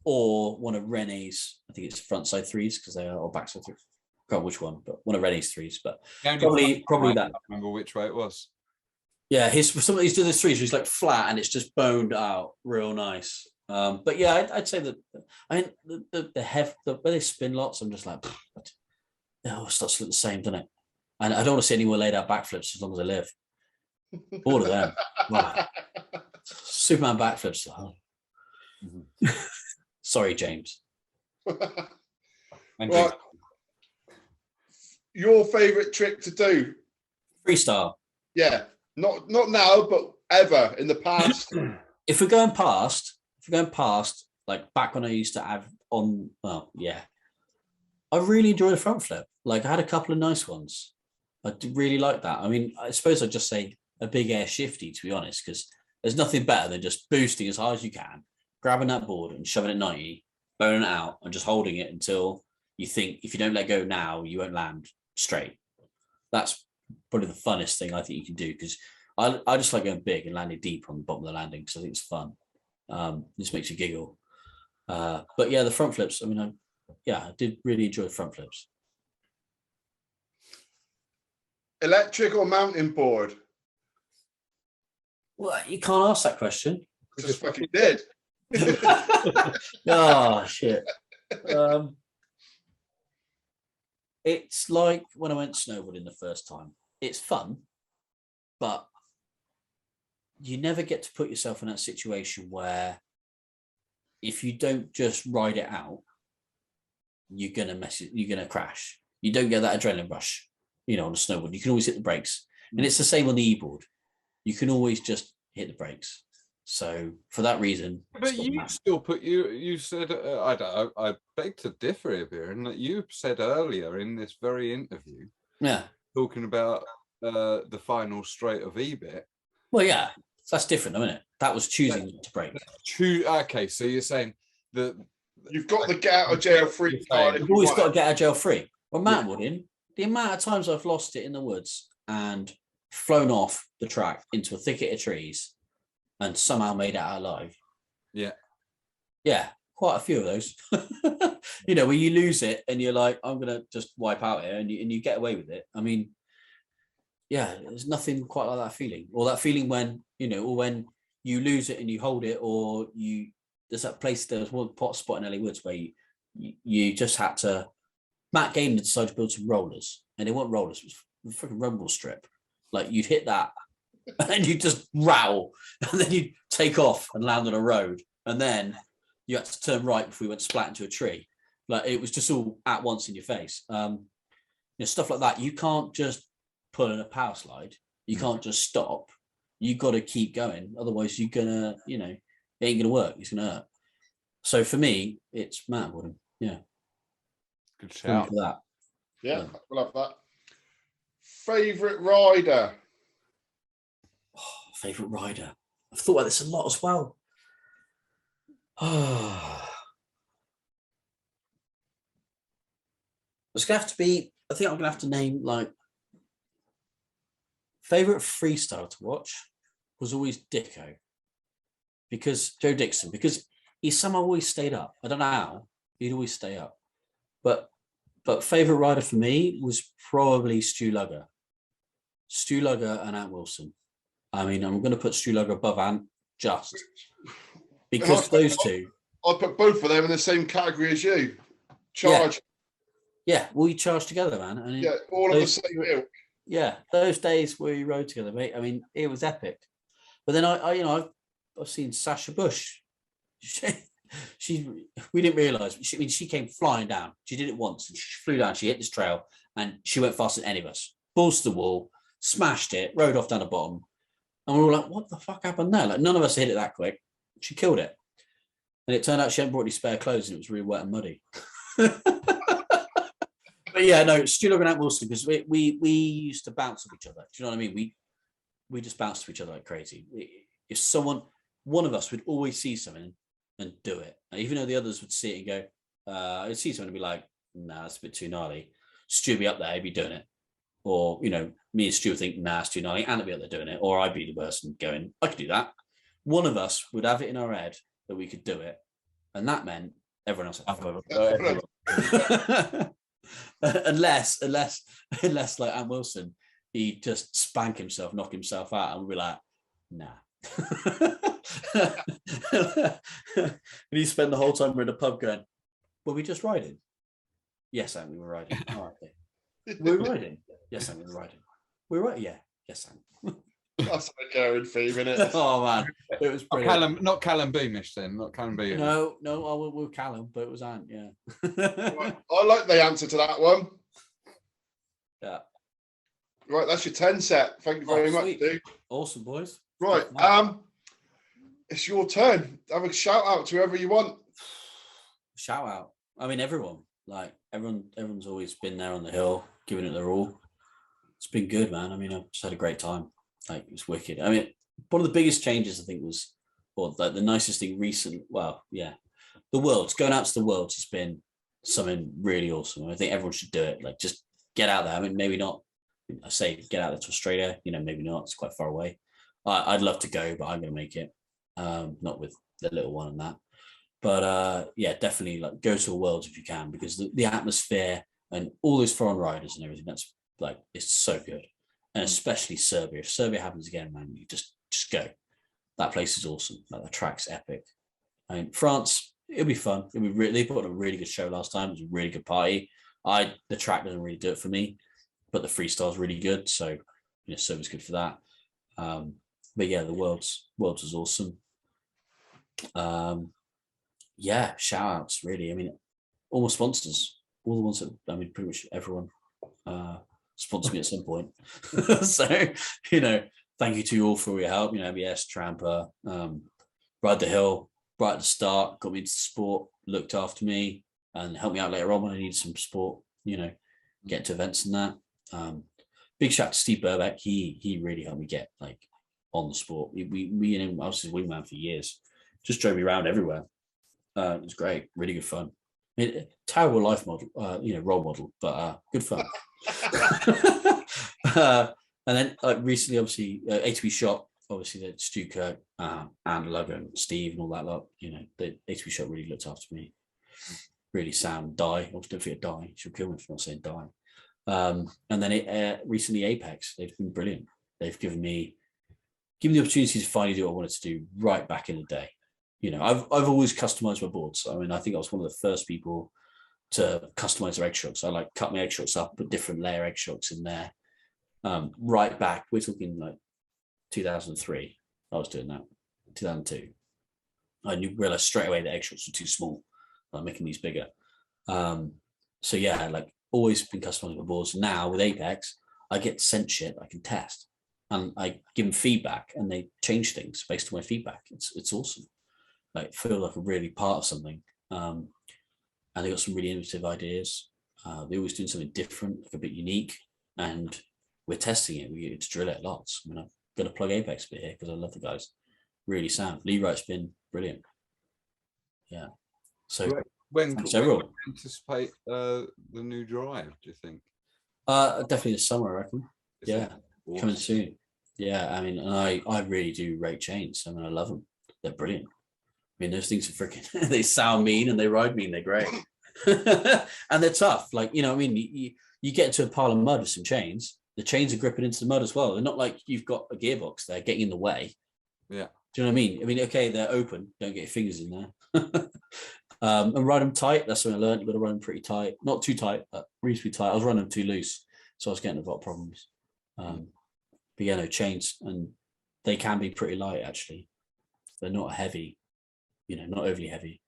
Speaker 4: or one of Renee's, I think it's frontside 3s because they are, or backside 3s. I can't remember which one, but one of Renee's 3s. But probably that.
Speaker 3: I can't remember which way it was.
Speaker 4: Yeah, some of these do the 3s where he's like flat and it's just boned out real nice. But yeah, I'd say that, I mean, where they spin lots, I'm just like, it all starts to look the same, doesn't it? And I don't want to see any more laid out backflips as long as I live. All of them. Wow. Superman backflips. Oh. Sorry, James.
Speaker 2: Right. Your favourite trick to do?
Speaker 4: Freestyle.
Speaker 2: Yeah. Not now, but ever in the past.
Speaker 4: If we're going past, like back when I used to have on, well, yeah, I really enjoy the front flip. Like I had a couple of nice ones. I really like that. I mean, I suppose I'd just say a big air shifty, to be honest, because there's nothing better than just boosting as hard as you can, grabbing that board and shoving it 90, boning it out and just holding it until you think if you don't let go now, you won't land straight. That's probably the funnest thing I think you can do, because I just like going big and landing deep on the bottom of the landing because I think it's fun. This makes you giggle. But yeah, the front flips, I mean, I did really enjoy the front flips.
Speaker 2: Electric or mountain board?
Speaker 4: Well, you can't ask that question.
Speaker 2: I just fucking did.
Speaker 4: Oh, shit. It's like when I went snowboarding the first time. It's fun, but you never get to put yourself in that situation where if you don't just ride it out, you're gonna crash. You don't get that adrenaline rush, on a snowboard. You can always hit the brakes. And it's the same on the e-board. You can always just hit the brakes. So for that reason,
Speaker 3: but you still put you said I beg to differ here, and that you said earlier in this very interview, talking about the final straight of E-bit.
Speaker 4: Well, yeah, that's different, isn't it? That was choosing to brake.
Speaker 3: Okay, so you're saying that
Speaker 2: you've got the get out of jail free card.
Speaker 4: You've always got to get out of jail free. Well, mountainboarding, the amount of times I've lost it in the woods and flown off the track into a thicket of trees and somehow made it out alive. Yeah, quite a few of those. Where you lose it and you're like, I'm gonna just wipe out here, and you get away with it. I mean, yeah, there's nothing quite like that feeling, or that feeling when or when you lose it and you hold it, or there's that place. There was one spot in LA Woods where you just had to. Matt Gayman decided to build some rollers, and they weren't rollers; it was a freaking rumble strip. Like you'd hit that, and you just rattle, and then you take off and land on a road, and then you had to turn right before you went splat into a tree. Like it was just all at once in your face. Stuff like that. You can't just pull in a power slide. You can't just stop. You got to keep going. Otherwise, you're gonna, it ain't gonna work. It's gonna hurt. So for me, it's mountainboarding. Yeah.
Speaker 3: Good shout.
Speaker 4: For that.
Speaker 2: Yeah, we'll have that. Favorite rider?
Speaker 4: Favorite rider. I've thought about this a lot as well. It's gonna have to be. I think I'm gonna have to name like favorite freestyle to watch was always Dicko, because Joe Dixon, because he somehow always stayed up. I don't know how he'd always stay up, but favorite rider for me was probably Stu Lugger and Ant Wilson. I mean, I'm going to put Stu Lugger above Ant just because those two.
Speaker 2: I'll put both of them in the same category as you. Charge.
Speaker 4: Yeah, we charge together, man. And
Speaker 2: all of the same ilk.
Speaker 4: Yeah, those days where we rode together, mate. I mean, it was epic. But then I've seen Sasha Bush. We didn't realise. She came flying down. She did it once, and she flew down. She hit this trail, and she went faster than any of us. Balls to the wall, smashed it, rode off down the bottom, and we were like, "What the fuck happened there?" Like none of us hit it that quick. She killed it, and it turned out she hadn't brought any spare clothes, and it was really wet and muddy. But yeah, no, Stu Lugger and Ant Wilson, because we used to bounce off each other. Do you know what I mean? We just bounced to each other like crazy. if one of us would always see something and do it, and even though the others would see it and go, I'd see something and be like, nah, that's a bit too gnarly. Stu would be up there, he'd be doing it. Or, me and Stu would think, nah, it's too gnarly, and I'd be up there doing it. Or I'd be the person going, I could do that. One of us would have it in our head that we could do it. And that meant everyone else unless like Ant Wilson, he'd just spank himself, knock himself out, and we'd be like, nah. And he'd spend the whole time we're in a pub going, were we just riding? Yes, Ant, we were riding. Oh, okay. We were riding. Yes, Ant, we were riding. We were right. Yeah. Yes, Ant.
Speaker 2: That's a recurring theme, isn't it?
Speaker 4: Oh man, it was brilliant.
Speaker 3: Not Callum Beamish then, not Callum Beamish.
Speaker 4: No, I went with Callum, but it was Ant. Yeah.
Speaker 2: I like the answer to that one.
Speaker 4: Yeah.
Speaker 2: Right, that's your 10 set. Thank you very much, dude.
Speaker 4: Awesome, boys.
Speaker 2: Right, it's your turn. Have a shout out to whoever you want.
Speaker 4: Shout out. I mean, everyone. Like everyone's always been there on the hill, giving it their all. It's been good, man. I mean, I've just had a great time. Like, it's wicked. I mean, one of the biggest changes I think was, or like the nicest thing recent. Well, yeah, the Worlds. Going out to the Worlds has been something really awesome. I think everyone should do it. Like, just get out there. I mean, maybe not. I say get out there to Australia. Maybe not. It's quite far away. I'd love to go, but I'm going to make it. Not with the little one and that. But yeah, definitely like go to a Worlds if you can, because the atmosphere and all those foreign riders and everything, that's like, it's so good. And especially Serbia. If Serbia happens again, man, you just go. That place is awesome. Like, the track's epic. I mean, France, it'll be fun. They put on a really good show last time. It was a really good party. The track doesn't really do it for me, but the freestyle is really good. So, Serbia's good for that. But yeah, the Worlds was awesome. Yeah, shout outs, really. I mean, all my sponsors, all the ones that, I mean, pretty much everyone sponsored me at some point. So, thank you to you all for your help. ABS, Tramper, Ride the Hill, right at the start, got me into the sport, looked after me, and helped me out later on when I needed some support, get to events and that. Big shout out to Steve Burbeck. He really helped me get like on the sport. We and him, I was his wingman for years. Just drove me around everywhere. It was great, really good fun. I mean, terrible life model, role model, but good fun. And then recently, obviously, ATB Shot, obviously, that Stu Kirk and Logan, Steve, and all that lot. The ATB Shot really looked after me. Really sound. Die. Don't forget Die. She'll kill me for not saying Die. And then recently, Apex. They've been brilliant. They've given me the opportunity to finally do what I wanted to do right back in the day. I've always customized my boards. I mean, I think I was one of the first people to customize their egg shocks. I cut my egg shocks up, put different layer egg shocks in there. Right back, we're talking like 2003. I was doing that. 2002. I realized straight away the egg shocks were too small. I'm making these bigger. So yeah, like always been customizing my boards. Now with Apex, I get sent shit I can test, and I give them feedback, and they change things based on my feedback. It's awesome. Like, feel like I'm really part of something. And they got some really innovative ideas. They're always doing something different, like a bit unique, and we're testing it. We get to drill it lots. I mean, I've got to plug Apex a bit here because I love the guys. Really sound. Lee Wright's been brilliant. Yeah. So
Speaker 3: when can we anticipate the new drive, do you think?
Speaker 4: Definitely this summer, I reckon. Yeah.
Speaker 3: Awesome.
Speaker 4: Coming soon. Yeah, I mean, and I really do rate chains. I mean, I love them. They're brilliant. I mean, those things are freaking, they sound mean and they ride mean, they're great. And they're tough. Like, I mean, you get into a pile of mud with some chains, the chains are gripping into the mud as well. They're not like you've got a gearbox there getting in the way.
Speaker 3: Yeah.
Speaker 4: Do you know what I mean? I mean, okay, they're open, don't get your fingers in there. And ride them tight, that's when I learned. You've got to run them pretty tight. Not too tight, but reasonably tight. I was running them too loose, so I was getting a lot of problems. But yeah, no, chains, and they can be pretty light, actually. They're not heavy. Not overly heavy.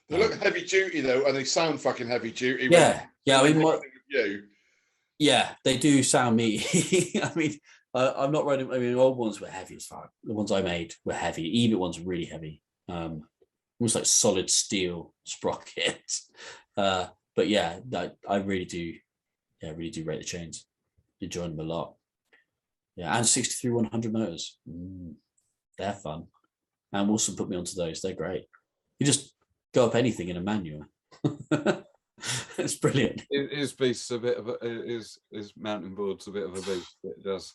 Speaker 2: They look heavy duty though, and they sound fucking heavy duty.
Speaker 4: Yeah, I mean, yeah, they do sound meaty. I mean, I'm not riding. I mean, old ones were heavy as fuck. The ones I made were heavy. EBIT ones were really heavy, almost like solid steel sprockets. But yeah, I really do. Yeah, I really do rate the chains. Enjoying them a lot. Yeah, and 63 100 motors. they're fun. And Wilson put me onto those. They're great. You just go up anything in a manual. It's brilliant.
Speaker 3: His beast's a bit of his mountain board's a bit of a beast.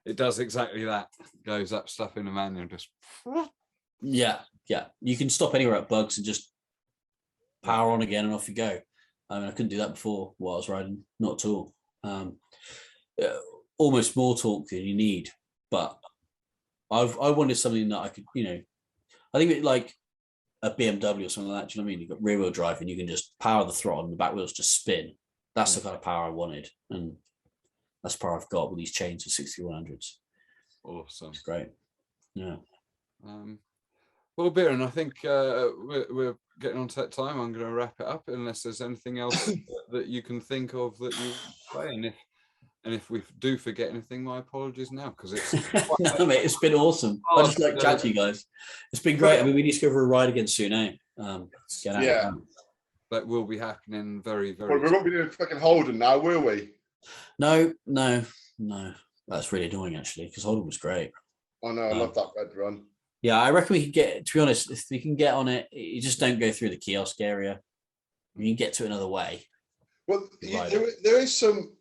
Speaker 3: It does exactly that. Goes up stuff in a manual, just
Speaker 4: Yeah. You can stop anywhere at bugs and just power on again and off you go. I mean, I couldn't do that before while I was riding, not at all. Almost more torque than you need, but I wanted something that I could, I think like a BMW or something like that. Do you know what I mean? You've got rear wheel drive and you can just power the throttle and the back wheels just spin. That's the kind of power I wanted, and that's the power I've got with these chains of 6100s.
Speaker 3: Awesome.
Speaker 4: It's great. Yeah.
Speaker 3: Well, Beiran, I think we're getting on to that time. I'm going to wrap it up unless there's anything else that you can think of that you say. And if we do forget anything, my apologies now, because it's...
Speaker 4: No, mate, it's been awesome. I just like chat to you guys. It's been great. I mean, we need to go for a ride again soon, eh?
Speaker 3: Yeah. That will be happening very, very
Speaker 2: Well, we won't be doing fucking Holden now, will we?
Speaker 4: No. That's really annoying, actually, because Holden was great.
Speaker 2: I know, I love that red run.
Speaker 4: Yeah, I reckon we could get, to be honest, if we can get on it, you just don't go through the kiosk area. You can get to it another way.
Speaker 2: Well, there is some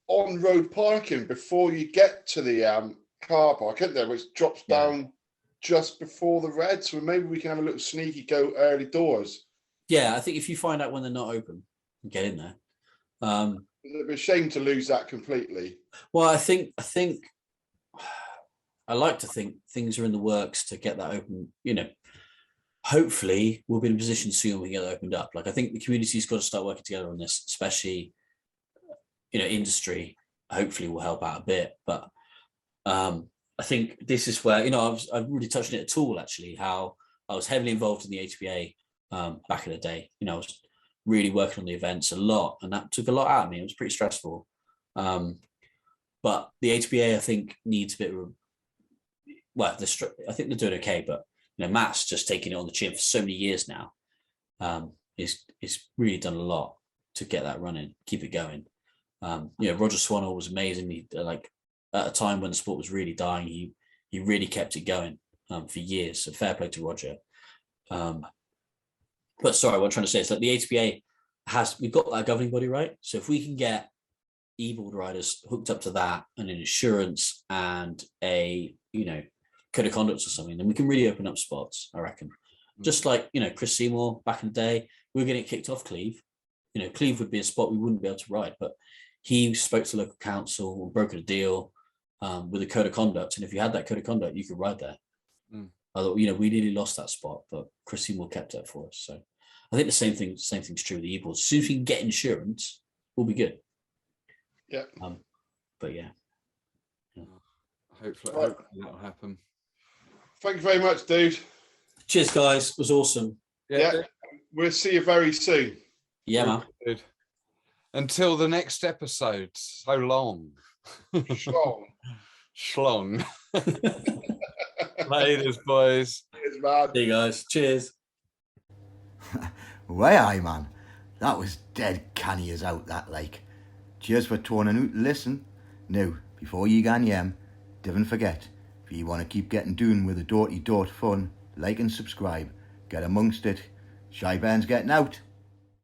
Speaker 2: on-road parking before you get to the car park, isn't there, which drops down just before the red, so maybe we can have a little sneaky go early doors.
Speaker 4: Yeah, I think if you find out when they're not open, get in there.
Speaker 2: It'd be a shame to lose that completely.
Speaker 4: Well, I think I like to think things are in the works to get that open. Hopefully we'll be in a position soon we get that opened up. Like, I think the community's got to start working together on this, especially industry. Hopefully will help out a bit, but I think this is where I've really touched on it at all, actually, how I was heavily involved in the HBA back in the day. I was really working on the events a lot, and that took a lot out of me. It was pretty stressful, but the HBA, I think, needs a bit of I think they're doing okay, but Matt's just taking it on the chin for so many years now. He's really done a lot to get that running, keep it going. Roger Swanell was amazing. He, at a time when the sport was really dying, he really kept it going for years. So fair play to Roger. But sorry, what I'm trying to say is, like, the HBA we've got that governing body, right? So if we can get e-board riders hooked up to that, and an insurance and a code of conduct or something, then we can really open up spots, I reckon. Just like Chris Seymour back in the day, we were getting kicked off Cleve. Cleve would be a spot we wouldn't be able to ride, but he spoke to local council and brokered a deal with a code of conduct, and if you had that code of conduct, you could ride there. Although we nearly lost that spot, but Chris Seymour kept it for us. So I think the same thing's true with the e-boards. As soon as we can get insurance, we'll be good.
Speaker 2: Yeah.
Speaker 4: But yeah.
Speaker 3: Hopefully that'll happen.
Speaker 2: Thank you very much, dude.
Speaker 4: Cheers, guys. It was awesome.
Speaker 2: Yeah. We'll see you very soon.
Speaker 4: Yeah, man.
Speaker 3: Good. Until the next episode. So long. Schlong. Ladies, boys.
Speaker 2: Cheers, man.
Speaker 4: See you guys. Cheers.
Speaker 1: Way aye, man. That was dead canny as out, that like. Cheers for tuning out to listen. Now, before you gan yem, don't forget, if you want to keep getting doing with the Dirty Dirt fun, like and subscribe. Get amongst it. Shy Ben's getting out.